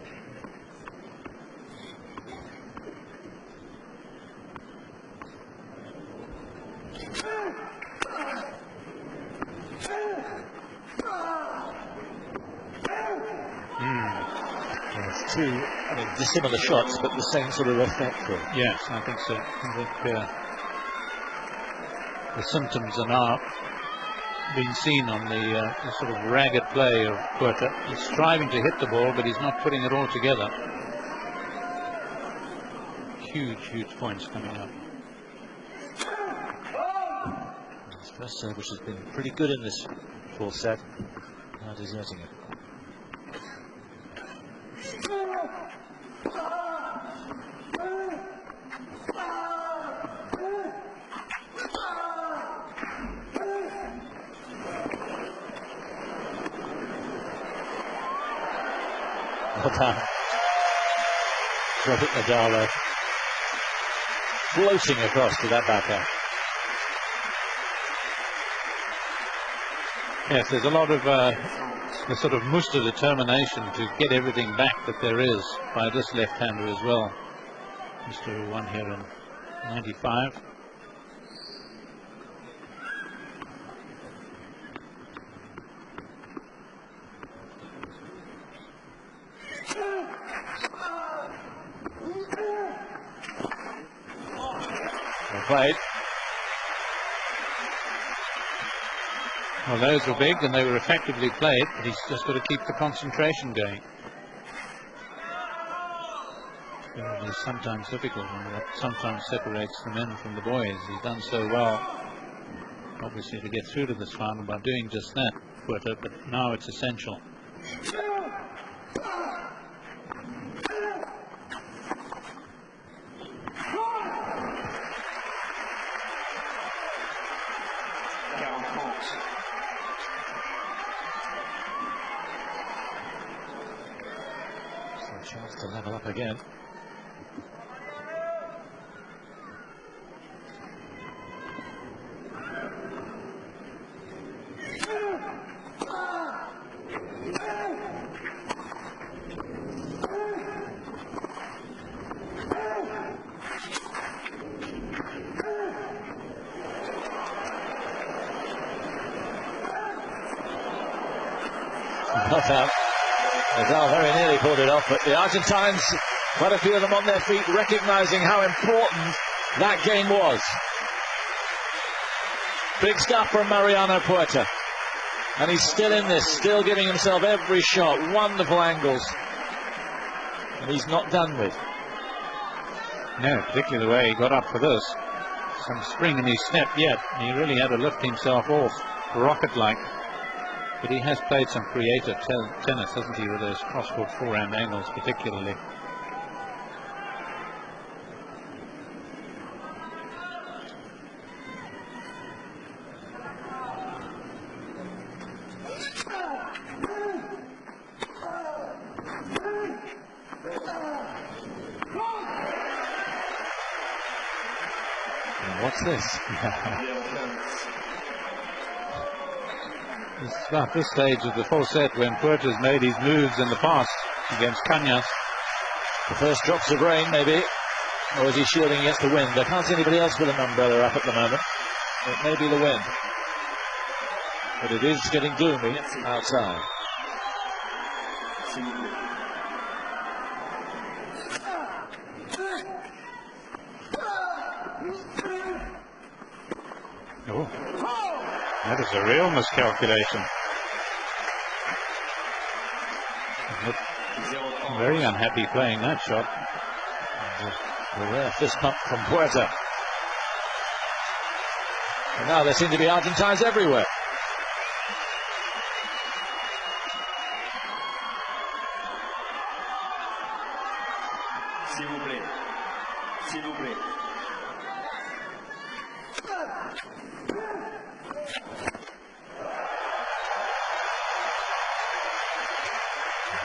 Yes, 2 dissimilar shots, but the same sort of effect. Yes, I think so. I think the symptoms are now being seen on the sort of ragged play of Puerta. He's striving to hit the ball, but he's not putting it all together. Huge points coming up. His first serve, which has been pretty good in this full set, now deserting it. Terrific Nadal there, floating across to that backhand. Yes, there's a lot of the sort of muster determination to get everything back that there is by this left-hander as well. Mr. One here in 95. Played. Well, those were big and they were effectively played, but he's just got to keep the concentration going. It is sometimes difficult, and that sometimes separates the men from the boys. He's done so well, obviously, to get through to this final by doing just that, Puerta, but now it's essential. Chance to level up again. Not out. Nadal very nearly pulled it off, but the Argentines, quite a few of them on their feet, recognizing how important that game was. Big stuff from Mariano Puerta. And he's still in this, still giving himself every shot, wonderful angles. And he's not done with. No, particularly the way he got up for this. Some spring in his step yet. He really had to lift himself off, rocket-like. But he has played some creative tennis, hasn't he, with those cross-court forehand angles particularly. And what's this? It's about this stage of the full set when Puerta's made his moves in the past against Cañas. The first drops of rain, maybe. Or is he shielding against the wind? I can't see anybody else with an umbrella up at the moment. It may be the wind. But it is getting gloomy outside. Oh, that is a real miscalculation. Very unhappy playing that shot. A rare fist pump from Puerta. And now there seem to be Argentines everywhere.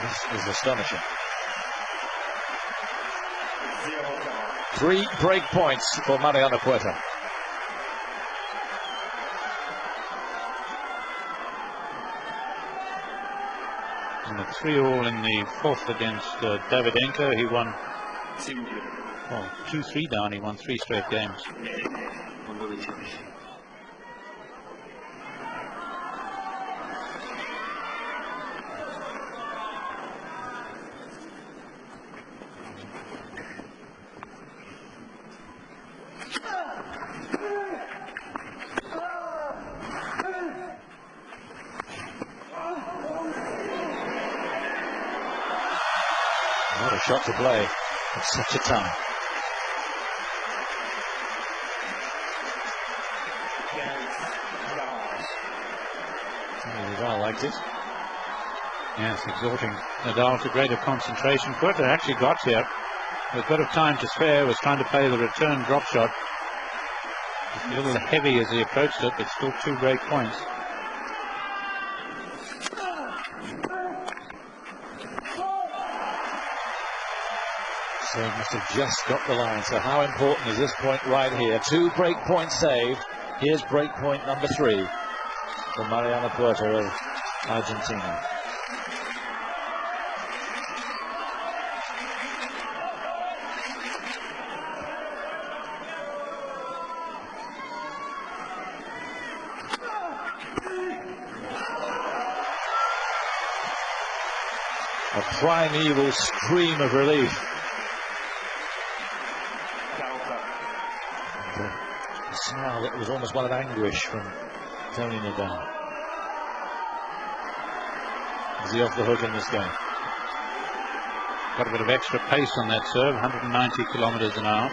This is astonishing. 3 break points for Mariano Puerta. And a 3-all in the fourth against Davydenko. He won, well, 2-3 down. He won 3 straight games. shot to play at such a time. Nadal liked it. Yes, exhorting Nadal to greater concentration. Puerta actually got here with a bit of time to spare, was trying to play the return drop shot. A little heavy as he approached it, but still 2 break points. So he must have just got the line. So how important is this point right here? 2 break points saved. Here's break point number 3 for Mariano Puerta of Argentina. A primeval scream of relief. A smile that was almost one of anguish from Tony Nadal. Is he off the hook in this game? Got a bit of extra pace on that serve, 190 kilometers an hour.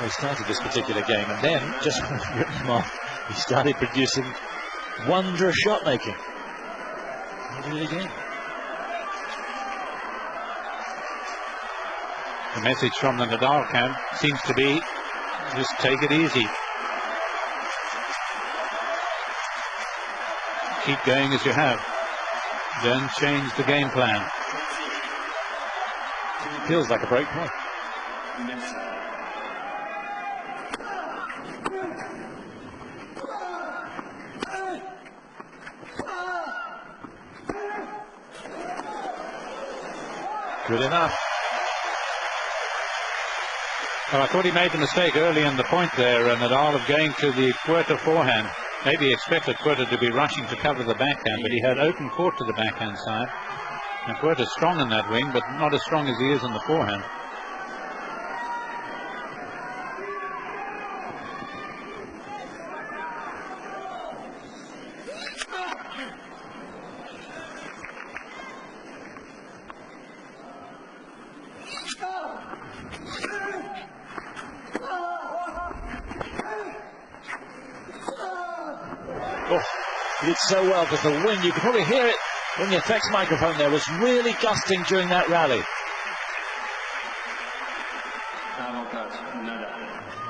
He started this particular game, and then just when I've written him off, he started producing wondrous shot making. He did it again. The message from the Nadal camp seems to be just take it easy. Keep going as you have. Don't change the game plan. Feels like a break point. Good enough. Well, I thought he made the mistake early in the point there, Nadal, of going to the Puerta forehand. Maybe he expected Puerta to be rushing to cover the backhand, but he had open court to the backhand side. And Puerta's strong in that wing, but not as strong as he is in the forehand. He did so well because the wind, you could probably hear it on the effects microphone there, was really gusting during that rally.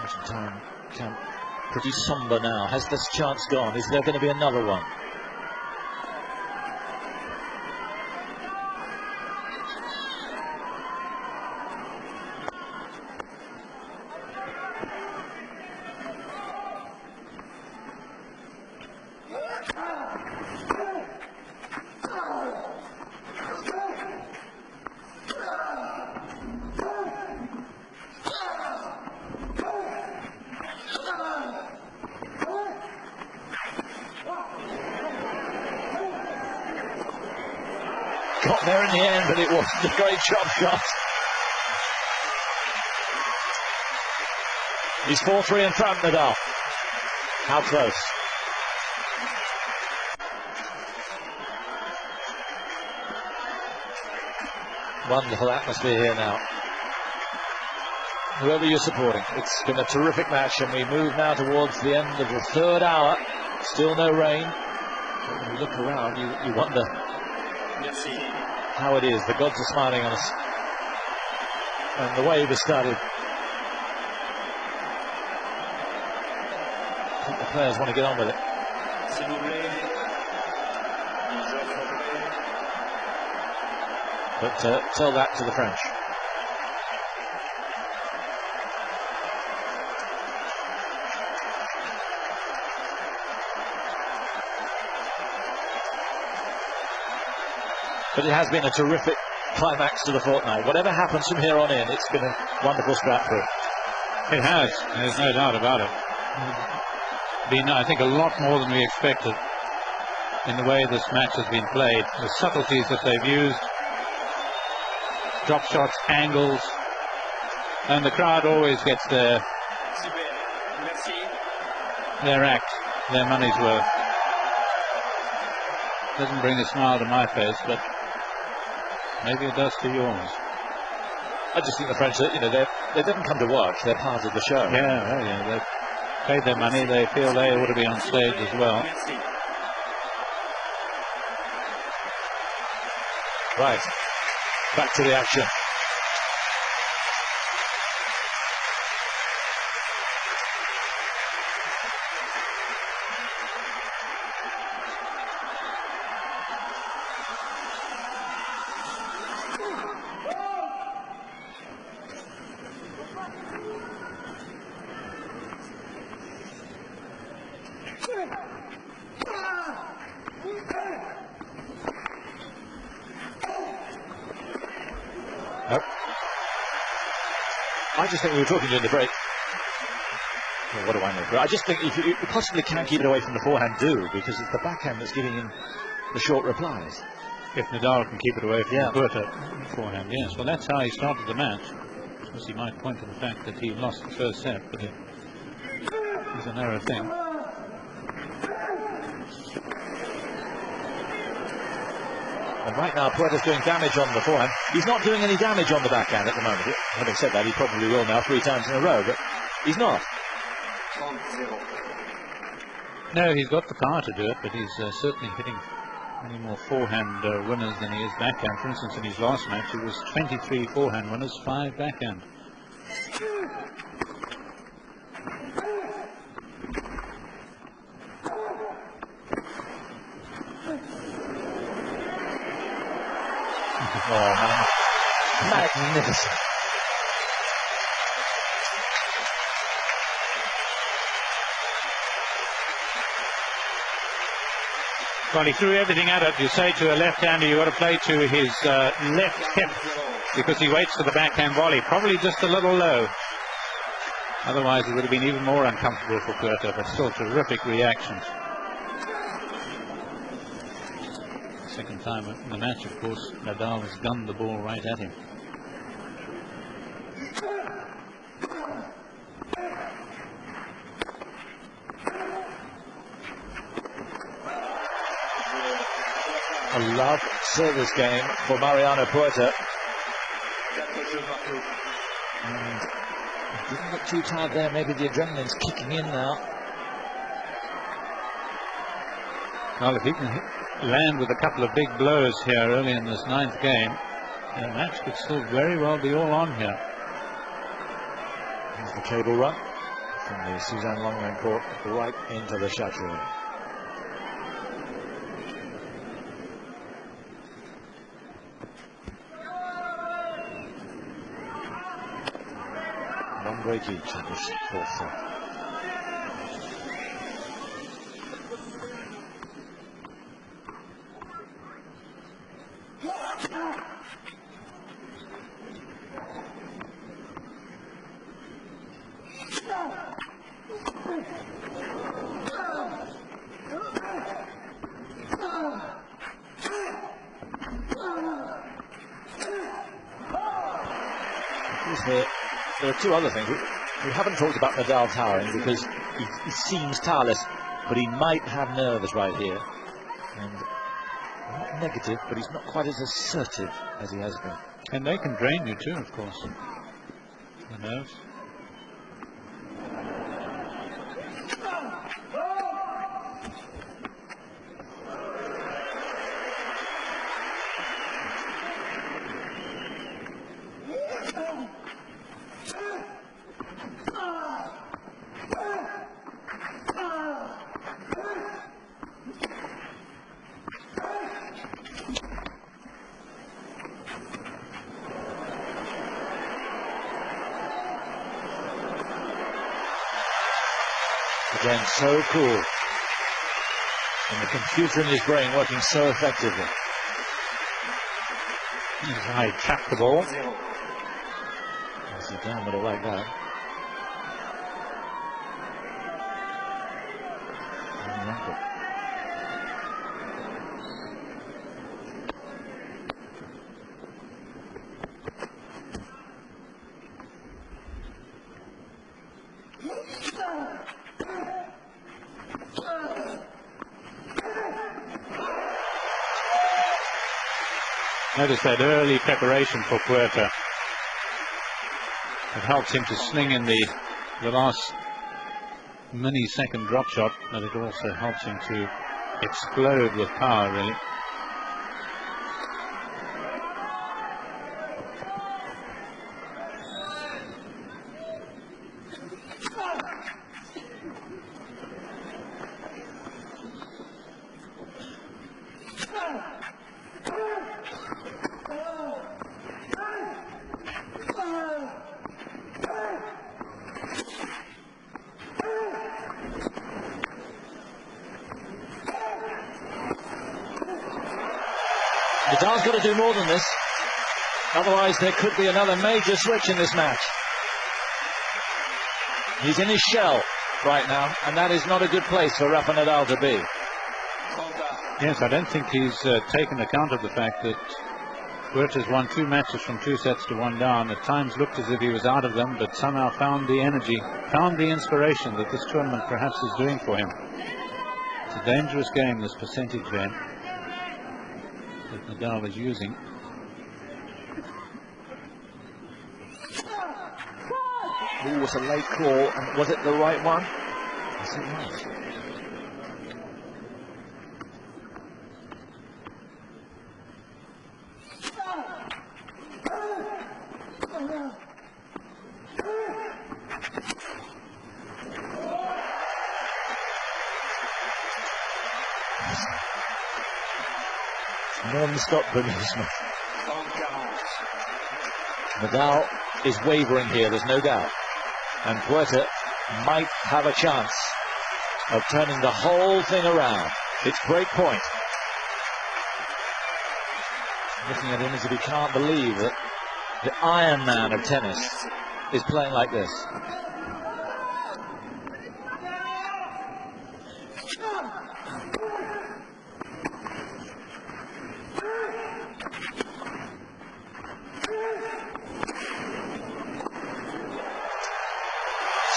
Argentine camp pretty somber now. Has this chance gone? Is there going to be another one? Got there in the end, but it wasn't a great chop shot. He's 4-3 in front, Nadal. How close? Wonderful atmosphere here now. Whoever you're supporting, it's been a terrific match, and we move now towards the end of the 3rd hour. Still no rain. But when you look around, you wonder how it is. The gods are smiling on us. And the wave has started. I think the players want to get on with it. But tell that to the French. But it has been a terrific climax to the fortnight. Whatever happens from here on in, it's been a wonderful scrap through. It has. There's no doubt about it. Been, I think, a lot more than we expected in the way this match has been played. The subtleties that they've used, drop shots, angles, and the crowd always gets their act, their money's worth. Doesn't bring a smile to my face, but maybe it does to yours. I just think the French, you know, they didn't come to watch, they're part of the show. Yeah, they've paid their money, they feel they ought to be on stage as well. Right, back to the action. I just think we were talking during the break. Well, what do I know? I just think if you possibly can't keep it away from the forehand, do, because it's the backhand that's giving him the short replies. If Nadal can keep it away from the Puerta forehand, yes. Well, that's how he started the match. Of course, he might point to the fact that he lost the first set, but it is a narrow thing. And right now, Puerta's doing damage on the forehand. He's not doing any damage on the backhand at the moment. Having said that, he probably will now 3 times in a row, but he's not. No, he's got the power to do it, but he's certainly hitting many more forehand winners than he is backhand. For instance, in his last match, he was 23 forehand winners, 5 backhand. Oh, man. Magnificent. Well, he threw everything at it. You say to a left-hander, you've got to play to his left hip because he waits for the backhand volley, probably just a little low. Otherwise, it would have been even more uncomfortable for Puerta, but still terrific reactions. Second time in the match, of course, Nadal has gunned the ball right at him. A love service game for Mariano Puerta. And he didn't look too tired there. Maybe the adrenaline's kicking in now. Well, if he can land with a couple of big blows here early in this 9th game, the match could still very well be all on here. Here's the cable run from the Suzanne Longman court right into the Chateau. One break each in this 4th set. There are 2 other things. We haven't talked about Nadal towering because he seems tireless, but he might have nerves right here. And not negative, but he's not quite as assertive as he has been. And they can drain you too, of course. The nerves. Again, so cool. And the computer in his brain working so effectively. I trapped the ball. Yes, he down with it like that. And the ankle. Notice that early preparation for Puerta. It helps him to sling in the last mini-second drop shot, but it also helps him to explode with power, really. Nadal's got to do more than this, otherwise there could be another major switch in this match. He's in his shell right now, and that is not a good place for Rafa Nadal to be. Yes, I don't think he's taken account of the fact that Puerta's won 2 matches from 2 sets to 1 down. At times looked as if he was out of them, but somehow found the energy, found the inspiration that this tournament perhaps is doing for him. It's a dangerous game, this percentage game that Nadal is using. Ooh, it was a late call, and was it the right one? Yes, it was. Non-stop bemusement. Nadal is wavering here, there's no doubt. And Puerta might have a chance of turning the whole thing around. It's break point. Looking at him as if he can't believe that the Iron Man of tennis is playing like this.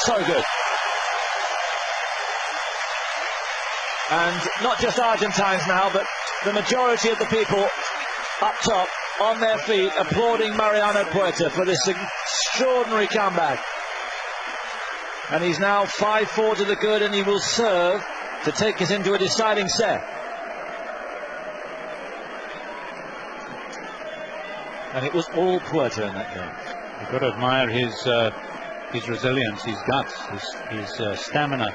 So good. And not just Argentines now, but the majority of the people up top on their feet applauding Mariano Puerta for this extraordinary comeback. And he's now 5-4 to the good, and he will serve to take us into a deciding set. And it was all Puerta in that game. You've got to admire his resilience, his guts, his stamina.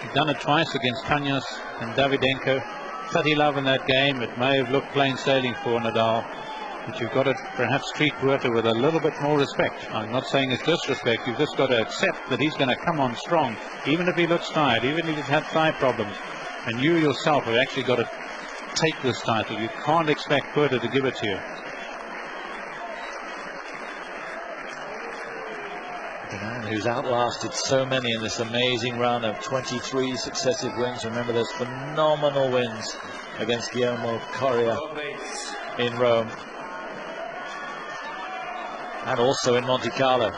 He's done it twice against Cañas and Davydenko. 30 love in that game. It may have looked plain sailing for Nadal, but you've got to perhaps treat Puerta with a little bit more respect. I'm not saying it's disrespect. You've just got to accept that he's going to come on strong, even if he looks tired, even if he's had thigh problems. And you yourself have actually got to take this title. You can't expect Puerta to give it to you. Who's outlasted so many in this amazing run of 23 successive wins. Remember, there's phenomenal wins against Guillermo Coria in Rome and also in Monte Carlo. He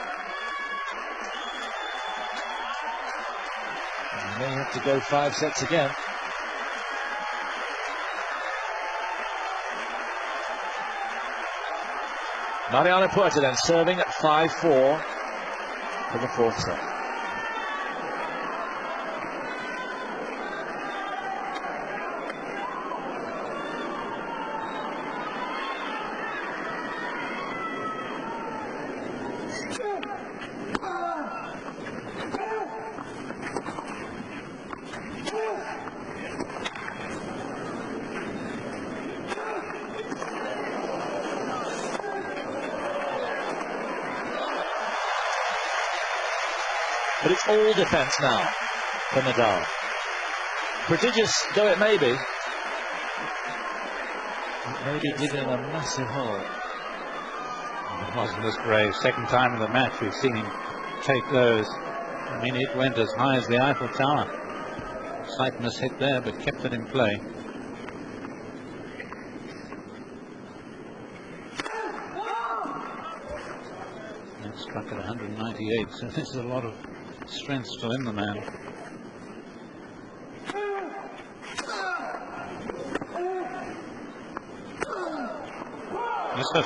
may have to go 5 sets again. Mariano Puerta then serving at 5-4 for the 4th set. But it's all defence now for Nadal. Prodigious though it may be, it may be digging a massive hole. Wasn't this brave? Second time in the match we've seen him take those. I mean, it went as high as the Eiffel Tower. Slight mishit there, but kept it in play. And struck at 198, so there's a lot of strength still in the man. it.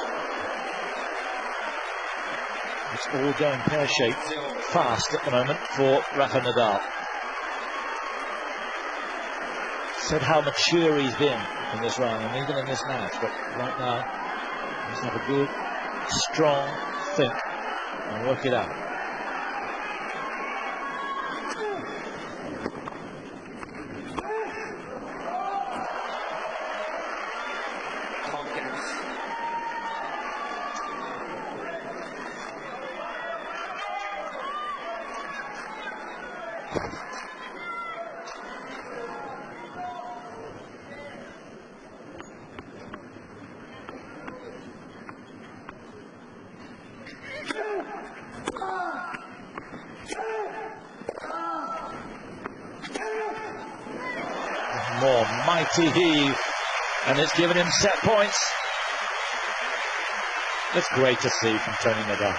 It's all going pear-shaped fast at the moment for Rafael Nadal. Said how mature he's been in this round and even in this match, but right now he's have a good, strong think and work it out. More mighty heave, and it's given him set points. That's great to see from Tony Nadal.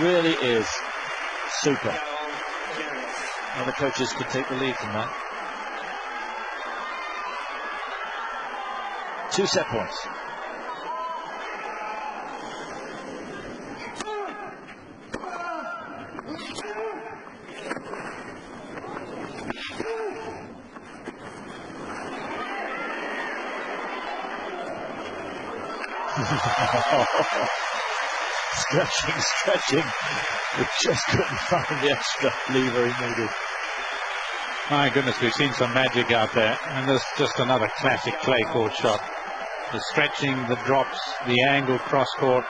Really is super. Other coaches could take the lead from that. 2 set points. Stretching. We just couldn't find the extra lever he needed. My goodness, we've seen some magic out there, and this is just another classic clay court shot. The stretching, the drops, the angle cross court.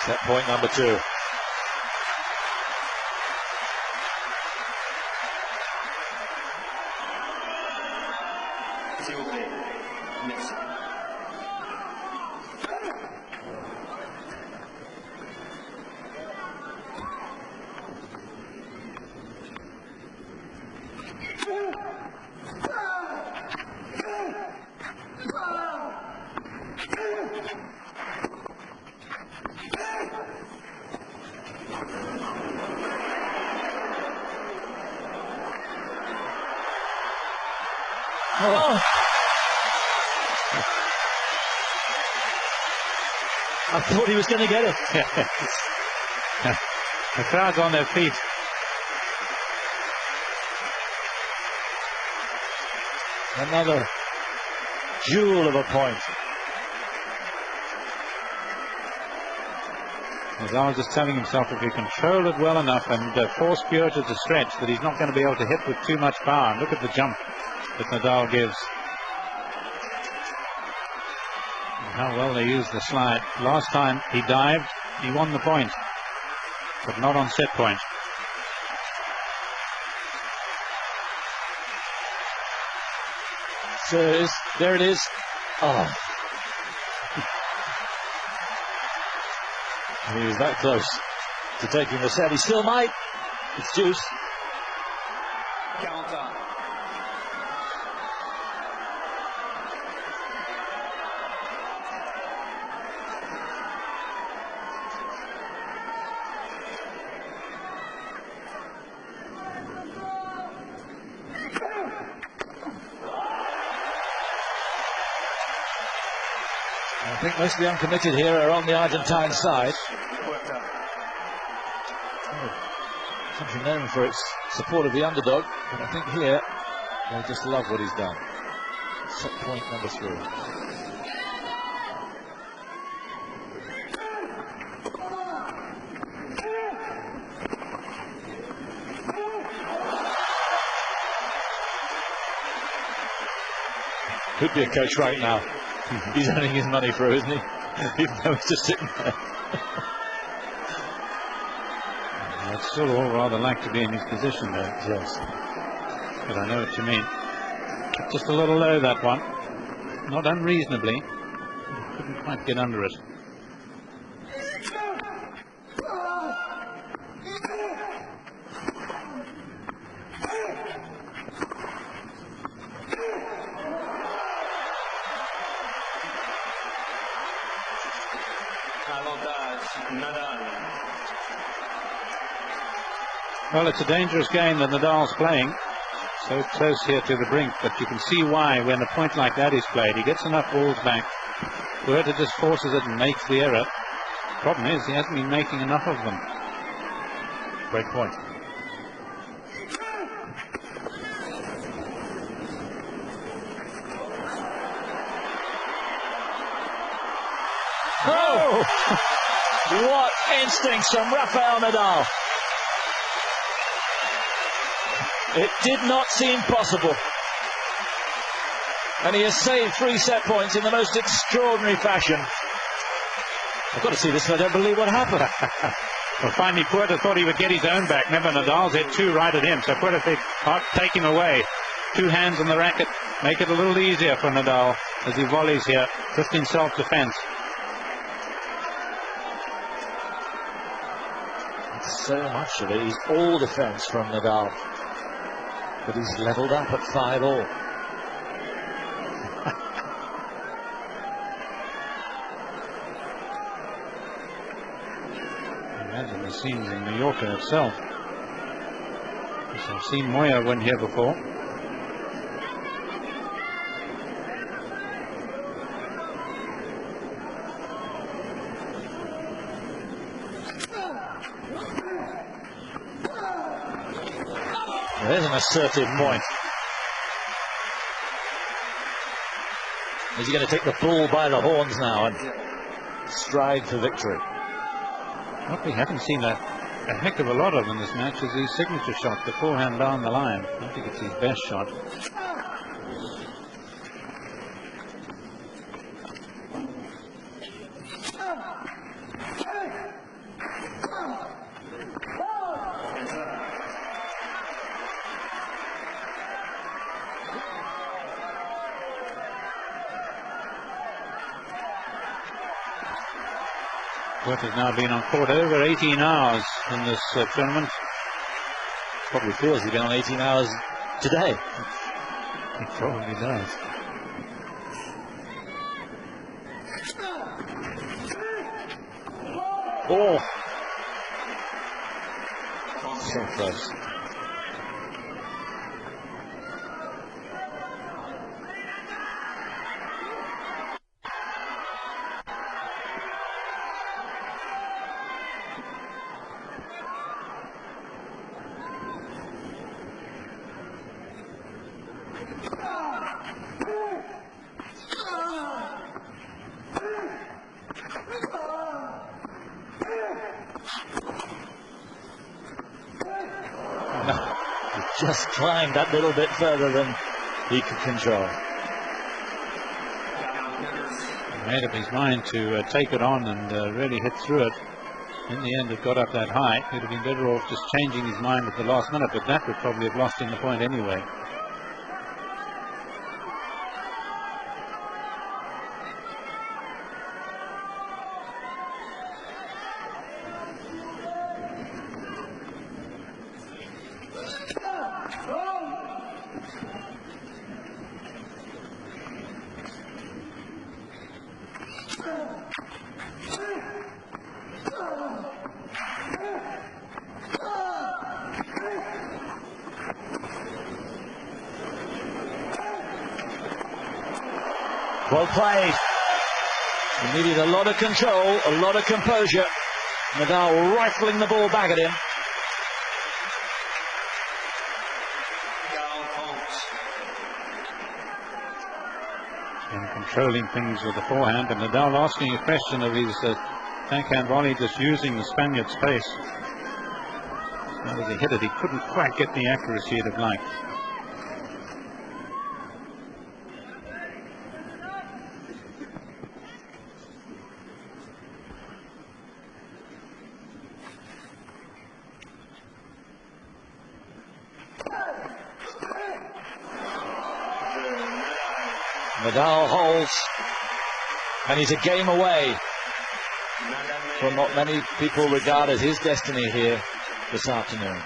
Set point number 2. Oh. I thought he was going to get it. The crowd's on their feet. Another jewel of a point. Nadal just telling himself if he control it well enough and force Puerta to stretch, that he's not going to be able to hit with too much power. And look at the jump that Nadal gives. And how well they use the slide. Last time he dived, he won the point, but not on set point. So there it is. Oh. He was that close to taking the set. He still might. It's juice. I think most of the uncommitted here are on the Argentine side. Country known for its support of the underdog, but I think here they just love what he's done. Set point number 3. Could be a coach right now. He's earning his money through, isn't he? Even though he's just sitting there. I'd still all rather like to be in his position though. Yes. But I know what you mean. Just a little low, that one. Not unreasonably. Couldn't quite get under it. Well, it's a dangerous game that Nadal's playing. So close here to the brink, but you can see why when a point like that is played. He gets enough balls back. Puerta just forces it and makes the error. Problem is, he hasn't been making enough of them. Great point. Oh! What instincts from Rafael Nadal. It did not seem possible. And he has saved 3 set points in the most extraordinary fashion. I've got to see this, I don't believe what happened. Well, finally, Puerta thought he would get his own back. Remember, Nadal's hit 2 right at him, so Puerta said, take him away. 2 hands on the racket, make it a little easier for Nadal as he volleys here, just in self-defense. So much of it is all defense from Nadal. But he's leveled up at 5-all. Imagine the scenes in New York itself. I've seen Moya win here before. There's an assertive point. Is he going to take the bull by the horns now and stride for victory? What we haven't seen a heck of a lot of in this match is his signature shot, the forehand down the line. I don't think it's his best shot. Puerta's now been on court over 18 hours in this tournament. Probably feels he's been on 18 hours today. He probably does. Oh! So close. Just climbed that little bit further than he could control. He made up his mind to take it on and really hit through it. In the end, it got up that high. He'd have been better off just changing his mind at the last minute, but that would probably have lost him the point anyway. Well played. He needed a lot of control, a lot of composure. Nadal rifling the ball back at him. And controlling things with the forehand, and Nadal asking a question of his backhand volley, just using the Spaniard's pace. Now as he hit it, he couldn't quite get the accuracy he'd have liked. Nadal holds, and he's a game away from what many people regard as his destiny here this afternoon.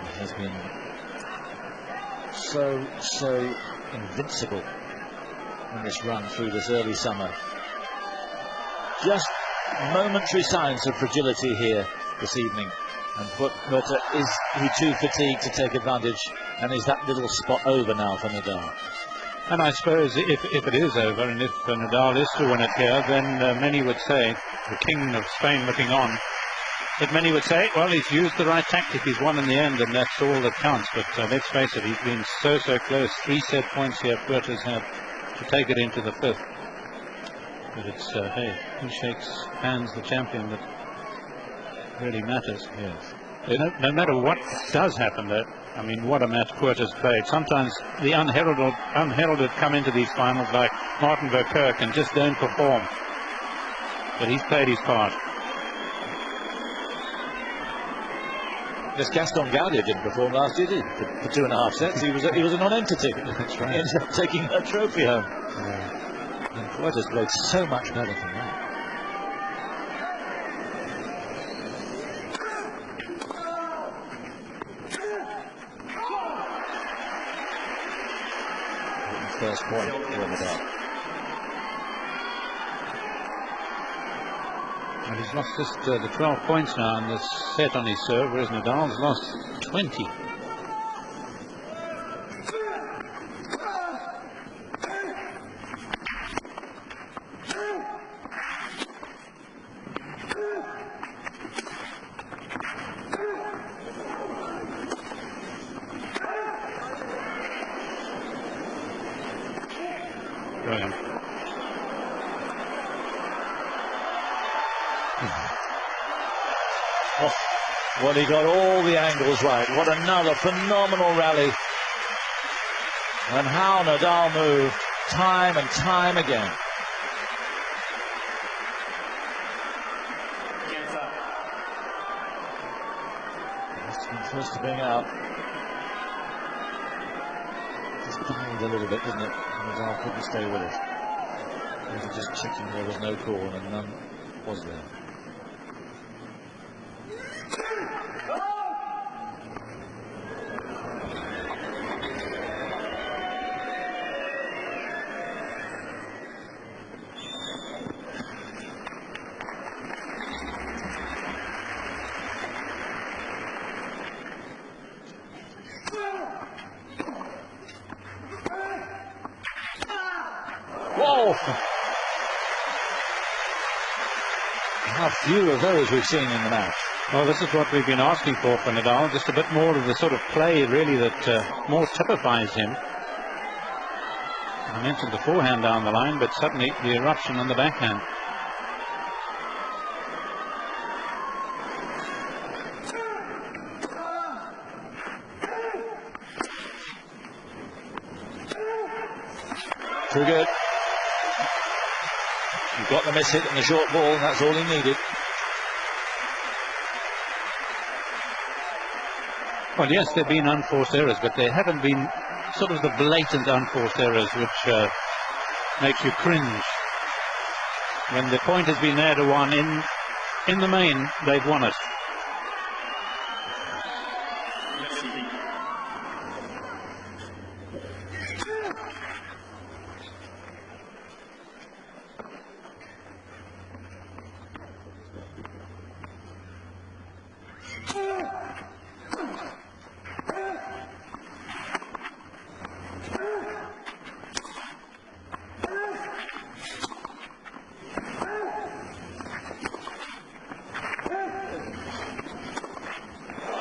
He has been so invincible in this run through this early summer. just momentary signs of fragility here this evening. And Puerta, is he too fatigued to take advantage? And is that little spot over now for Nadal? And I suppose if it is over, and if Nadal is to win it here, then many would say, the King of Spain looking on, that many would say, well, he's used the right tactic, he's won in the end, and that's all that counts. But let's face it, he's been so close. 3 set points here Puerta's had to take it into the 5th. But it's, hey, who shakes hands the champion that really matters. Yes. No matter what does happen, though, I mean, what a match Puerta's played. Sometimes the unheralded come into these finals like Martin Verkerk and just don't perform. But he's played his part. This Gaston Gaudier didn't perform last year, did he? For 2.5 sets, he was a non-entity. That's right. He ended up taking a trophy home. Yeah. And Puerta's played so much better than that. First point for Nadal. And he's lost just the 12 points now in this set on his serve, whereas Nadal's lost 20. Brilliant. Oh, well, he got all the angles right. What another phenomenal rally. And how Nadal moved time and time again. Just been close to being out. Just banged a little bit, didn't it? Nadal couldn't stay with it. He was just checking there was no call, and none was there. Whoa! How few of those we've seen in the match. Well, this is what we've been asking for Nadal, just a bit more of the sort of play, really, that more typifies him. I mentioned the forehand down the line, but suddenly the eruption on the backhand. Too good. He got the miss hit and the short ball, and that's all he needed. Well, yes, there have been unforced errors, but there haven't been sort of the blatant unforced errors which makes you cringe. When the point has been there to one, in the main, they've won it.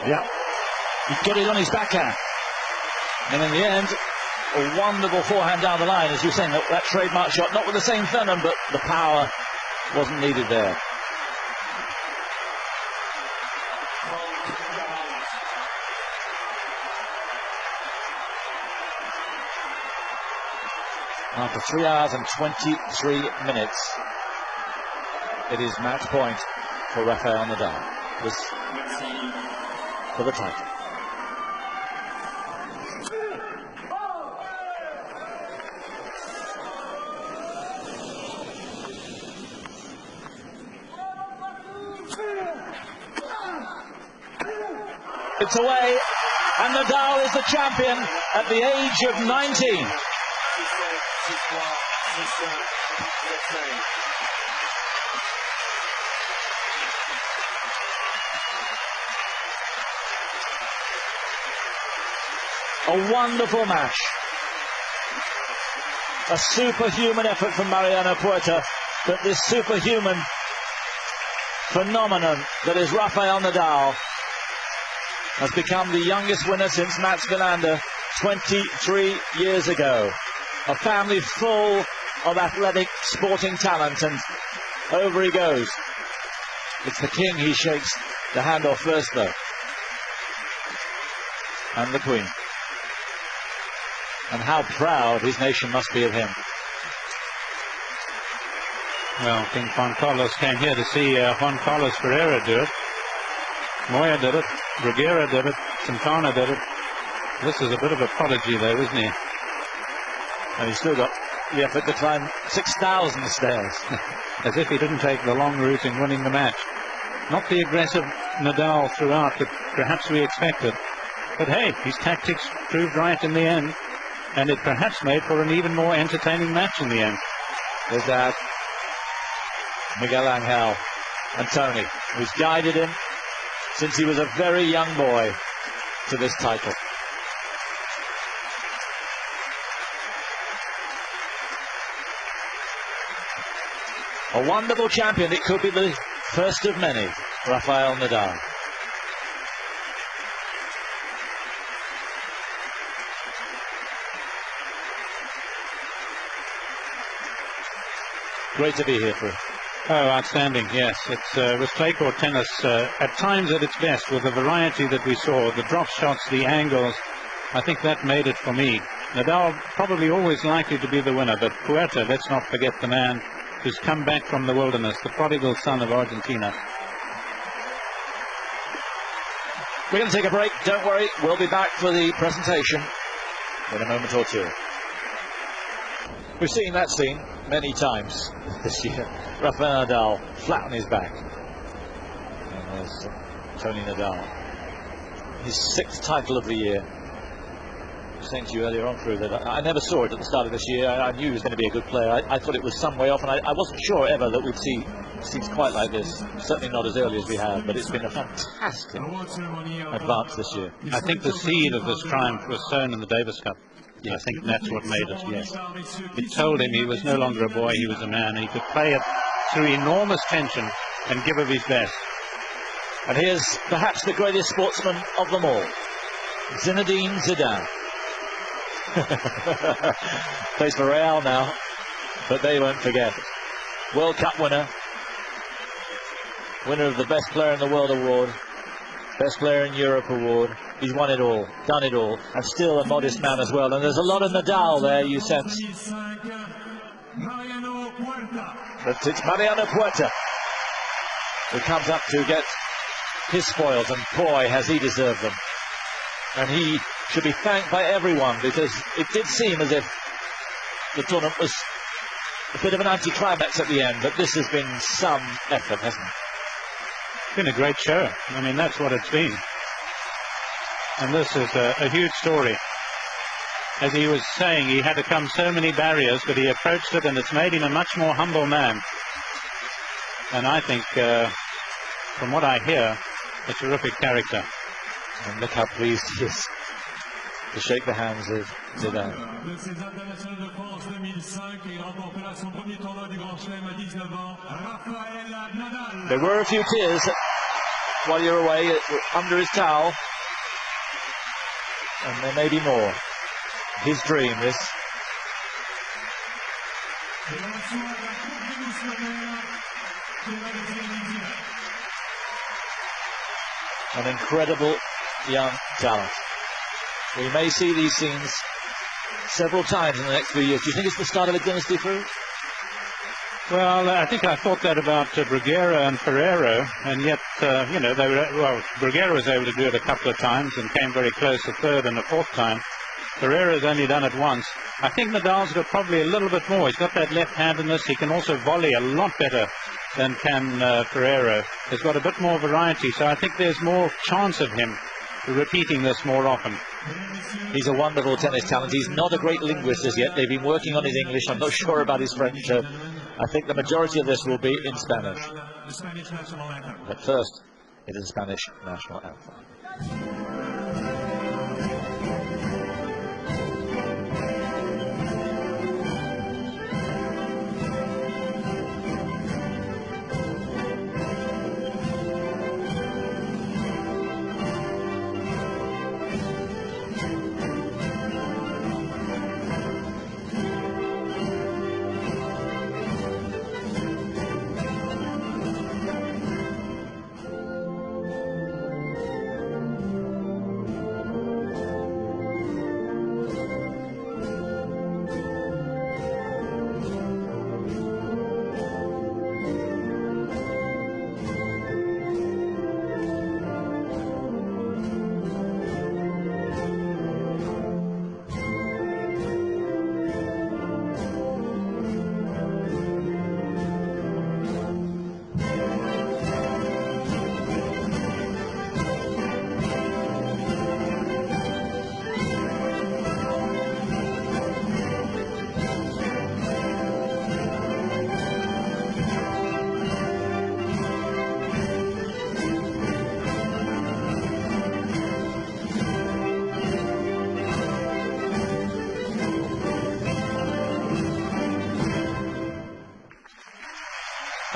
Yeah, he got it on his backhand, and in the end, a wonderful forehand down the line, as you're saying, that trademark shot, not with the same venom, but the power wasn't needed there. After 3 hours and 23 minutes, it is match point for Rafael Nadal. This for the title. It's away, and Nadal is the champion at the age of 19. A wonderful match. A superhuman effort from Mariano Puerta, but this superhuman phenomenon that is Rafael Nadal has become the youngest winner since Mats Wilander 23 years ago. A family full of athletic sporting talent, and over he goes. It's the king he shakes the hand off first, though, and the queen. And how proud his nation must be of him. Well, King Juan Carlos came here to see Juan Carlos Ferreira do it. Moya did it. Bruguera did it. Santana did it. This is a bit of a prodigy, though, isn't he? And he's still got the effort to climb 6,000 stairs. As if he didn't take the long route in winning the match. Not the aggressive Nadal throughout that perhaps we expected. But hey, his tactics proved right in the end. And it perhaps made for an even more entertaining match in the end. There's that. Miguel Angel and Tony, who's guided him since he was a very young boy to this title. A wonderful champion. It could be the first of many, Rafael Nadal. Great to be here for him. Oh, outstanding, yes. It was clay court tennis at times at its best, with the variety that we saw, the drop shots, the angles. I think that made it for me. Nadal probably always likely to be the winner, but Puerta, let's not forget the man who's come back from the wilderness, the prodigal son of Argentina. We're going to take a break, don't worry, we'll be back for the presentation in a moment or two. We've seen that scene many times this year. Rafael Nadal flat on his back. And there's Tony Nadal. His sixth title of the year. I was saying to you earlier on through that I never saw it at the start of this year. I knew he was going to be a good player. I thought it was some way off, and I wasn't sure ever that we'd see scenes quite like this. Certainly not as early as we have, but it's been a fantastic advance this year. I think the seed of this triumph was sown in the Davis Cup. Yes. I think that's what made it, yes. It told him he was no longer a boy, he was a man. He could play it through enormous tension and give of his best. And here's perhaps the greatest sportsman of them all, Zinedine Zidane. Plays for Real now, but they won't forget. World Cup winner, winner of the Best Player in the World award, Best Player in Europe award. He's won it all, done it all, and still a modest man as well. And there's a lot of Nadal there, you sense. But it's Mariano Puerta who comes up to get his spoils, and boy, has he deserved them. And he should be thanked by everyone, because it did seem as if the tournament was a bit of an anticlimax at the end, but this has been some effort, hasn't it? It's been a great show. I mean, that's what it's been. And this is a huge story. As he was saying, he had to come so many barriers, but he approached it, and it's made him a much more humble man. And I think, from what I hear, a terrific character. And look how pleased he is to shake the hands of Zidane. There were a few tears while you're away under his towel. And there may be more. His dream, this. An incredible young talent. We may see these scenes several times in the next few years. Do you think it's the start of a dynasty for him? Well, I think I thought that about Bruguera and Ferrero, and yet, you know, Bruguera was able to do it a couple of times and came very close a third and a fourth time. Ferrero's only done it once. I think Nadal's got probably a little bit more. He's got that left-handedness. He can also volley a lot better than can Ferrero. He's got a bit more variety, so I think there's more chance of him repeating this more often. He's a wonderful tennis talent. He's not a great linguist as yet. They've been working on his English. I'm not sure about his French. I think the majority of this will be in Spanish. But first, it is the Spanish national anthem.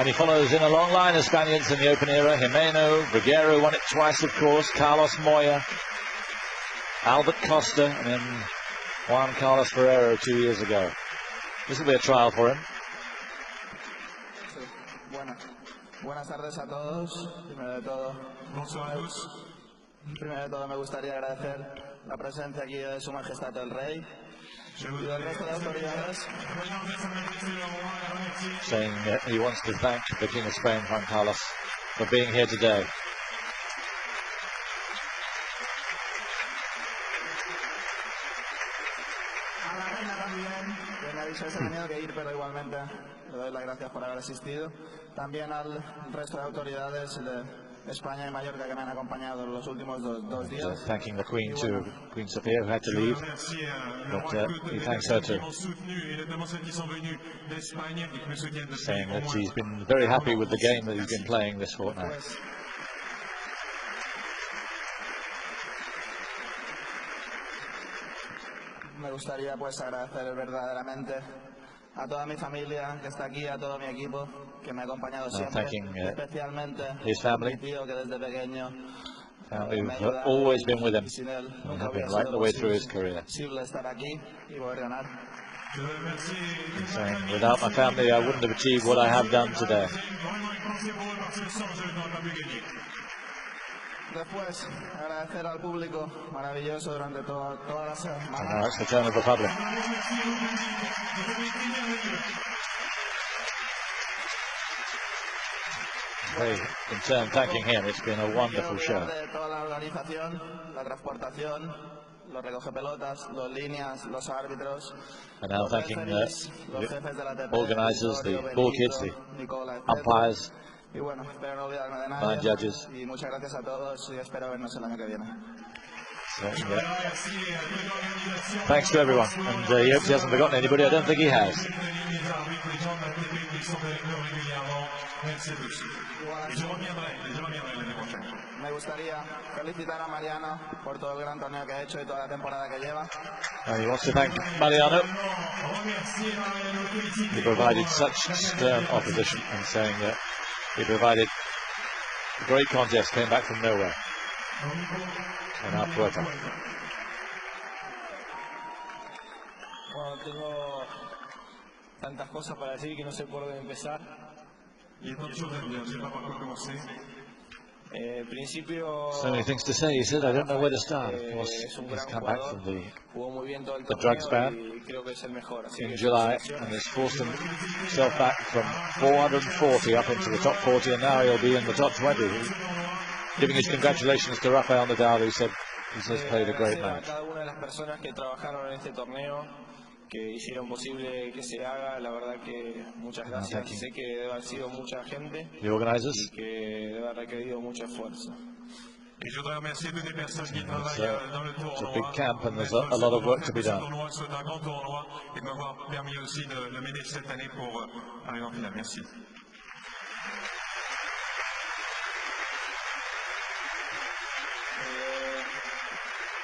And he follows in a long line of Spaniards in the Open era. Jimeno, Bruguera won it twice, of course. Carlos Moya, Albert Costa, and then Juan Carlos Ferrero 2 years ago. This will be a trial for him. Buenas tardes a todos. Primero de todo me gustaría agradecer la presencia aquí de Su Majestad el Rey y del resto de autoridades. Saying that he wants to thank the King of Spain, Juan Carlos, for being here today. A la reina también, que me ha dicho que se ha tenido que ir, pero igualmente le doy las gracias por haber asistido. También al resto de autoridades de España y Mallorca que me han acompañado los últimos dos días. Thanking the Queen too, Queen Sofia, who had to leave, but he thanks her too, saying that he's been very happy with the game that he's been playing this fortnight. Me gustaría pues agradecer verdaderamente a toda mi familia que está aquí, a todo mi equipo que me ha acompañado siempre, especialmente his family, mi tío que desde pequeño who've always been with him and have been right the way through his career. estar aquí y poder ganar. He's saying, without my family I wouldn't have achieved what I have done today. Después, agradecer al público maravilloso durante toda la semana. And now it's the turn of the public. They, in turn, thanking him. It's been a wonderful show. Toda la organización, la transportación, los recogepelotas, los líneas, los árbitros. And now thanking the organisers, the ball kids, the umpires, y bueno, espero no olvidarme de nadie. line judges. Y muchas gracias a todos y espero vernos el año que viene. So, thanks to everyone, and he hopes he hasn't forgotten anybody. I don't think he has. Me gustaría felicitar a Mariano por todo el gran torneo que ha hecho y toda la temporada que lleva. He wants to thank Mariano. He provided such stern opposition, and saying that he provided a great contest, came back from nowhere. And now Puerta. Bueno, tengo tantas cosas para decir que no sé por dónde empezar. Principio, So many things to say. He said, I don't know where to start. Of course, he's come back from the drugs ban in July and has forced himself back from 440 up into the top 40, and now he'll be in the top 20. Giving his congratulations to Rafael Nadal, who said he's just played a great match. Que hicieron posible que se haga, la verdad que muchas gracias. Sé que debe haber sido mucha gente the organizers, y que debe haber requerido mucho esfuerzo. It's a big camp and there's a lot of work to be done.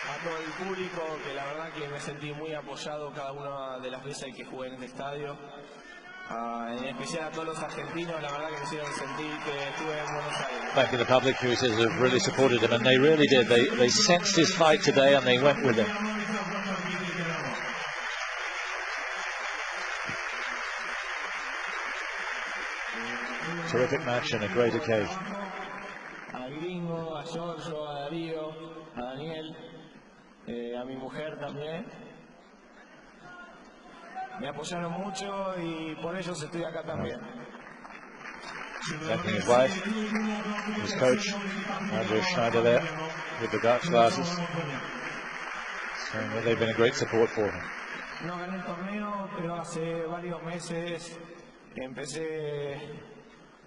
A todo el público, que la verdad que me sentí muy apoyado cada una de las veces que jugué en este estadio. En especial a todos los argentinos, la verdad que me hicieron sentir que estuve en Buenos Aires. Thanking the public, who he says have really supported him, and they really did. They sensed his fight today and they went with him. Terrific match and a great occasion. A Gringo, a Giorgio, a Darío, a Daniel, a mi mujer también. Me apoyaron mucho y por ellos estoy acá también. Thanking his wife, his coach, Andrew Schneider there, with the dark glasses, saying that they've been a great support for him. No gané el torneo, pero hace varios meses empecé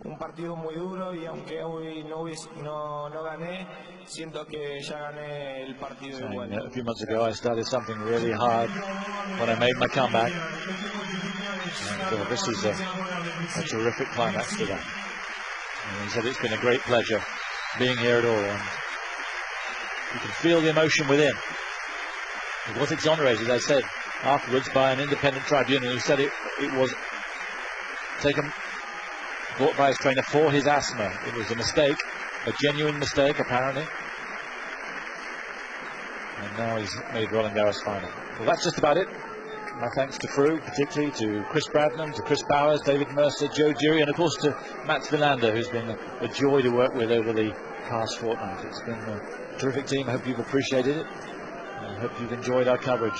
un partido muy duro y aunque hoy no gané, siento que ya gané el partido igual. A few months ago I started something really hard when I made my comeback. And this is a terrific climax to that. And he said it's been a great pleasure being here at all. And you can feel the emotion within. He was exonerated, as I said, afterwards by an independent tribunal who said it was taken bought by his trainer for his asthma. It was a mistake, a genuine mistake apparently. And now he's made Roland Garros final. Well, that's just about it. My thanks to Fru, particularly to Chris Bradnam, to Chris Bowers, David Mercer, Joe Jury, and of course to Mats Wilander, who's been a joy to work with over the past fortnight. It's been a terrific team. I hope you've appreciated it. I hope you've enjoyed our coverage.